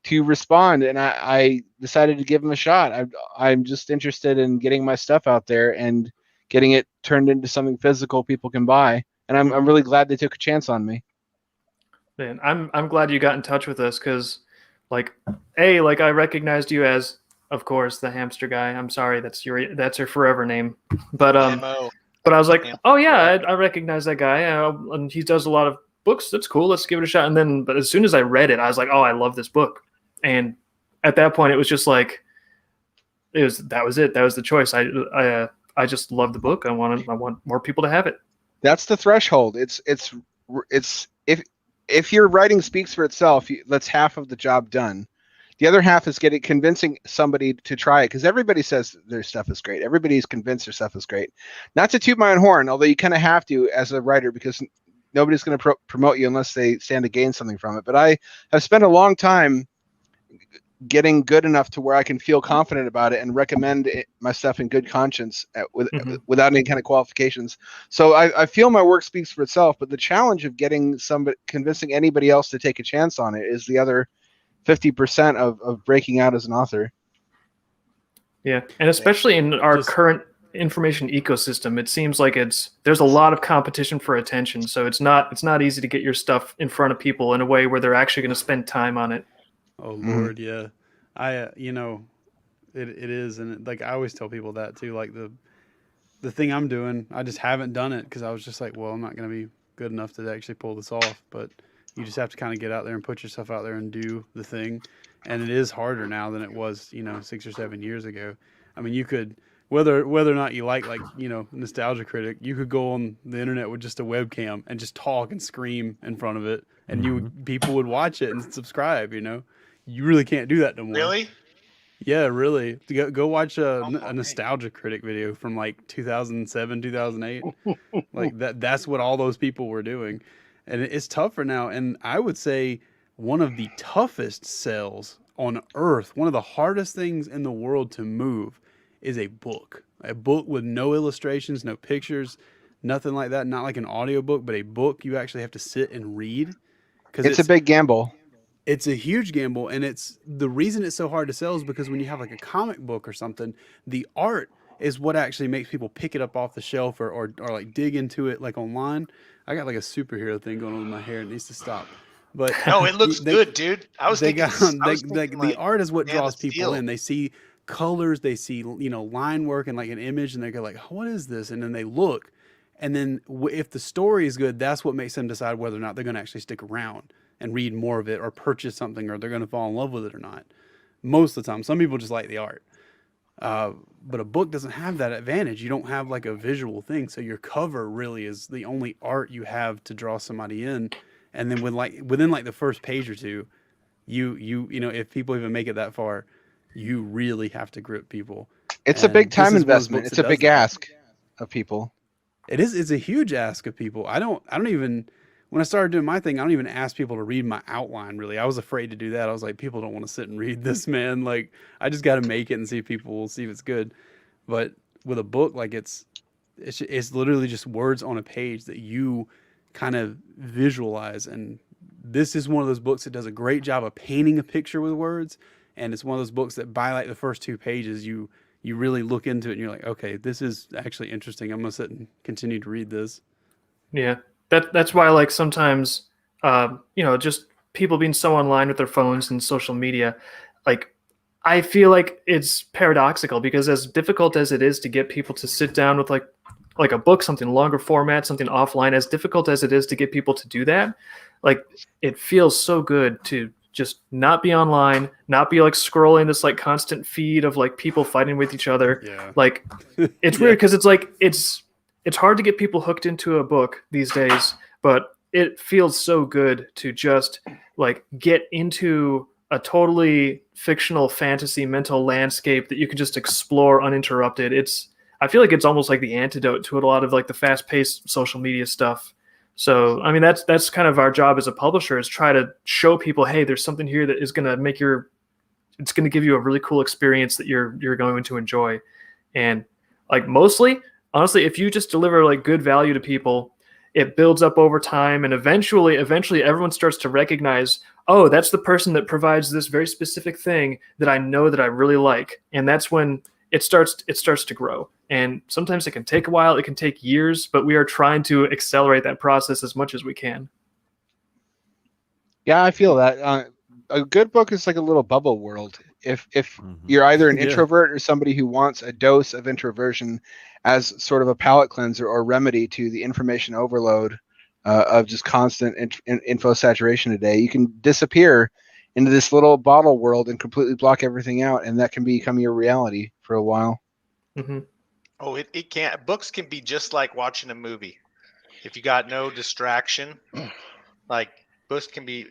to respond, and I decided to give them a shot. I'm just interested in getting my stuff out there and getting it turned into something physical people can buy. And I'm really glad they took a chance on me. Man, I'm glad you got in touch with us because, like, I recognized you as, of course, the hamster guy. I'm sorry, that's your forever name, but MO. but I was like, Hamster oh yeah, forever. I recognize that guy, and he does a lot of books. That's cool. Let's give it a shot. And then, but as soon as I read it, I was like, oh, I love this book. And at that point, it was just like, that was it. That was the choice. I just love the book. I want more people to have it. That's the threshold. It's if your writing speaks for itself, that's half of the job done. The other half is convincing somebody to try it, because everybody says their stuff is great. Everybody's convinced their stuff is great. Not to toot my own horn, although you kind of have to as a writer, because nobody's going to promote you unless they stand to gain something from it. But I have spent a long time getting good enough to where I can feel confident about it and recommend my stuff in good conscience without any kind of qualifications. So I feel my work speaks for itself, but the challenge of convincing anybody else to take a chance on it is the other 50% of breaking out as an author. Yeah, and especially in our current information ecosystem, it seems like there's a lot of competition for attention. So it's not easy to get your stuff in front of people in a way where they're actually going to spend time on it. Oh Lord, yeah. It is, and like I always tell people that too. Like the thing I'm doing, I just haven't done it because I was just like, well, I'm not going to be good enough to actually pull this off. But you just have to kind of get out there and put yourself out there and do the thing. And it is harder now than it was, 6 or 7 years ago. I mean, you could, whether or not you like Nostalgia Critic, you could go on the internet with just a webcam and just talk and scream in front of it, and people would watch it and subscribe. You really can't do that no more. Really? Yeah, really. Go watch a Nostalgia Critic video from like 2007, 2008. Like that's what all those people were doing. And it's tougher now. And I would say one of the toughest sells on earth, one of the hardest things in the world to move is a book. A book with no illustrations, no pictures, nothing like that. Not like an audiobook, but a book you actually have to sit and read. It's a big gamble. It's a huge gamble, and it's the reason it's so hard to sell is because when you have like a comic book or something, the art is what actually makes people pick it up off the shelf or like dig into it like online. I got like a superhero thing going on in my hair. It needs to stop. But no, it looks good, dude. The art is what draws people in. They see colors, they see line work and like an image, and they go like, "What is this?" And then they look, and then if the story is good, that's what makes them decide whether or not they're going to actually stick around and read more of it or purchase something, or they're going to fall in love with it or not. Most of the time, some people just like the art. But a book doesn't have that advantage. You don't have like a visual thing. So your cover really is the only art you have to draw somebody in. And then within the first page or two, if people even make it that far, you really have to grip people. It's a big time investment. It's a big ask of people. It is. It's a huge ask of people. I don't even, when I started doing my thing, I don't even ask people to read my outline, really. I was afraid to do that. I was like, people don't want to sit and read this, man. Like, I just got to make it and see if people will see if it's good. But with a book, like it's literally just words on a page that you kind of visualize. And this is one of those books that does a great job of painting a picture with words. And it's one of those books that by like the first 2 pages, you really look into it and you're like, okay, this is actually interesting. I'm going to sit and continue to read this. Yeah. That's why, like, sometimes, just people being so online with their phones and social media, like, I feel like it's paradoxical because as difficult as it is to get people to sit down with like a book, something longer format, something offline, as difficult as it is to get people to do that, like, it feels so good to just not be online, not be like scrolling this like constant feed of like people fighting with each other. Yeah. Like, it's weird because it's like, it's hard to get people hooked into a book these days, but it feels so good to just like get into a totally fictional fantasy mental landscape that you can just explore uninterrupted. I feel like it's almost like the antidote to a lot of like the fast-paced social media stuff. So, I mean, that's kind of our job as a publisher, is try to show people, hey, there's something here that is going to it's going to give you a really cool experience that you're going to enjoy. And like mostly, honestly, if you just deliver like good value to people, it builds up over time, and eventually everyone starts to recognize, oh, that's the person that provides this very specific thing that I know that I really like. And that's when it starts to grow. And sometimes it can take a while, it can take years, but we are trying to accelerate that process as much as we can. Yeah, I feel that. A good book is like a little bubble world. If Mhm. you're either an Yeah. introvert or somebody who wants a dose of introversion as sort of a palate cleanser or remedy to the information overload of just constant info saturation today, you can disappear into this little bottle world and completely block everything out, and that can become your reality for a while. Hmm. Oh, it can't. Books can be just like watching a movie. If you got no distraction, like books can be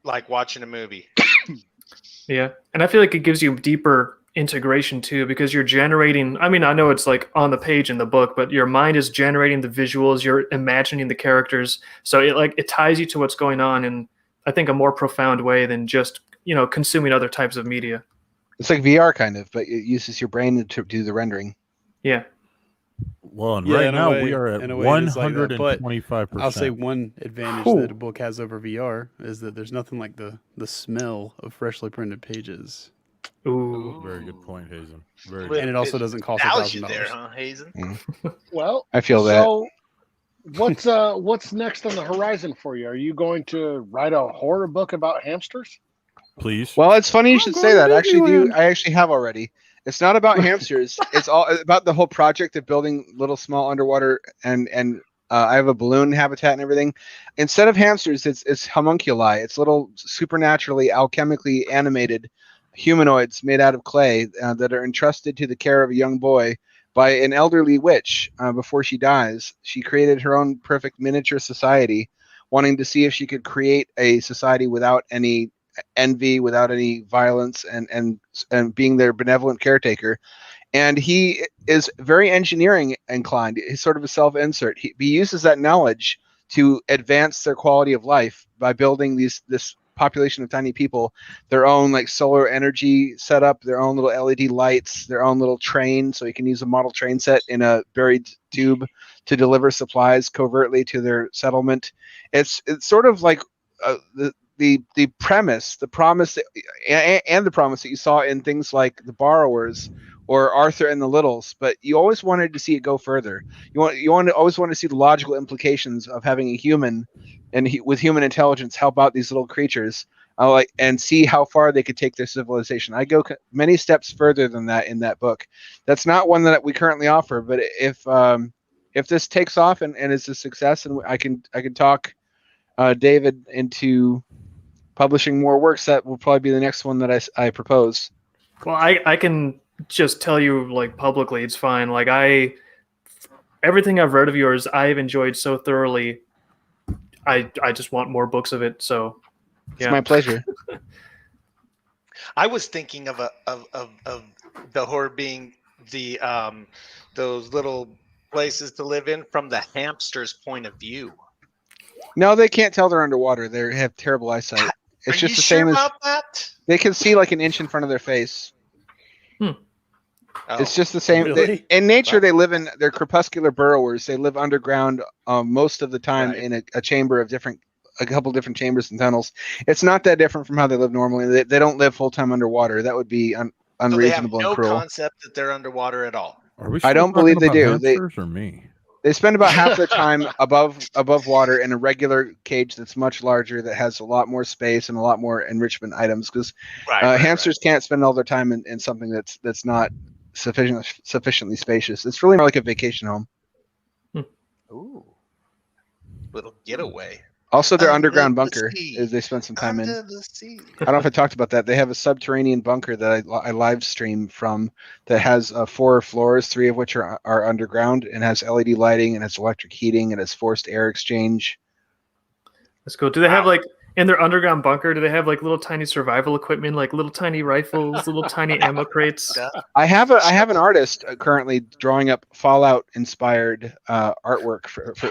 like watching a movie. Yeah, and I feel like it gives you deeper integration too, because you're generating. I mean, I know it's like on the page in the book, but your mind is generating the visuals. You're imagining the characters, so it ties you to what's going on in, I think, a more profound way than just consuming other types of media. It's like VR kind of, but it uses your brain to do the rendering. Yeah. Well, and Yeah, right in a now way- we are at in a way it is like that, but 125%. I'll say one advantage Whew. that a book has over VR is that there's nothing like the smell of freshly printed pages, Ooh. Very good point, Hazen. Very Well, good. and it also doesn't cost Nostalgia $1,000. there, huh, Hazen? Well, I feel that. so what's next on the horizon for you? Are you going to write a horror book about hamsters? Please. Well, it's funny you should say going that. to I actually have already. It's not about hamsters. It's all about the whole project of building little small underwater and I have a balloon habitat and everything. Instead of hamsters, it's homunculi. It's little supernaturally alchemically animated humanoids made out of clay that are entrusted to the care of a young boy by an elderly witch before she dies. She created her own perfect miniature society, wanting to see if she could create a society without any envy, without any violence, and being their benevolent caretaker. And he is very engineering inclined. He's sort of a self-insert. He uses that knowledge to advance their quality of life by building this population of tiny people their own like solar energy setup, their own little LED lights, their own little train, so he can use a model train set in a buried tube to deliver supplies covertly to their settlement. It's sort of like the premise, the promise and the promise that you saw in things like The Borrowers or Arthur and the Littles, but you always wanted to see it go further. Always want to see the logical implications of having a human with human intelligence help out these little creatures, and see how far they could take their civilization. I go many steps further than that in that book. That's not one that we currently offer, but if this takes off and is a success, and I can talk David into publishing more works, that will probably be the next one that I propose. Well, I can just tell you like publicly, it's fine. Like everything I've read of yours, I've enjoyed so thoroughly. I just want more books of it. So It's my pleasure. I was thinking of the horror being the those little places to live in from the hamster's point of view. No, they can't tell they're underwater. They have terrible eyesight. It's Are just you the sure same as about that? they can see like an inch in front of their face. Oh, It's just the same. Really? In nature, they live in they're crepuscular burrowers. They live underground most of the time Right. in a chamber of a couple different chambers and tunnels. It's not that different from how they live normally. They don't live full time underwater. That would be so they have unreasonable no and cruel. concept that they're underwater at all. Are we I don't still believe talking they about do. hamsters or me? They spend about half their time above water in a regular cage that's much larger, that has a lot more space and a lot more enrichment items. Because Right. hamsters can't spend all their time in something that's not sufficiently spacious. It's really more like a vacation home. Ooh, little getaway. Also, their Under underground the bunker sea. is they spend some time in. Under the sea. I don't know if I talked about that. They have a subterranean bunker that I live stream from that has 4 floors, 3 of which are underground, and has LED lighting and has electric heating and has forced air exchange. that's cool. Do they have like in their underground bunker? Do they have like little tiny survival equipment, like little tiny rifles, little tiny ammo crates? I have an artist currently drawing up Fallout inspired artwork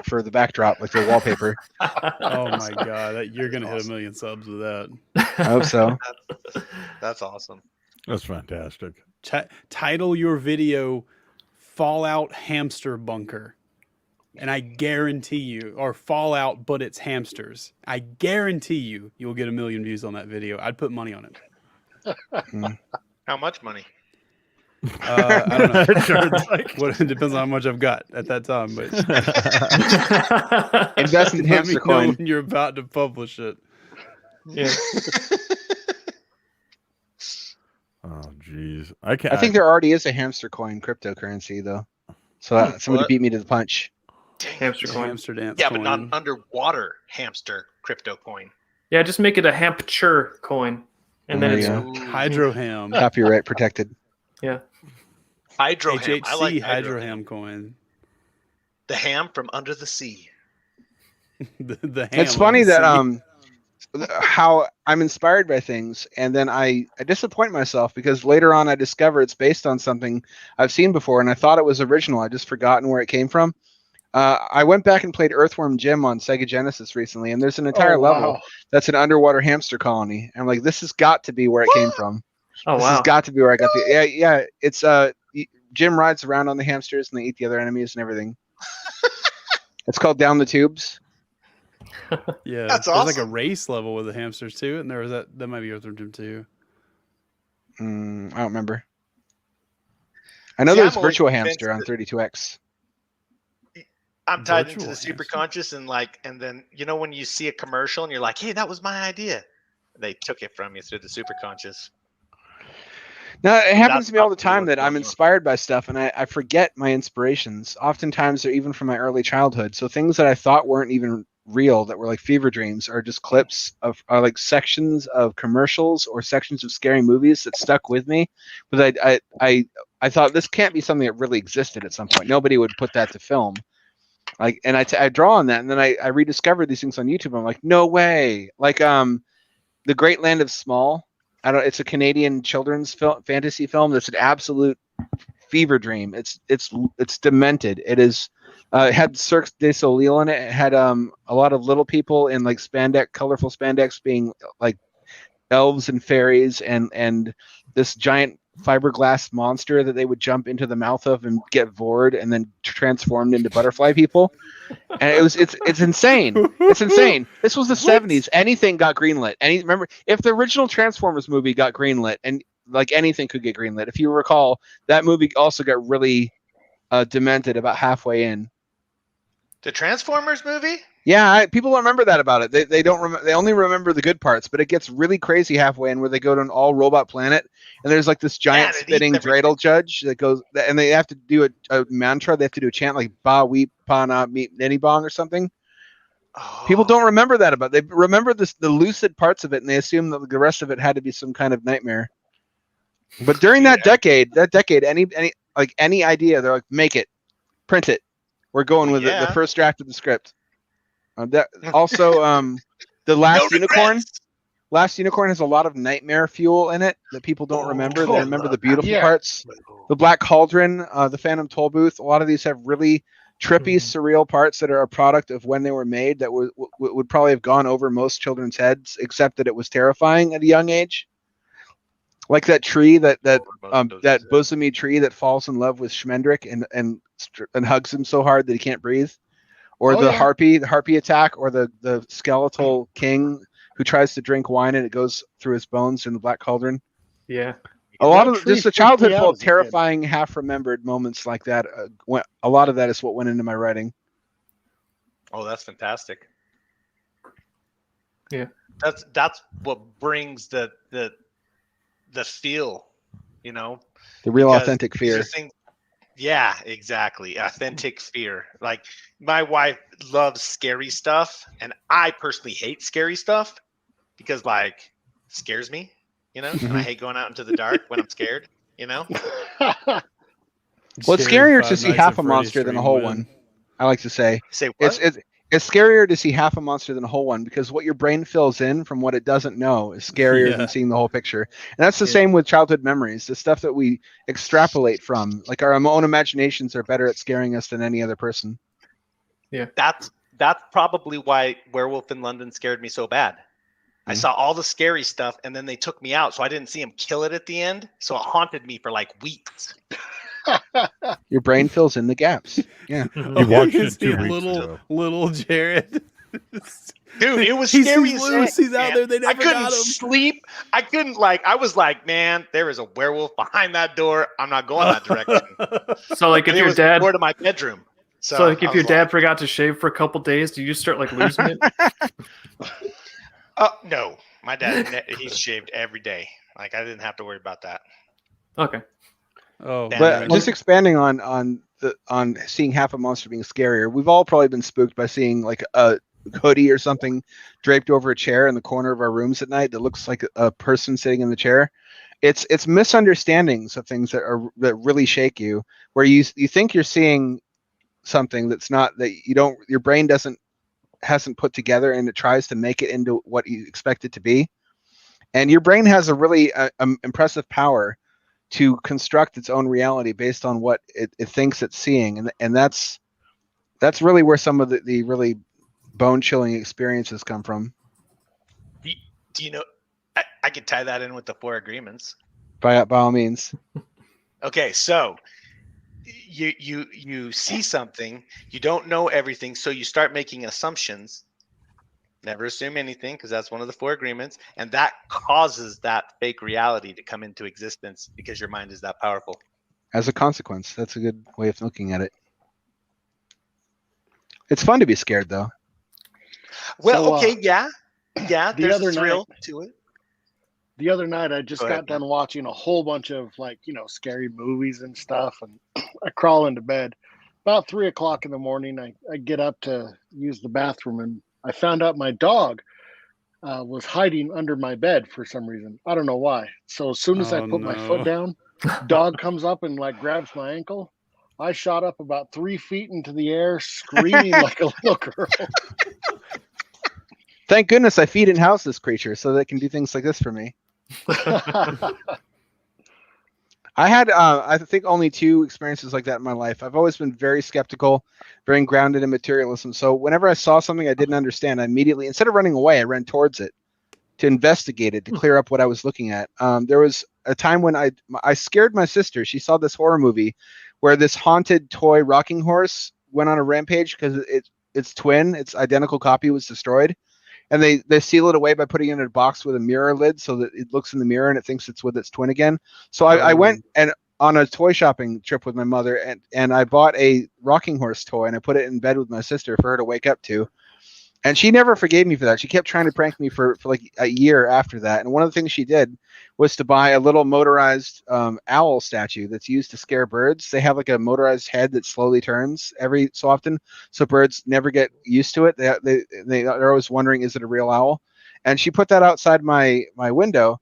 for the backdrop, like the wallpaper. Oh my god, you're gonna hit 1 million subs with that. I hope so. That's awesome. That's fantastic. Title your video "Fallout Hamster Bunker," and I guarantee you, or Fallout, but it's hamsters. I guarantee you'll get 1 million views on that video. I'd put money on it. How much money? I don't know. Sure, it's like- It depends on how much I've got at that time, but Invest in let me hamster know coin. when you're about to publish it. Yeah. Oh, jeez. I can't. I think there already is a hamster coin cryptocurrency though. So somebody What? beat me to the punch. Hamster The coin. hamster dance. Yeah, but not coin. underwater hamster crypto coin. Yeah, just make it a hampture coin, and then There it's you go. Hydro ham. Copyright protected. yeah. Hydro ham. HHC I like hydro ham coin. The ham from under the sea. the ham. It's of funny the that sea. how I'm inspired by things, and then I disappoint myself because later on I discover it's based on something I've seen before, and I thought it was original. I just forgotten where it came from. I went back and played Earthworm Jim on Sega Genesis recently, and there's an entire level that's an underwater hamster colony. And I'm like, this has got to be where it came from. Oh This has wow. got to be where I got the yeah. It's Jim rides around on the hamsters and they eat the other enemies and everything. It's called Down the Tubes. Yeah, That's there's like a awesome. race level with the hamsters too, and there was that might be Earthworm Jim too. I don't remember. I know See, there's I'm always Virtual convinced Hamster on that- 32X. I'm tied into Virtual the super hamster. conscious and then when you see a commercial and you're like, hey, that was my idea. They took it from you through the super conscious. Now, it happens That's to me all the probably time what's that I'm going on. inspired by stuff and I forget my inspirations. Oftentimes they're even from my early childhood. So things that I thought weren't even real, that were like fever dreams, are just clips are like sections of commercials or sections of scary movies that stuck with me. But I thought this can't be something that really existed at some point. Nobody would put that to film. Like, and I draw on that, and then I rediscovered these things on YouTube. I'm like, no way. Like The Great Land of Small. It's a Canadian children's fantasy film that's an absolute fever dream. It's demented. It is. It had Cirque du Soleil in it. It had a lot of little people in like spandex, colorful spandex, being like elves and fairies, and this giant fiberglass monster that they would jump into the mouth of and get vored and then transformed into butterfly people. And it's insane. It's insane. This was the 70s. Anything got greenlit. Remember, if the original Transformers movie got greenlit, and like anything could get greenlit. If you recall, that movie also got really demented about halfway in. The Transformers movie? Yeah, people don't remember that about it. They don't remember. They only remember the good parts, but it gets really crazy halfway in where they go to an all robot planet, and there's like this giant it eats spitting everything. dreidel judge that goes, and they have to do a mantra. They have to do a chant like "Ba Weep Pa Na Meet Nini Bong" or something. People don't remember that about. They remember the lucid parts of it, and they assume that the rest of it had to be some kind of nightmare. But during that decade, any idea, they're like, make it, print it. We're going with the first draft of the script. Also, the Last Unicorn. Last Unicorn has a lot of nightmare fuel in it that people don't remember. They remember the beautiful parts. The Black Cauldron, the Phantom Toll Booth. A lot of these have really trippy, surreal parts that are a product of when they were made that would probably have gone over most children's heads, except that it was terrifying at a young age. Like that tree, that bosomy tree that falls in love with Schmendrick and hugs him so hard that he can't breathe. Or the harpy attack, or the skeletal king who tries to drink wine and it goes through his bones in the Black Cauldron. Yeah. A lot of just a childhood full of terrifying, half-remembered moments like that. A lot of that is what went into my writing. Oh, that's fantastic. Yeah. That's what brings the feel, the real because authentic these are fear. things- yeah, exactly. Authentic fear. Like, my wife loves scary stuff, and I personally hate scary stuff because, like, it scares me, and I hate going out into the dark when I'm scared, Well, it's scarier to see half a monster than a whole one. I like to say. Say what? It's scarier to see half a monster than a whole one, because what your brain fills in from what it doesn't know is scarier than seeing the whole picture. And that's the same with childhood memories. The stuff that we extrapolate from, like our own imaginations, are better at scaring us than any other person. Yeah. That's probably why Werewolf in London scared me so bad. I saw all the scary stuff, and then they took me out, so I didn't see him kill it at the end. So it haunted me for like weeks. Your brain fills in the gaps. Yeah. You watched it 2 weeks ago. Little Jared. Dude, it was He scary sees as loose. heck, He's out man. there. They never I couldn't got him. sleep. I couldn't I was like, man, there is a werewolf behind that door. I'm not going that direction. So like if And it your was dad the door to my bedroom. so like I if your was dad forgot to shave for a couple days, do you just start like losing it? no. My dad, he's shaved every day. Like I didn't have to worry about that. Okay. Oh, But But man. just expanding on seeing half a monster being scarier, we've all probably been spooked by seeing like a hoodie or something draped over a chair in the corner of our rooms at night that looks like a person sitting in the chair. It's misunderstandings of things that really shake you, where you think you're seeing something that's not, that you don't, your brain hasn't put together, and it tries to make it into what you expect it to be. And your brain has a really impressive power to construct its own reality based on what it thinks it's seeing, and that's really where some of the really bone-chilling experiences come from. do you know? I could tie that in with the 4 agreements. By all means. Okay, so you see something, you don't know everything, so you start making assumptions. Never assume anything, because that's one of the 4 agreements, and that causes that fake reality to come into existence because your mind is that powerful. As a consequence, that's a good way of looking at it. It's fun to be scared, though. Well, So, okay, yeah, there's other a thrill to it. The other night, I just Go ahead, got done watching a whole bunch of scary movies and stuff, and I crawl into bed. About 3:00 in the morning, I get up to use the bathroom, and I found out my dog was hiding under my bed for some reason. I don't know why. So as soon as I put my foot down, dog comes up and grabs my ankle. I shot up about 3 feet into the air, screaming like a little girl. Thank goodness I feed and house this creature so that it can do things like this for me. I had, I think, only 2 experiences like that in my life. I've always been very skeptical, very grounded in materialism. So whenever I saw something I didn't understand, I immediately, instead of running away, I ran towards it to investigate it, to clear up what I was looking at. There was a time when I scared my sister. She saw this horror movie where this haunted toy rocking horse went on a rampage because its identical copy was destroyed. And they seal it away by putting it in a box with a mirror lid so that it looks in the mirror and it thinks it's with its twin again. So I went and on a toy shopping trip with my mother, and I bought a rocking horse toy, and I put it in bed with my sister for her to wake up to. And she never forgave me for that. She kept trying to prank me for like a year after that. And one of the things she did was to buy a little motorized owl statue that's used to scare birds. They have like a motorized head that slowly turns every so often, so birds never get used to it. They're always wondering, is it a real owl? And she put that outside my window.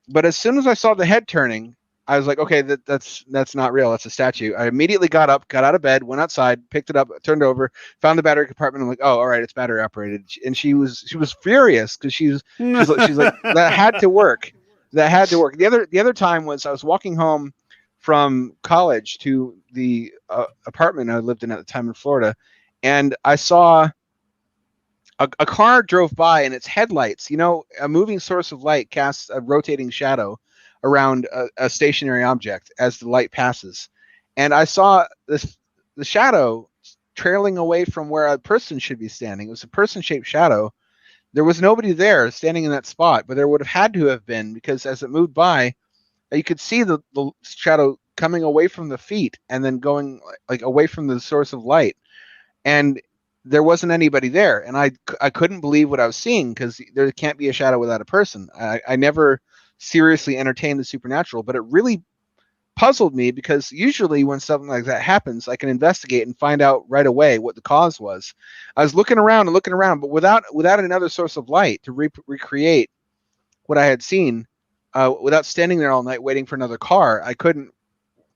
But as soon as I saw the head turning, I was like, okay, that's not real. That's a statue. I immediately got up, got out of bed, went outside, picked it up, turned it over, found the battery compartment. I'm like, oh, all right, it's battery operated. And she was furious because she's like, that had to work. That had to work. The other time was I was walking home from college to the apartment I lived in at the time in Florida, and I saw a car drove by, and its headlights, a moving source of light casts a rotating shadow around a stationary object as the light passes. And I saw the shadow trailing away from where a person should be standing. It was a person-shaped shadow. There was nobody there standing in that spot, but there would have had to have been, because as it moved by, you could see the shadow coming away from the feet and then going like away from the source of light. And there wasn't anybody there. And I couldn't believe what I was seeing, because there can't be a shadow without a person. I never seriously entertained the supernatural, but it really puzzled me, because usually when something like that happens, I can investigate and find out right away what the cause was. I was looking around, but without another source of light to recreate what I had seen, without standing there all night waiting for another car, I couldn't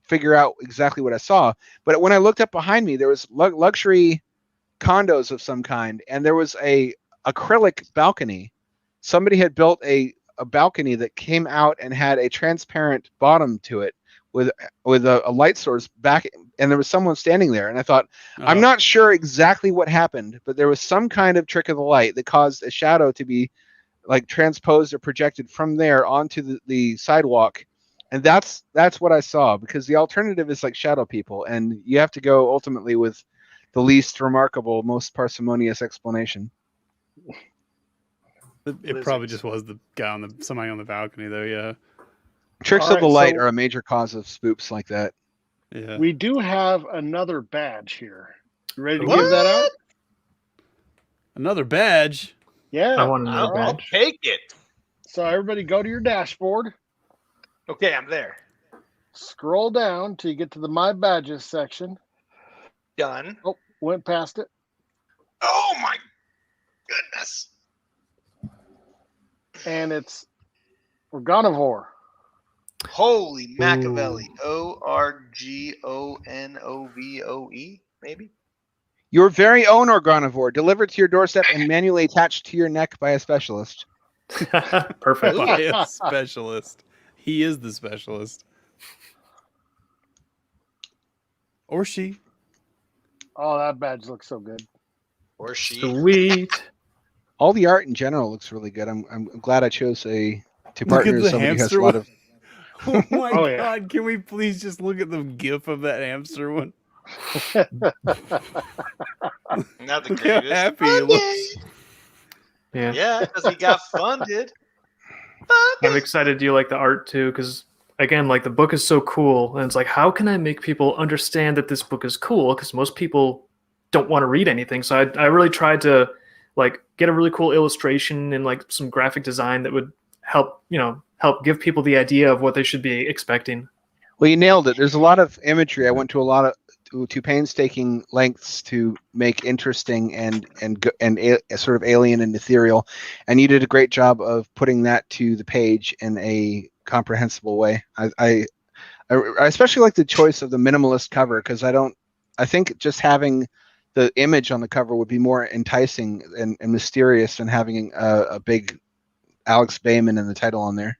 figure out exactly what I saw. But when I looked up behind me, there was luxury condos of some kind, and there was a acrylic balcony. Somebody had built a balcony that came out and had a transparent bottom to it with a light source back, and there was someone standing there. And I thought, I'm not sure exactly what happened, but there was some kind of trick of the light that caused a shadow to be like transposed or projected from there onto the sidewalk. And that's what I saw, because the alternative is like shadow people, and you have to go ultimately with the least remarkable, most parsimonious explanation. It probably just was the guy somebody on the balcony, though. Yeah. Tricks of the light are a major cause of spooks like that. Yeah. We do have another badge here. You ready to give that out? Another badge? Yeah. I want another I'll badge. take it. So everybody go to your dashboard, Okay, I'm there. scroll down till you get to the My Badges section. Done. Oh, went past it. Oh my goodness. And it's Orgonovore. Holy Machiavelli. Orgonovoe, maybe? Your very own Orgonovore, delivered to your doorstep and manually attached to your neck by a specialist. Perfect. By a specialist. He is the specialist. Or she. Oh, that badge looks so good. Or she. Sweet. All the art in general looks really good. I'm glad I chose to partner with somebody who has a lot of. Oh my Oh, yeah. god, can we please just look at the gif of that hamster one? Not the Look how greatest. happy he looks. Yeah. Yeah, because he got funded. I'm excited you like the art too, because again, like the book is so cool, and it's like, how can I make people understand that this book is cool? Because most people don't want to read anything. So I really tried to like get a really cool illustration and like some graphic design that would help give people the idea of what they should be expecting. Well, you nailed it. There's a lot of imagery. I went to a lot of to painstaking lengths to make interesting and sort of alien and ethereal, and you did a great job of putting that to the page in a comprehensible way. I especially like the choice of the minimalist cover, because I think just having the image on the cover would be more enticing and mysterious than having a big Alex Baymen in the title on there.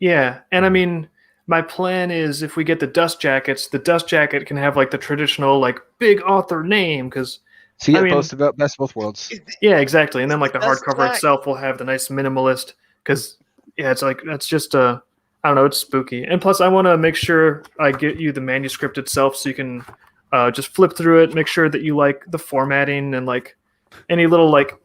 Yeah, and I mean, my plan is if we get the dust jackets, the dust jacket can have like the traditional like big author name, because See, I mean, best of both worlds. yeah, exactly. And then like the Dust hardcover jacket. itself will have the nice minimalist, because yeah, it's like that's just I don't know, it's spooky. And plus, I want to make sure I get you the manuscript itself, so you can just flip through it, make sure that you like the formatting and like any little like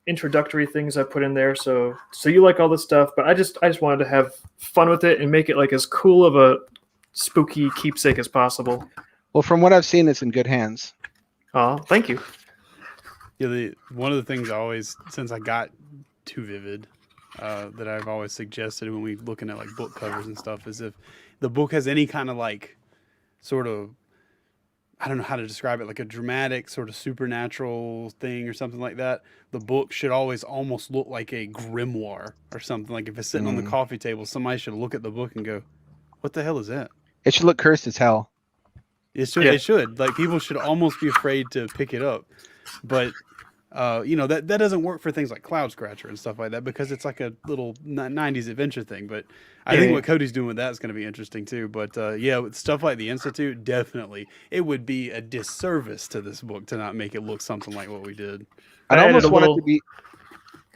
introductory things I put in there. So you like all this stuff, but I just wanted to have fun with it and make it like as cool of a spooky keepsake as possible. Well, from what I've seen, it's in good hands. Oh, thank you. Yeah, one of the things I always, since I got too vivid, that I've always suggested when we're looking at like book covers and stuff is if the book has any kind of like sort of, I don't know how to describe it, like a dramatic sort of supernatural thing or something like that, the book should always almost look like a grimoire or something. Like if it's sitting on the coffee table, somebody should look at the book and go, what the hell is that? It should look cursed as hell. It should. Yeah. It should. Like people should almost be afraid to pick it up, but that doesn't work for things like Cloud Scratcher and stuff like that, because it's like a little 90s adventure thing. But I think what Cody's doing with that is going to be interesting too. But with stuff like the Institute, definitely it would be a disservice to this book to not make it look something like what we did. I added almost a want it little- to be.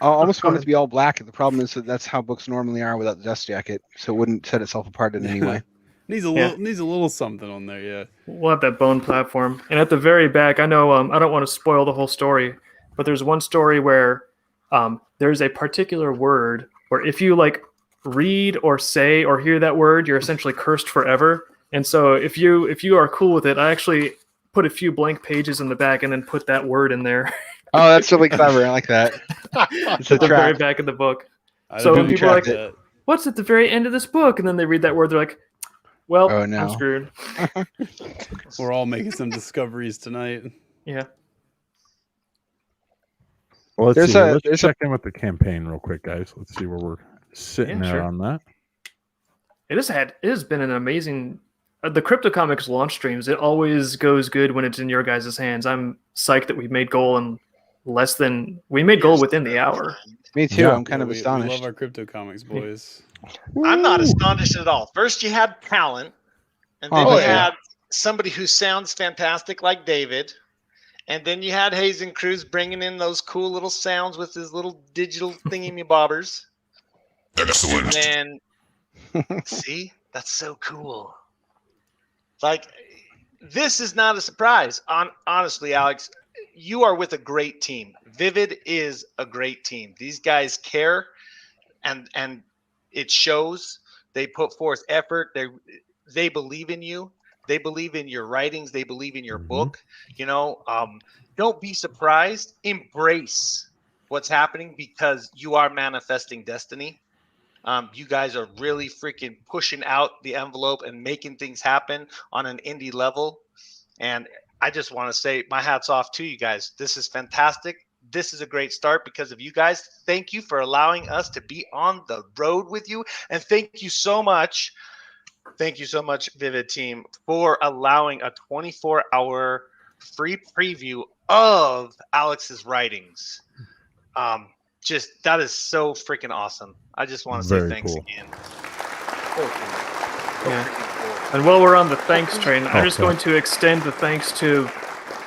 I almost want it to be all black. The problem is that that's how books normally are without the dust jacket, so it wouldn't set itself apart in any way. Needs a little something on there. Yeah. We'll have that bone platform. And at the very back, I know I don't want to spoil the whole story, but there's one story where there's a particular word where if you like read or say or hear that word, you're essentially cursed forever. And so if you are cool with it, I actually put a few blank pages in the back and then put that word in there. Oh, that's really clever. I like that. It's a at the very trap. back of the book. I So didn't people are like, track that. what's at the very end of this book? And then they read that word, they're like, well, Oh, no. I'm screwed. We're all making some discoveries tonight. Yeah. Well, let's There's see. a- Let's there's a- check in with the campaign real quick, guys. Let's see where we're sitting Yeah, at sure. on that. It has been an amazing the Crypto Comics launch streams. It always goes good when it's in your guys' hands. I'm psyched that we made goal in goal within the hour. Me too. Yeah. I'm kind of We astonished. love our crypto comics, boys. I'm not astonished at all. First, you had talent, and then Oh, you yeah. had somebody who sounds fantastic like David, and then you had Hazen Cruz bringing in those cool little sounds with his little digital thingy-bobbers. Excellent. And then, see, that's so cool. Like, this is not a surprise. Honestly, Alex, you are with a great team. Vivid is a great team. These guys care, and it shows. They put forth effort. They believe in you. They believe in your writings. They believe in your book. Don't be surprised. Embrace what's happening, because you are manifesting destiny. You guys are really freaking pushing out the envelope and making things happen on an indie level. And I just want to say my hat's off to you guys. This is fantastic. This is a great start because of you guys. Thank you for allowing us to be on the road with you. And thank you so much. Thank you so much, Vivid Team, for allowing a 24-hour free preview of Alex's writings. Just that is so freaking awesome. I just want to say thanks again. Yeah. And while we're on the thanks train, I'm just going to extend the thanks to,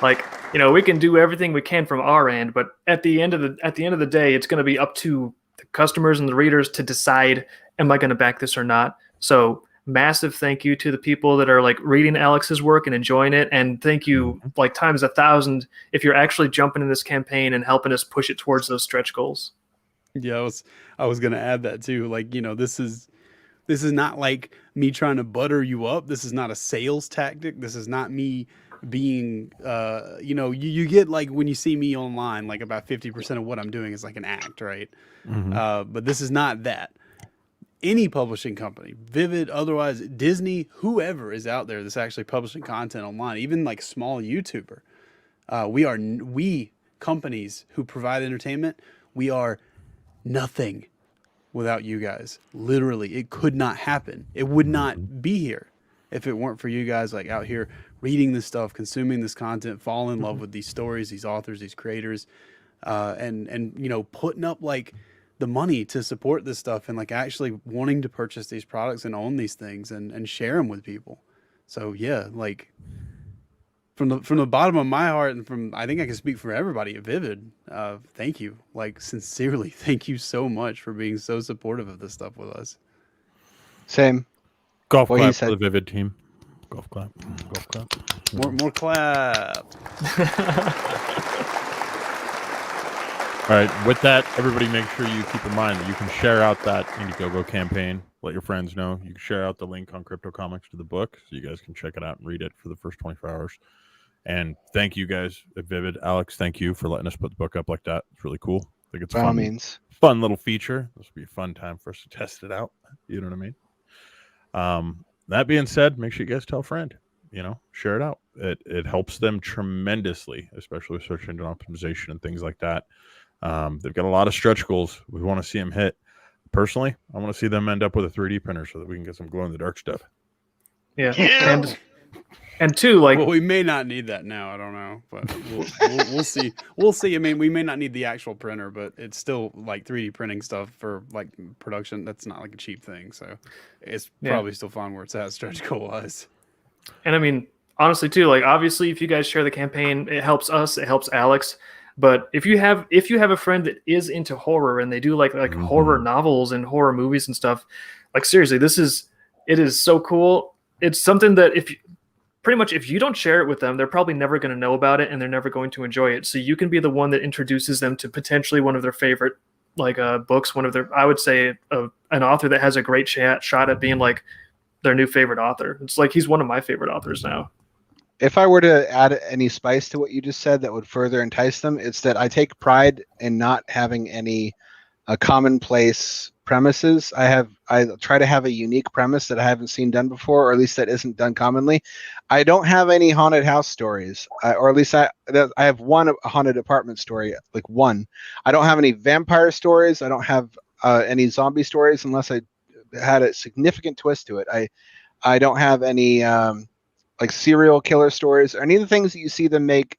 like, we can do everything we can from our end, but at the end of the day, it's going to be up to the customers and the readers to decide, am I going to back this or not? So massive thank you to the people that are like reading Alex's work and enjoying it, and thank you like times 1,000 if you're actually jumping in this campaign and helping us push it towards those stretch goals. Yeah, I was gonna add that too. Like, this is not like me trying to butter you up. This is not a sales tactic. This is not me being you get, like, when you see me online, like about 50% of what I'm doing is like an act, right? But this is not that. Any publishing company, Vivid, otherwise Disney, whoever is out there that's actually publishing content online, even like small YouTuber, we companies who provide entertainment, we are nothing without you guys. Literally, it could not happen. It would not be here if it weren't for you guys, like, out here reading this stuff, consuming this content, fall in love with these stories, these authors, these creators, and putting up like the money to support this stuff, and like actually wanting to purchase these products and own these things and share them with people. So yeah, like from the bottom of my heart, and I think I can speak for everybody at Vivid, thank you. Like, sincerely, thank you so much for being so supportive of this stuff with us. Same. Golf clap for the Vivid team. Golf clap. Golf clap. More clap. All right. With that, everybody, make sure you keep in mind that you can share out that Indiegogo campaign. Let your friends know. You can share out the link on Crypto Comics to the book, so you guys can check it out and read it for the first 24 hours. And thank you guys at Vivid. Alex, thank you for letting us put the book up like that. It's really cool. I think it's fun little feature. This will be a fun time for us to test it out. You know what I mean? That being said, make sure you guys tell a friend. Share it out. It helps them tremendously, especially with search engine optimization and things like that. They've got a lot of stretch goals. We want to see them hit. Personally, I want to see them end up with a 3D printer so that we can get some glow-in-the-dark stuff. Yeah. And two, like, well, we may not need that now. I don't know, but we'll see. We'll see. I mean, we may not need the actual printer, but it's still like 3D printing stuff for like production. That's not like a cheap thing, so it's probably still fine where it's at stretch goal wise. And I mean, honestly, too, like, obviously, if you guys share the campaign, it helps us. It helps Alex. But if you have a friend that is into horror and they do like horror novels and horror movies and stuff, like, seriously, it is so cool. It's something that if you don't share it with them, they're probably never going to know about it and they're never going to enjoy it. So you can be the one that introduces them to potentially one of their favorite books, I would say an author that has a great shot at being like their new favorite author. It's like he's one of my favorite authors now. If I were to add any spice to what you just said that would further entice them, it's that I take pride in not having any commonplace premises. I try to have a unique premise that I haven't seen done before, or at least that isn't done commonly. I don't have any haunted house stories, or at least I have one haunted apartment story, like one. I don't have any vampire stories. I don't have any zombie stories unless I had a significant twist to it. I don't have any like serial killer stories or any of the things that you see them make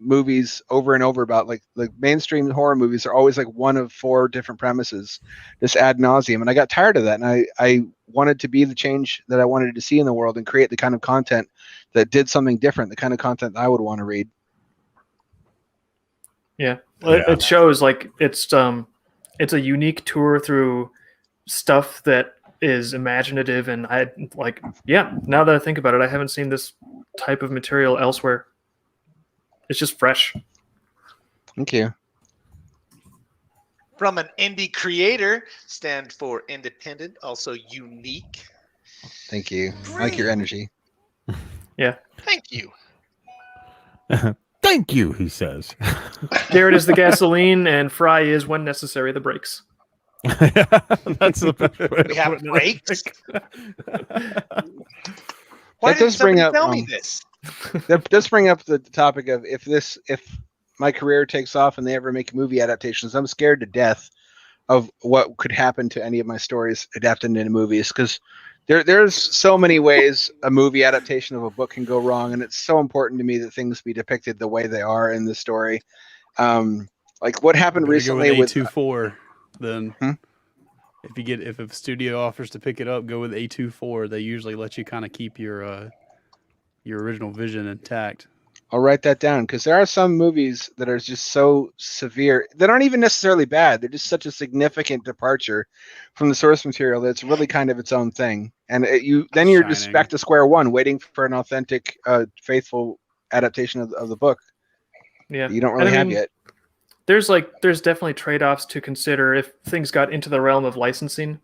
movies over and over about. Like mainstream horror movies are always like one of 4 different premises, just ad nauseum. And I got tired of that. And I wanted to be the change that I wanted to see in the world and create the kind of content that did something different, the kind of content I would want to read. Yeah. It shows like it's a unique tour through stuff that is imaginative, and now that I think about it, I haven't seen this type of material elsewhere. It's just fresh. Thank you. From an indie creator, stand for independent, also unique. Thank you. I like your energy. Yeah. Thank you. Thank you, he says. Garrett is the gasoline, and Fry is, when necessary, the brakes. That's the best way to We have put it, I breaks. think. Why That didn't does bring somebody up, tell me this? That does bring up the topic of if my career takes off and they ever make movie adaptations, I'm scared to death of what could happen to any of my stories adapted into movies, because there's so many ways a movie adaptation of a book can go wrong, and it's so important to me that things be depicted the way they are in the story. Like what happened Better recently go with with A24 then. Hmm? If a studio offers to pick it up, go with A24. They usually let you kind of keep your original vision intact. I'll write that down, because there are some movies that are just so severe that aren't even necessarily bad. They're just such a significant departure from the source material that it's really kind of its own thing. And you're just Shining. back to square one, waiting for an authentic, faithful adaptation of the book Yeah, that you don't And really I have mean, yet. there's definitely trade-offs to consider if things got into the realm of licensing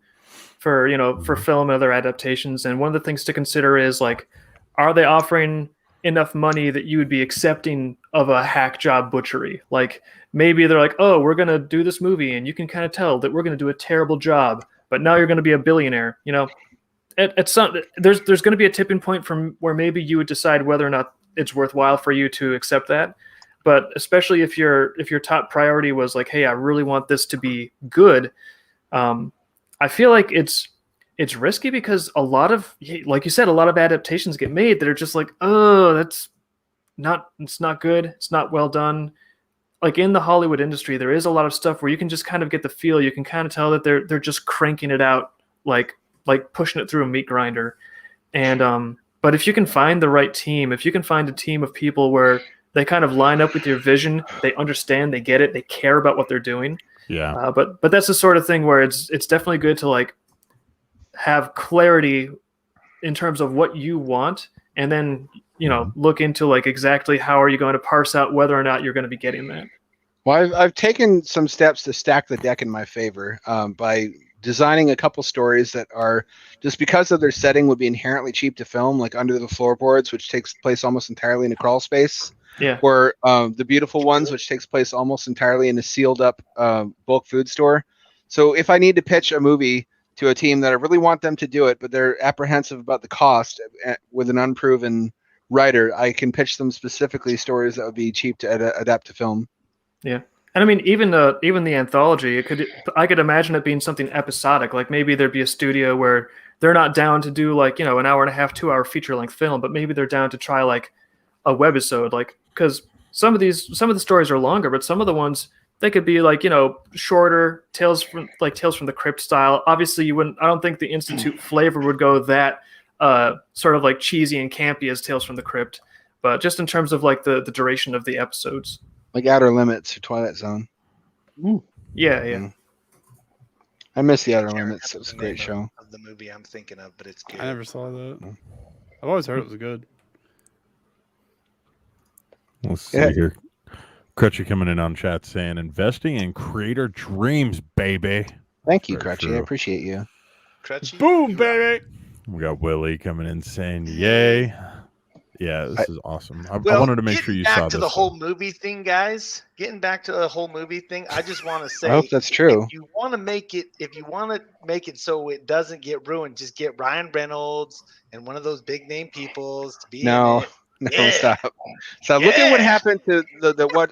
for for film and other adaptations. And one of the things to consider is like, are they offering enough money that you would be accepting of a hack job butchery? Like maybe they're like, oh, we're gonna do this movie, and you can kind of tell that we're gonna do a terrible job, but now you're gonna be a billionaire. At some there's going to be a tipping point from where maybe you would decide whether or not it's worthwhile for you to accept that. But especially if your top priority was like, hey, I really want this to be good, I feel like it's risky, because a lot of, like you said, a lot of adaptations get made that are just like, oh, it's not good, it's not well done. Like in the Hollywood industry, there is a lot of stuff where you can just kind of get the feel, you can kind of tell that they're just cranking it out, like pushing it through a meat grinder. And but if you can find the right team, if you can find a team of people where they kind of line up with your vision, they understand, they get it, they care about what they're doing. Yeah. But that's the sort of thing where it's definitely good to like have clarity in terms of what you want, and then look into like exactly how are you going to parse out whether or not you're going to be getting that. Well, I've taken some steps to stack the deck in my favor, by designing a couple stories that are, just because of their setting, would be inherently cheap to film, like Under the Floorboards, which takes place almost entirely in a crawl space. Yeah. Or The Beautiful Ones, which takes place almost entirely in a sealed up bulk food store. So if I need to pitch a movie to a team that I really want them to do it, but they're apprehensive about the cost with an unproven writer, I can pitch them specifically stories that would be cheap to adapt to film. Yeah. And I mean, even the anthology, I could imagine it being something episodic. Like maybe there'd be a studio where they're not down to do like, an hour and a half, 2 hour feature length film, but maybe they're down to try like a webisode, like, because some of the stories are longer, but some of the ones, they could be like, shorter, tales from the crypt style. Obviously I don't think the Institute flavor would go that sort of like cheesy and campy as Tales from the Crypt, but just in terms of like the duration of the episodes. Like Outer Limits or Twilight Zone. Yeah. I miss the Outer Can't Limits. It remember was a the great name show. of the movie I'm thinking of, but it's good. I never saw that. I've always heard it was good. Let's see here. Crutchy coming in on chat saying, investing in creator dreams, baby. Thank you, Very Crutchy. true. I appreciate you. Crutchy, Boom, you baby. We got Willie coming in saying, yay. Yeah, this is awesome. I Well, wanted to make sure getting you back saw to this. the whole movie thing, guys. Getting back to the whole movie thing, I just want to say, I hope that's true. if you want to make it so it doesn't get ruined, just get Ryan Reynolds and one of those big name peoples to be in No, it. no, Yeah. stop. So look at what Yeah. happened to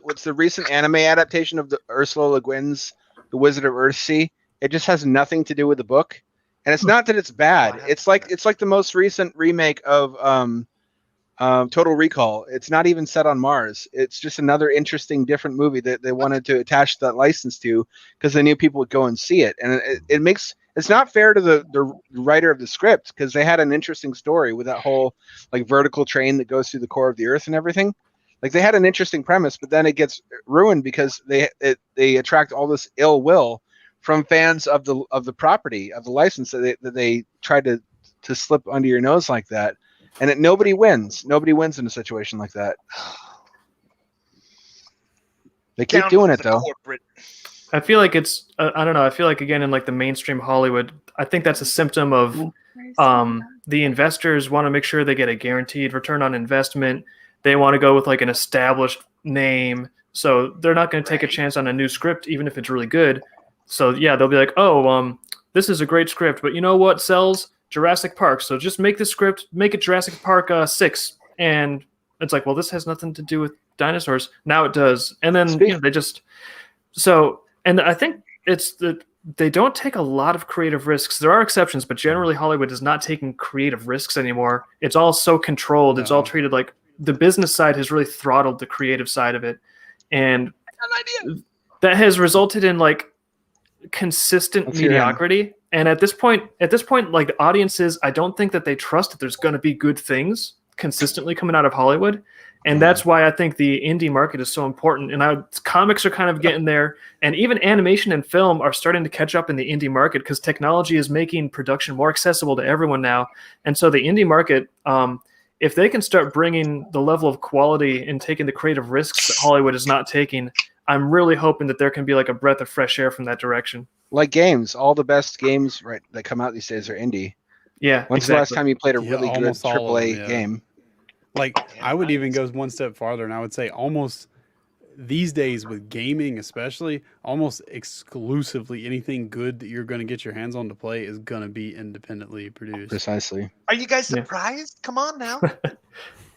what's the recent anime adaptation of the Ursula Le Guin's The Wizard of Earthsea. It just has nothing to do with the book, and it's not that it's bad. It's like the most recent remake of Total Recall. It's not even set on Mars. It's just another interesting, different movie that they wanted to attach that license to because they knew people would go and see it, and it's not fair to the writer of the script because they had an interesting story with that whole like vertical train that goes through the core of the earth and everything. Like they had an interesting premise, but then it gets ruined because they attract all this ill will from fans of the property of the license that they tried to slip under your nose like that, and nobody wins. Nobody wins in a situation like that. They keep doing it though. Corporate. I feel like it's I don't know. I feel like again in like the mainstream Hollywood, I think that's a symptom of the investors want to make sure they get a guaranteed return on investment. They want to go with like an established name, so they're not going to take a chance on a new script, even if it's really good. So yeah, they'll be like, oh, this is a great script, but you know what sells? Jurassic Park. So just make the script, make it Jurassic Park 6, and it's like, well, this has nothing to do with dinosaurs. Now it does, and then they just and I think it's that they don't take a lot of creative risks. There are exceptions, but generally Hollywood is not taking creative risks anymore. It's all so controlled. It's all treated like the business side has really throttled the creative side of it, and that has resulted in like consistent mediocrity. And at this point, like the audiences, I don't think that they trust that there's going to be good things consistently coming out of Hollywood. And that's why I think the indie market is so important. And comics are kind of getting there. And even animation and film are starting to catch up in the indie market because technology is making production more accessible to everyone now. And so the indie market, if they can start bringing the level of quality and taking the creative risks that Hollywood is not taking, I'm really hoping that there can be like a breath of fresh air from that direction. Like games, all the best games that come out these days are indie. Yeah. When's the last time you played a really good AAA game? Like I would even go one step farther, and I would say almost these days with gaming, especially, almost exclusively anything good that you're going to get your hands on to play is going to be independently produced. Precisely. Are you guys surprised? Come on now.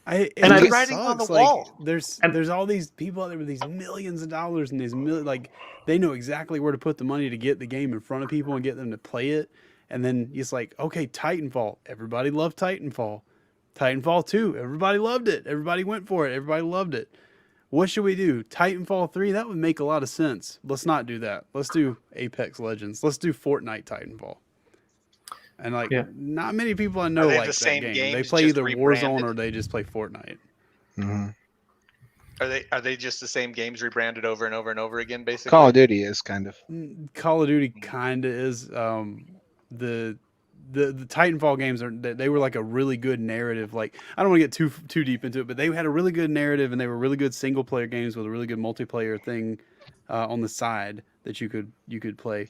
I writing on the wall. There's all these people out there with these millions of dollars and like they know exactly where to put the money to get the game in front of people and get them to play it. And then it's like, okay, Titanfall. Everybody loved Titanfall. Titanfall 2. Everybody loved it. Everybody went for it. Everybody loved it. What should we do? Titanfall 3? That would make a lot of sense. Let's not do that. Let's do Apex Legends. Let's do Fortnite Titanfall. And not many people I know like that game. They play either Warzone or they just play Fortnite. Mm-hmm. Are they just the same games rebranded over and over and over again, basically? Call of Duty is kind of. Call of Duty kind of is. The Titanfall games they were like a really good narrative. Like I don't want to get too deep into it, but they had a really good narrative and they were really good single player games with a really good multiplayer thing on the side that you could play.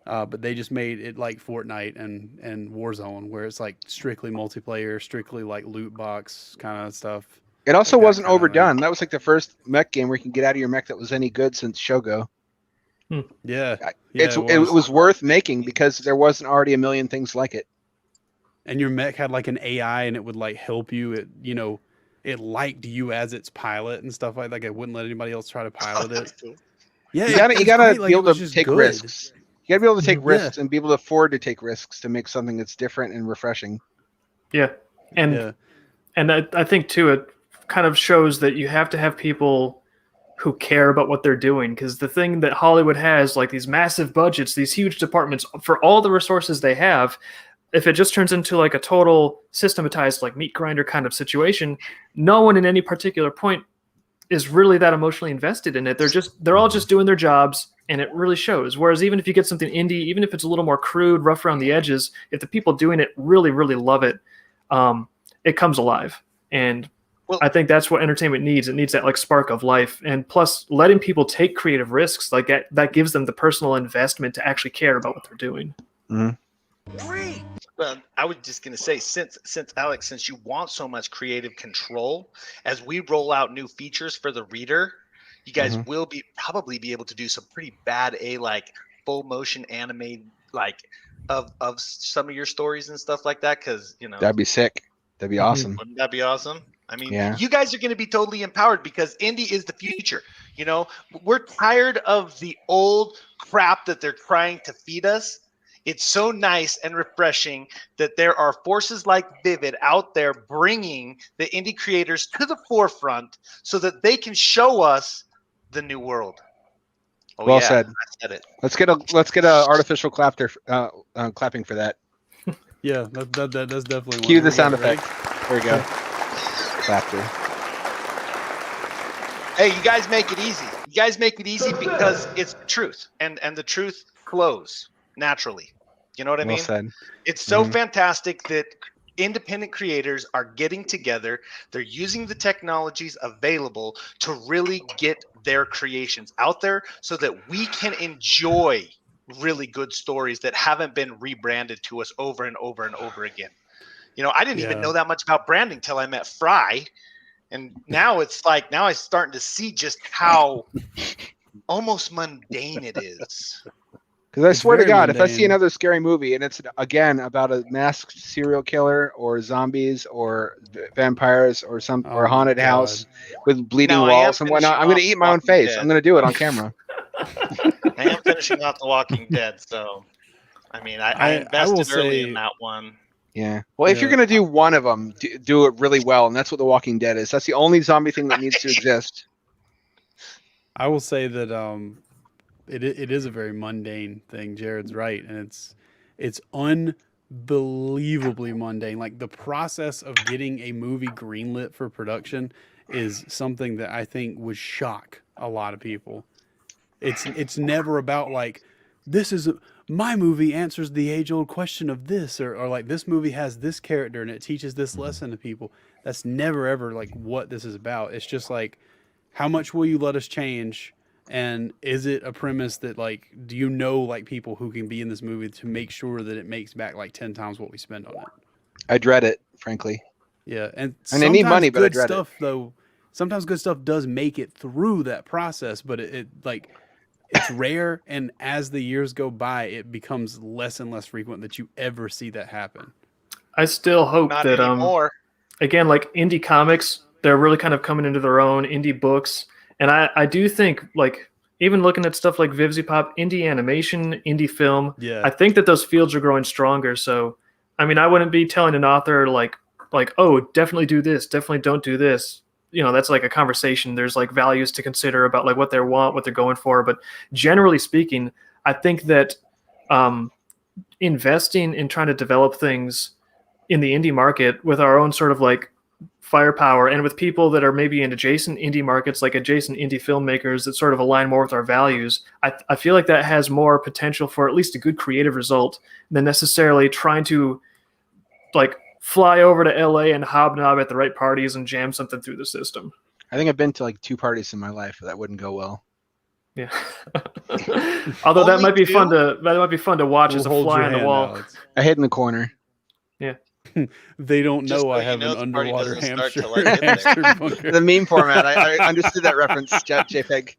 But they just made it like Fortnite and Warzone, where it's like strictly multiplayer, strictly like loot box kind of stuff. It also wasn't overdone. That was like the first mech game where you can get out of your mech that was any good since Shogo. Yeah, it was worth making because there wasn't already a million things like it. And your mech had like an AI, and it would like help you. It liked you as its pilot and stuff like that. Like it wouldn't let anybody else try to pilot it. Yeah, you gotta be able to take risks. You gotta be able to take risks and be able to afford to take risks to make something that's different and refreshing. Yeah, and I think too, it kind of shows that you have to have people who care about what they're doing, because the thing that Hollywood has, like these massive budgets, these huge departments for all the resources they have, if it just turns into like a total systematized like meat grinder kind of situation, no one in any particular point is really that emotionally invested in it. They're all just doing their jobs, and it really shows. Whereas even if you get something indie, even if it's a little more crude, rough around the edges, if the people doing it really, really love it, it comes alive. And I think that's what entertainment needs. It needs that like spark of life. And plus letting people take creative risks, like that gives them the personal investment to actually care about what they're doing. Mm-hmm. Great. Well, I was just going to say, since Alex, since you want so much creative control, as we roll out new features for the reader, you guys will probably be able to do some pretty bad like full motion animated like of some of your stories and stuff like that. Because that'd be sick. That'd be awesome. Wouldn't that be awesome? I mean, you guys are going to be totally empowered because indie is the future. We're tired of the old crap that they're trying to feed us. It's so nice and refreshing that there are forces like Vivid out there bringing the indie creators to the forefront so that they can show us the new world. Oh, well said. I said it. Let's get a artificial clapping for that. Yeah, that's definitely. Cue the sound effect. There we go. Clapter. Hey, you guys make it easy. You guys make it easy because it's the truth, and the truth flows naturally. You know what I mean? Well said. It's so fantastic that independent creators are getting together. They're using the technologies available to really get their creations out there so that we can enjoy really good stories that haven't been rebranded to us over and over and over again. I didn't even know that much about branding till I met Fry. And now it's like, now I'm starting to see just how almost mundane it is. Because I It's swear to very God, if I see mundane. another scary movie and it's again about a masked serial killer or zombies or vampires or Oh or a my haunted God. house with bleeding Now, I am walls and whatnot, finishing I'm going to off eat The my own Walking face. Dead. I'm going to do it on camera. I am finishing off The Walking Dead, so I mean, I I will invested early in say- that one. Yeah. Well, if you're Yeah. going to do one of them, do it really well. And that's what The Walking Dead is. That's the only zombie thing that needs to exist. I will say that it is a very mundane thing. Jared's right, and it's unbelievably mundane. Like the process of getting a movie greenlit for production is something that I think would shock a lot of people. It's never about like this is my movie answers the age old question of this or like this movie has this character and it teaches this lesson to people. That's never ever like what this is about. It's just like how much will you let us change, and is it a premise that like do you know like people who can be in this movie to make sure that it makes back like 10 times what we spend on it. I dread it, frankly. Yeah, and I need money, but I good dread it. stuff though. Sometimes good stuff does make it through that process, but it like it's rare, and as the years go by, it becomes less and less frequent that you ever see that happen. I still hope Not that anymore. again, like indie comics, they're really kind of coming into their own, indie books. And I do think, like, even looking at stuff like VivziePop, indie animation, indie film, Yeah, I think that those fields are growing stronger. So, I mean, I wouldn't be telling an author, oh, definitely do this, definitely don't do this. You know, that's like a conversation. There's like values to consider about like what they want, what they're going for. But generally speaking, I think that investing in trying to develop things in the indie market with our own sort of like firepower and with people that are maybe in adjacent indie markets, like adjacent indie filmmakers that sort of align more with our values, I feel like that has more potential for at least a good creative result than necessarily trying to like fly over to LA and hobnob at the right parties and jam something through the system. I think I've been to like 2 parties in my life that wouldn't go well. Yeah. Although that Only might be fun two? to watch we'll as a hold fly your on the hand, wall. Alex. I hid in the corner. They don't Just know so I you have know, an the party underwater doesn't start hamster, till I get there. hamster bunker. The meme format. I understood that reference, JPEG.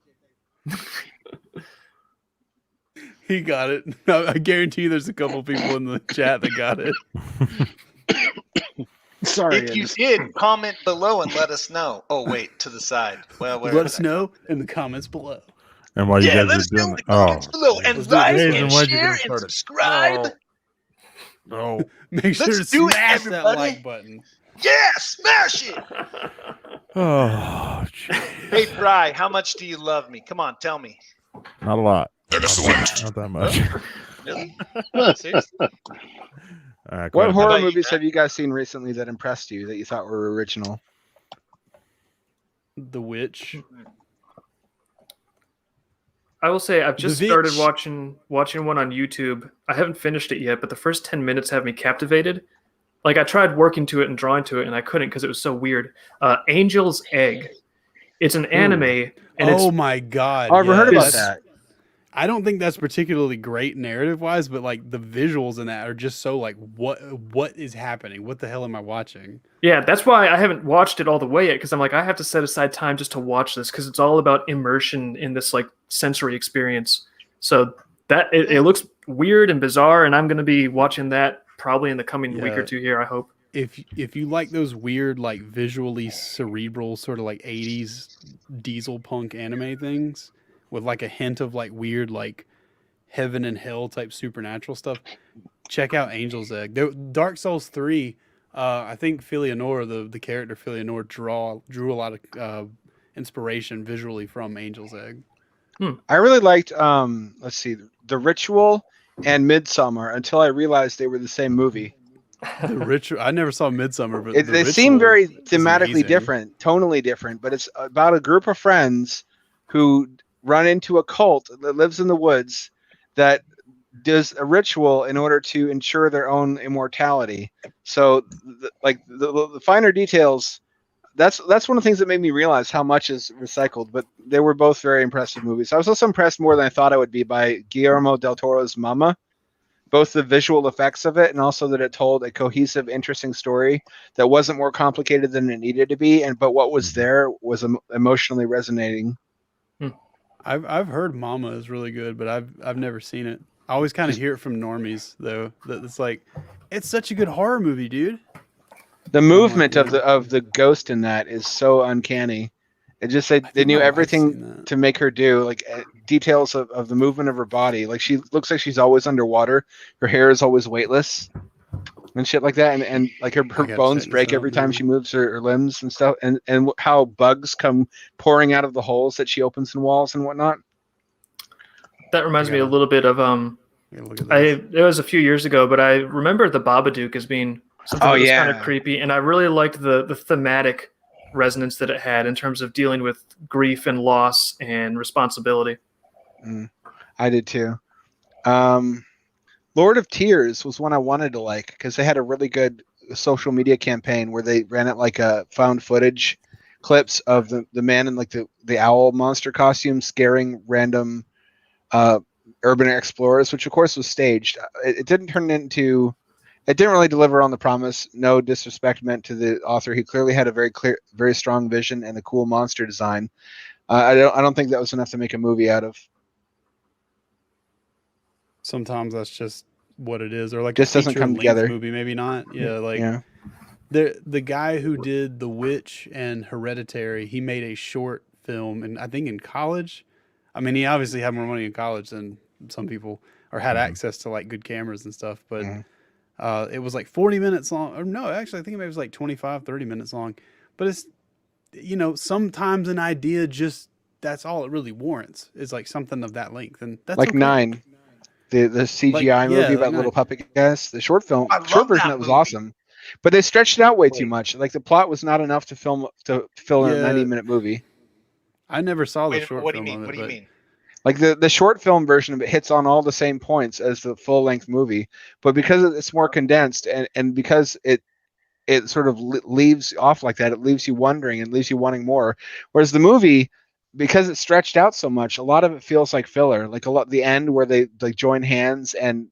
He got it. I guarantee you there's a couple people in the chat that got it. Sorry. If you did, comment below and let us know. Oh, wait, to the side. Well, where Let is us that know in the comments below. And while you Yeah, guys let are us know doing in that, the comments below. Let's And do like this Jason, and why'd you get share him and started? subscribe. No. Make sure Let's to do it, smash that everybody. like button. Yeah, smash it. Oh, geez. Hey, Bri, how much do you love me? Come on, tell me. Not a lot. Excellent. Not that much. Really? Seriously? What Quite a bit. horror about you, movies Matt? have you guys seen recently that impressed you that you thought were original? The Witch. I will say I've just The started Witch. watching one on YouTube. I haven't finished it yet, but the first 10 minutes have me captivated. Like I tried working to it and drawing to it, and I couldn't because it was so weird. Angel's Egg. It's an anime, and Oh it's my god! Oh, I've heard about Yes. that. I don't think that's particularly great narrative wise, but like the visuals in that are just so like what is happening? What the hell am I watching? yeah. That's why I haven't watched it all the way yet because I'm like I have to set aside time just to watch this because it's all about immersion in this like sensory experience. So that it looks weird and bizarre, and I'm going to be watching that probably in the coming week or Yeah. two here. I hope. If you like those weird like visually cerebral sort of like 80s diesel punk anime things with like a hint of like weird like heaven and hell type supernatural stuff, check out Angel's Egg. Dark Souls 3, I think Philionor, the character Philionor drew a lot of inspiration visually from Angel's Egg. I really liked let's see, The Ritual and Midsummer until I realized they were the same movie. The Ritual, I never saw Midsummer, but They seem very thematically different, tonally different, but it's about a group of friends who run into a cult that lives in the woods that does a ritual in order to ensure their own immortality. So the finer details, that's one of the things that made me realize how much is recycled, but they were both very impressive movies. I was also impressed more than I thought I would be by Guillermo del Toro's Mama, both the visual effects of it and also that it told a cohesive, interesting story that wasn't more complicated than it needed to be, but what was there was emotionally resonating. I've heard Mama is really good, but I've never seen it. I always kind of hear it from normies though. That it's like, it's such a good horror movie, dude. The movement yeah. of the ghost in that is so uncanny. It just they think knew my wife's seen everything that. to make her do, like details of the movement of her body. Like she looks like she's always underwater. Her hair is always weightless and shit like that. And like her gotta bones check break this out every time now. she moves her limbs and stuff. And how bugs come pouring out of the holes that she opens in walls and whatnot. That reminds me a gotta- little bit of Yeah, look at this. it was a few years ago, but I remember the Babadook as being something Oh, that was kind of yeah. creepy, and I really liked the thematic resonance that it had in terms of dealing with grief and loss and responsibility. I did too. Lord of Tears was one I wanted to like because they had a really good social media campaign where they ran it like a found footage clips of the man in like the owl monster costume scaring random urban explorers, which of course was staged. It didn't turn into. It didn't really deliver on the promise. No disrespect meant to the author. He clearly had a very strong vision and a cool monster design. I don't think that was enough to make a movie out of. Sometimes that's just what it is, or like Just a doesn't come feature-length together. movie, maybe not. Yeah, like Yeah. the guy who did The Witch and Hereditary, he made a short film, and I think in college. I mean, he obviously had more money in college than some people, or had access to like good cameras and stuff. But it was like 40 minutes long. Or no, actually, I think it was like 25, 30 minutes long. But it's, sometimes an idea just, that's all it really warrants, is like something of that length, and that's Like okay. 9, the CGI movie about like little puppet guys. The short I love version that that was movie. awesome, but they stretched it out way too much. Like the plot was not enough to fill a 90-minute movie. I never saw the Wait, short what do you film mean? of it. What do you but mean? Like the short film version of it hits on all the same points as the full length movie, but because it's more condensed and because it sort of leaves off like that, it leaves you wondering and leaves you wanting more. Whereas the movie, because it's stretched out so much, a lot of it feels like filler. Like the end where they like join hands and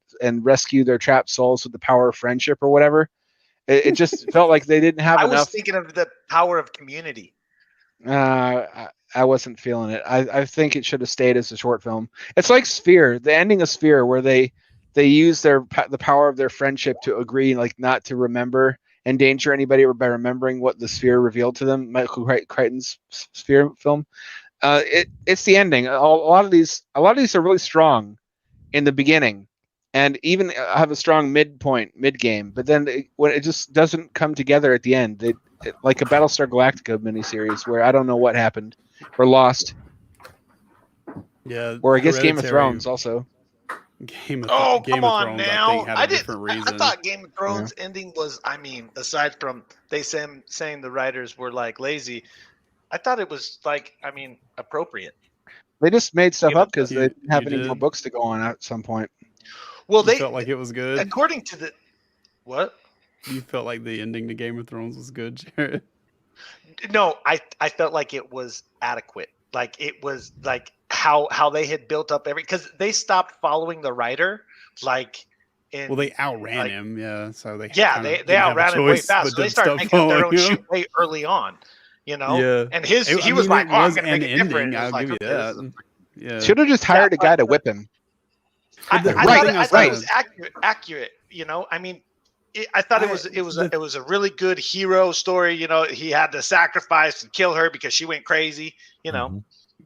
rescue their trapped souls with the power of friendship or whatever. It just felt like they didn't have I enough. was thinking of the power of community. I wasn't feeling it. I think it should have stayed as a short film. It's like Sphere, the ending of Sphere, where they use the power of their friendship to agree, like not to endanger anybody by remembering what the Sphere revealed to them. Michael Crichton's Sphere film. It's the ending. A lot of these are really strong in the beginning, and even have a strong mid game. But then when it just doesn't come together at the end, like a Battlestar Galactica miniseries where I don't know what happened or lost. Yeah, Or I guess Game of Hereditary- Thrones also. Game of Come on Thrones, now. I think, had a different reason. I thought Game of Thrones ending was, I mean, aside from saying the writers were like lazy, I thought it was like, I mean, appropriate. They just made stuff Give up it because the- they didn't have you any more did? books to go on at some point. Well, You they felt like it was good. according to the what? You felt like the ending to Game of Thrones was good, Jared. No, I felt like it was adequate. Like it was like how they had built up because they stopped following the writer like in Well, they outran like- him, yeah. So they yeah, kinda they didn't have a outran him way choice fast. but So they to started stop making up their own following him. shit way early on. Yeah. And I he was mean, like, it "Oh, I'm was gonna an make it different." ending. It was I'll like, give you okay, this that. is- Yeah. Should have just hired a guy to but- whip him. I The- thought, right, I thought it was right. accurate. I mean, I thought it was a really good hero story. He had to sacrifice and kill her because she went crazy.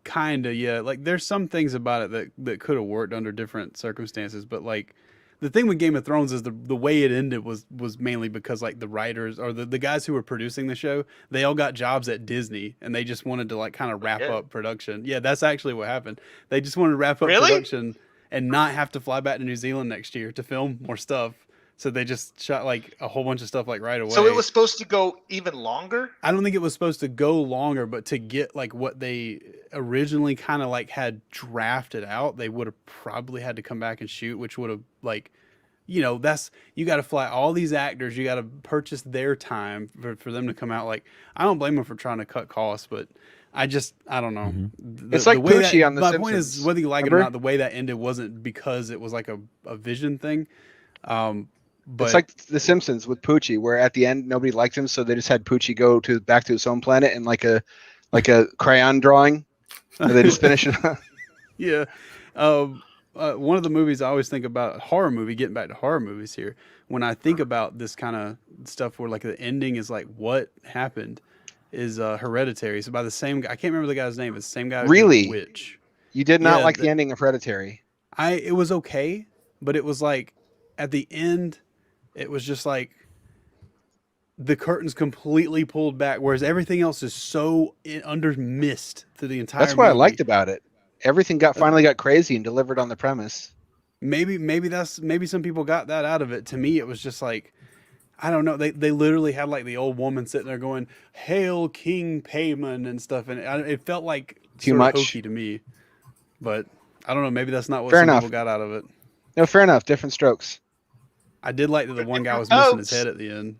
Kinda, yeah. Like there's some things about it that could have worked under different circumstances, but like the thing with Game of Thrones is the way it ended was mainly because like the writers or the guys who were producing the show, they all got jobs at Disney and they just wanted to like kind of wrap did? up production. Yeah, that's actually what happened. They just wanted to wrap up Really? production and not have to fly back to New Zealand next year to film more stuff. So they just shot like a whole bunch of stuff like right away. So it was supposed to go even longer. I don't think it was supposed to go longer, but to get like what they originally kind of like had drafted out, they would have probably had to come back and shoot, which would have like, that's, you got to fly all these actors, you got to purchase their time for them to come out. Like, I don't blame them for trying to cut costs, but I don't know. It's like way Poochie on The my point is, Simpsons. whether you like it or Remember? not, the way that ended wasn't because it was like a vision thing. But It's like The Simpsons with Poochie, where at the end nobody liked him, so they just had Poochie go back to his own planet in like a crayon drawing. And they just finish it. yeah. one of the movies I always think about, horror movie, getting back to horror movies here, when I think about this kind of stuff where like the ending is like what happened, is Hereditary. So by the same guy, I can't remember the guy's name. It's the same guy who did Really? The Witch. You did not Yeah, like the ending of Hereditary. It was okay, but it was like at the end, it was just like the curtains completely pulled back, whereas everything else is so under mist through the entire That's what I movie. liked about it. Everything finally got crazy and delivered on the premise. Maybe some people got that out of it. To me, it was just like, I don't know. They literally had like the old woman sitting there going, "Hail King Payman" and stuff, and it felt like Too sort of much. hokey to me. But I don't know. Maybe that's not what Fair some enough. people got out of it. No, fair enough. Different strokes. I did like that the one guy was missing his head at the end.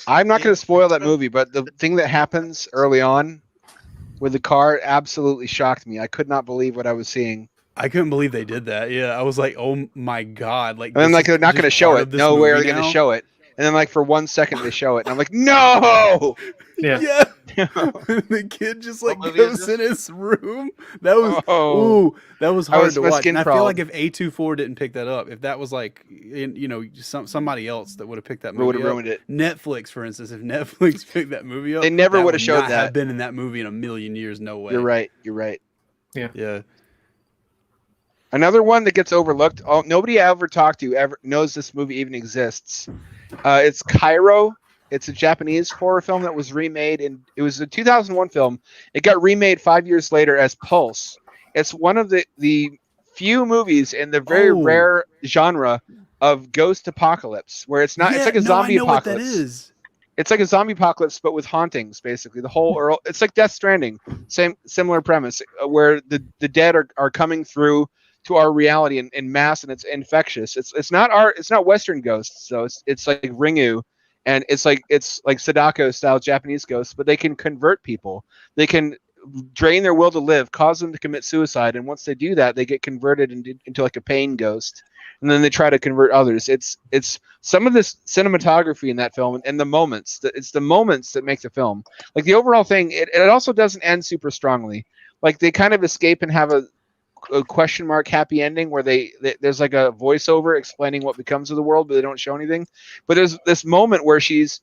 I'm not going to spoil that movie, but the thing that happens early on with the car absolutely shocked me. I could not believe what I was seeing. I couldn't believe they did that. Yeah, I was like, oh my God. Like, And then, this like, is they're not just going to show part it. of this No way are movie they going to now? show it. And then, like, for 1 second, they show it. And I'm like, no! Yeah. The kid just like What movie is goes this? in his room. That was that was I hard was- to my watch. skin And I feel like crawled. if A24 didn't pick that up, if that was like somebody else that would have picked that movie Would have up, ruined it. Netflix, for instance, if Netflix picked that movie up, They never that would have showed not that. Have been in that movie in a million years. No way. You're right. You're right. Yeah. Another one that gets overlooked. Nobody I ever talked to ever knows this movie even exists. It's Cairo. It's a Japanese horror film that was remade, and it was a 2001 film. It got remade 5 years later as Pulse. It's one of the few movies in the very rare genre of ghost apocalypse, where it's not. It's like a zombie I know apocalypse. What that is. It's like a zombie apocalypse, but with hauntings, basically. The whole it's like Death Stranding, similar premise, where the dead are coming through to our reality in mass, and it's infectious. It's not Western ghosts, so it's like Ringu, and it's like Sadako style Japanese ghosts, but they can convert people. They can drain their will to live, cause them to commit suicide, and once they do that, they get converted into like a pain ghost, and then they try to convert others. It's some of this cinematography in that film and the moments. It's the moments that make the film. Like the overall thing, it also doesn't end super strongly. Like they kind of escape and have a question mark happy ending where there's like a voiceover explaining what becomes of the world, but they don't show anything. But there's this moment where she's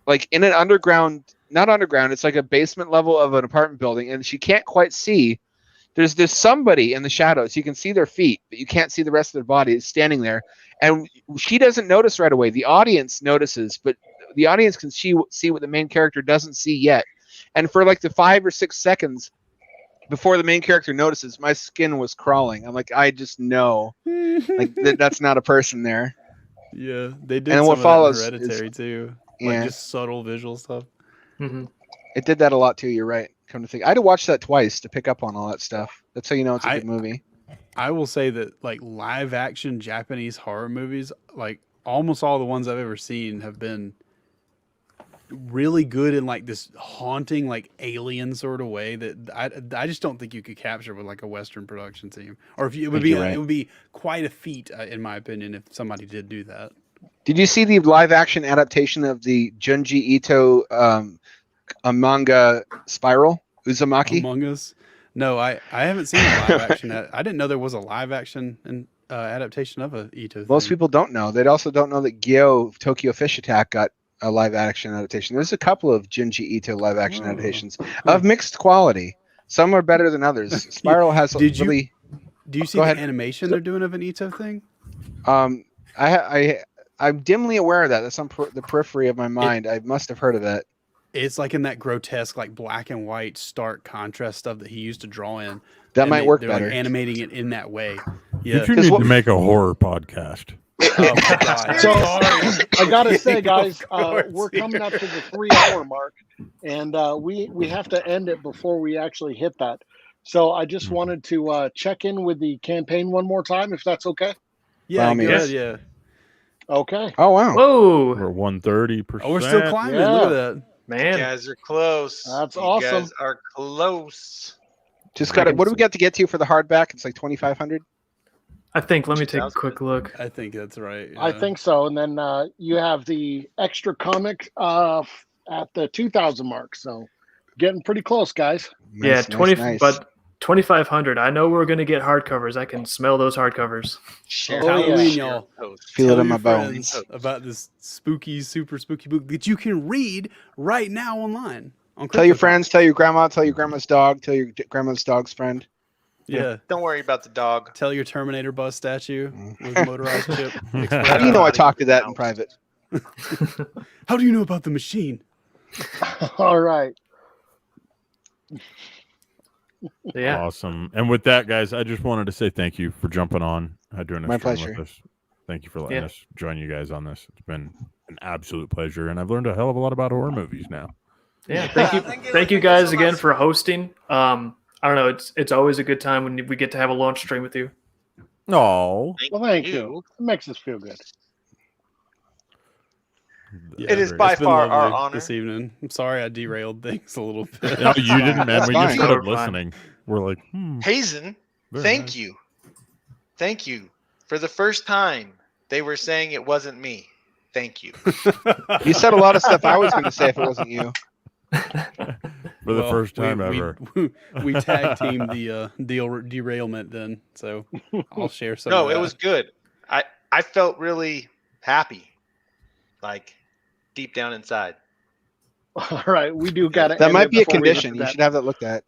like in an not underground, it's like a basement level of an apartment building, and she can't quite see. There's somebody in the shadows. You can see their feet, but you can't see the rest of their body. It's standing there, and she doesn't notice right away. The audience notices, but the audience can see what the main character doesn't see yet. And for like the 5 or 6 seconds before the main character notices, my skin was crawling. I'm like, I just know, like that's not a person there. Yeah, they did. And some what of follows that in Hereditary too, yeah. like just subtle visual stuff. Mm-hmm. It did that a lot too. You're right. Come to think, I had to watch that twice to pick up on all that stuff. That's how you know it's a good movie. I will say that like live action Japanese horror movies, like almost all the ones I've ever seen have been really good in like this haunting, like alien sort of way that I just don't think you could capture with like a Western production team. Or if you, it would be right. It would be quite a feat, in my opinion, if somebody did do that. Did you see the live action adaptation of the Junji Ito a manga Spiral Uzumaki? Among Us? No, I haven't seen a live action. I didn't know there was a live action adaptation of a Ito thing. Most people don't know. They also don't know that Gyo Tokyo Fish Attack got a live action adaptation. There's a couple of Junji Ito live action adaptations of mixed quality. Some are better than others. Spiral has Do you see the ahead. animation they're doing of an Ito thing? I'm dimly aware of that. That's on the periphery of my mind. I must have heard of that. It's like in that grotesque, like black and white, stark contrast stuff that he used to draw in. That might work they're better. Like animating it in that way. You Yeah. two need to make a horror podcast. Oh my God. So Sorry. I gotta say, guys, Of course, we're coming up to the 3-hour mark, and we have to end it before we actually hit that. So I just wanted to check in with the campaign one more time, if that's okay. Yeah, By good, means. yeah. Okay. Oh wow! Whoa, We're 130%. Oh, we're still climbing. Yeah. Look at that. You man. guys are close. That's you awesome. guys are close. Just got it. What do we got to get to for the hardback? It's like 2,500. I think. Let me take a quick look. I think that's right. I yeah. think so. And then you have the extra comic at the 2,000 mark. So getting pretty close, guys. Yeah, Nice, 20. nice. But 2,500. I know we're gonna get hardcovers. I can smell those hardcovers. Share Oh, Halloween, yeah. y'all. Feel it Tell in my your bones. friends about this spooky, super spooky book that you can read right now online. On Tell your CryptoComics. friends, tell your grandma, tell your grandma's dog, tell your grandma's dog's friend. Yeah. Don't worry about the dog. Tell your Terminator bus statue with motorized chip. How do you know I talk to that in private? How do you know about the machine? All right. Yeah. Awesome. And with that, guys, I just wanted to say thank you for jumping on, doing a My stream pleasure. with us. Thank you for letting Yeah. us join you guys on this. It's been an absolute pleasure, and I've learned a hell of a lot about horror movies now. Yeah. Thank you guys again for hosting. I don't know. It's always a good time when we get to have a launch stream with you. No, Well, thank you. It makes us feel good. Yeah, It is by it's been far our lovely honor. this evening. I'm sorry I derailed things a little bit. No, you didn't, man. That's When you fine. started Fine. listening, we're like, Hazen, very thank nice. you. Thank you. For the first time, they were saying it wasn't me. Thank you. You said a lot of stuff I was going to say if it wasn't you. For the Well, first time ever. We tag teamed the derailment then, so I'll share some. No, of it that. was good. I felt really happy, like deep down inside. All right, we do got to. That might be a condition. You should have that looked at.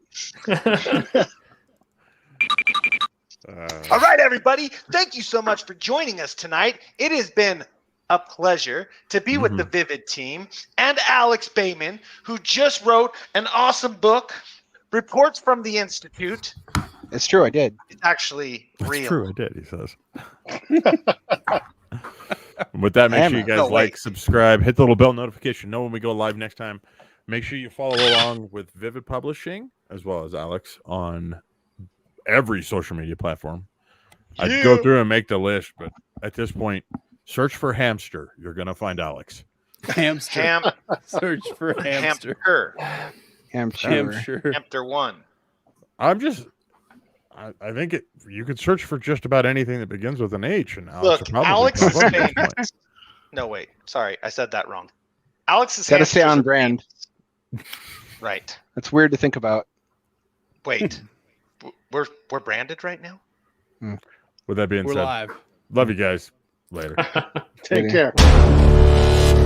All right, everybody. Thank you so much for joining us tonight. It has been a pleasure to be with the Vivid team and Alex Baymen, who just wrote an awesome book, Reports from the Institute. It's true, I did. It's actually That's real. true, I did, he says. And with that, make sure you guys No, like, wait. subscribe, hit the little bell notification, know when we go live next time. Make sure you follow along with Vivid Publishing, as well as Alex, on every social media platform. I'd go through and make the list, but at this point, search for Hamster. You're going to find Alex. Hamster. Search for hamster. Hamster. Hamster 1. I'm just... I think you could search for just about anything that begins with an H. And Alex Look, will probably Alex pop is up at this famous. point. No, wait. Sorry, I said that wrong. Alex is Got to stay on brand. Right. That's weird to think about. Wait. We're branded right now? With that being We're said, live. love you guys. Later. Take Later. care.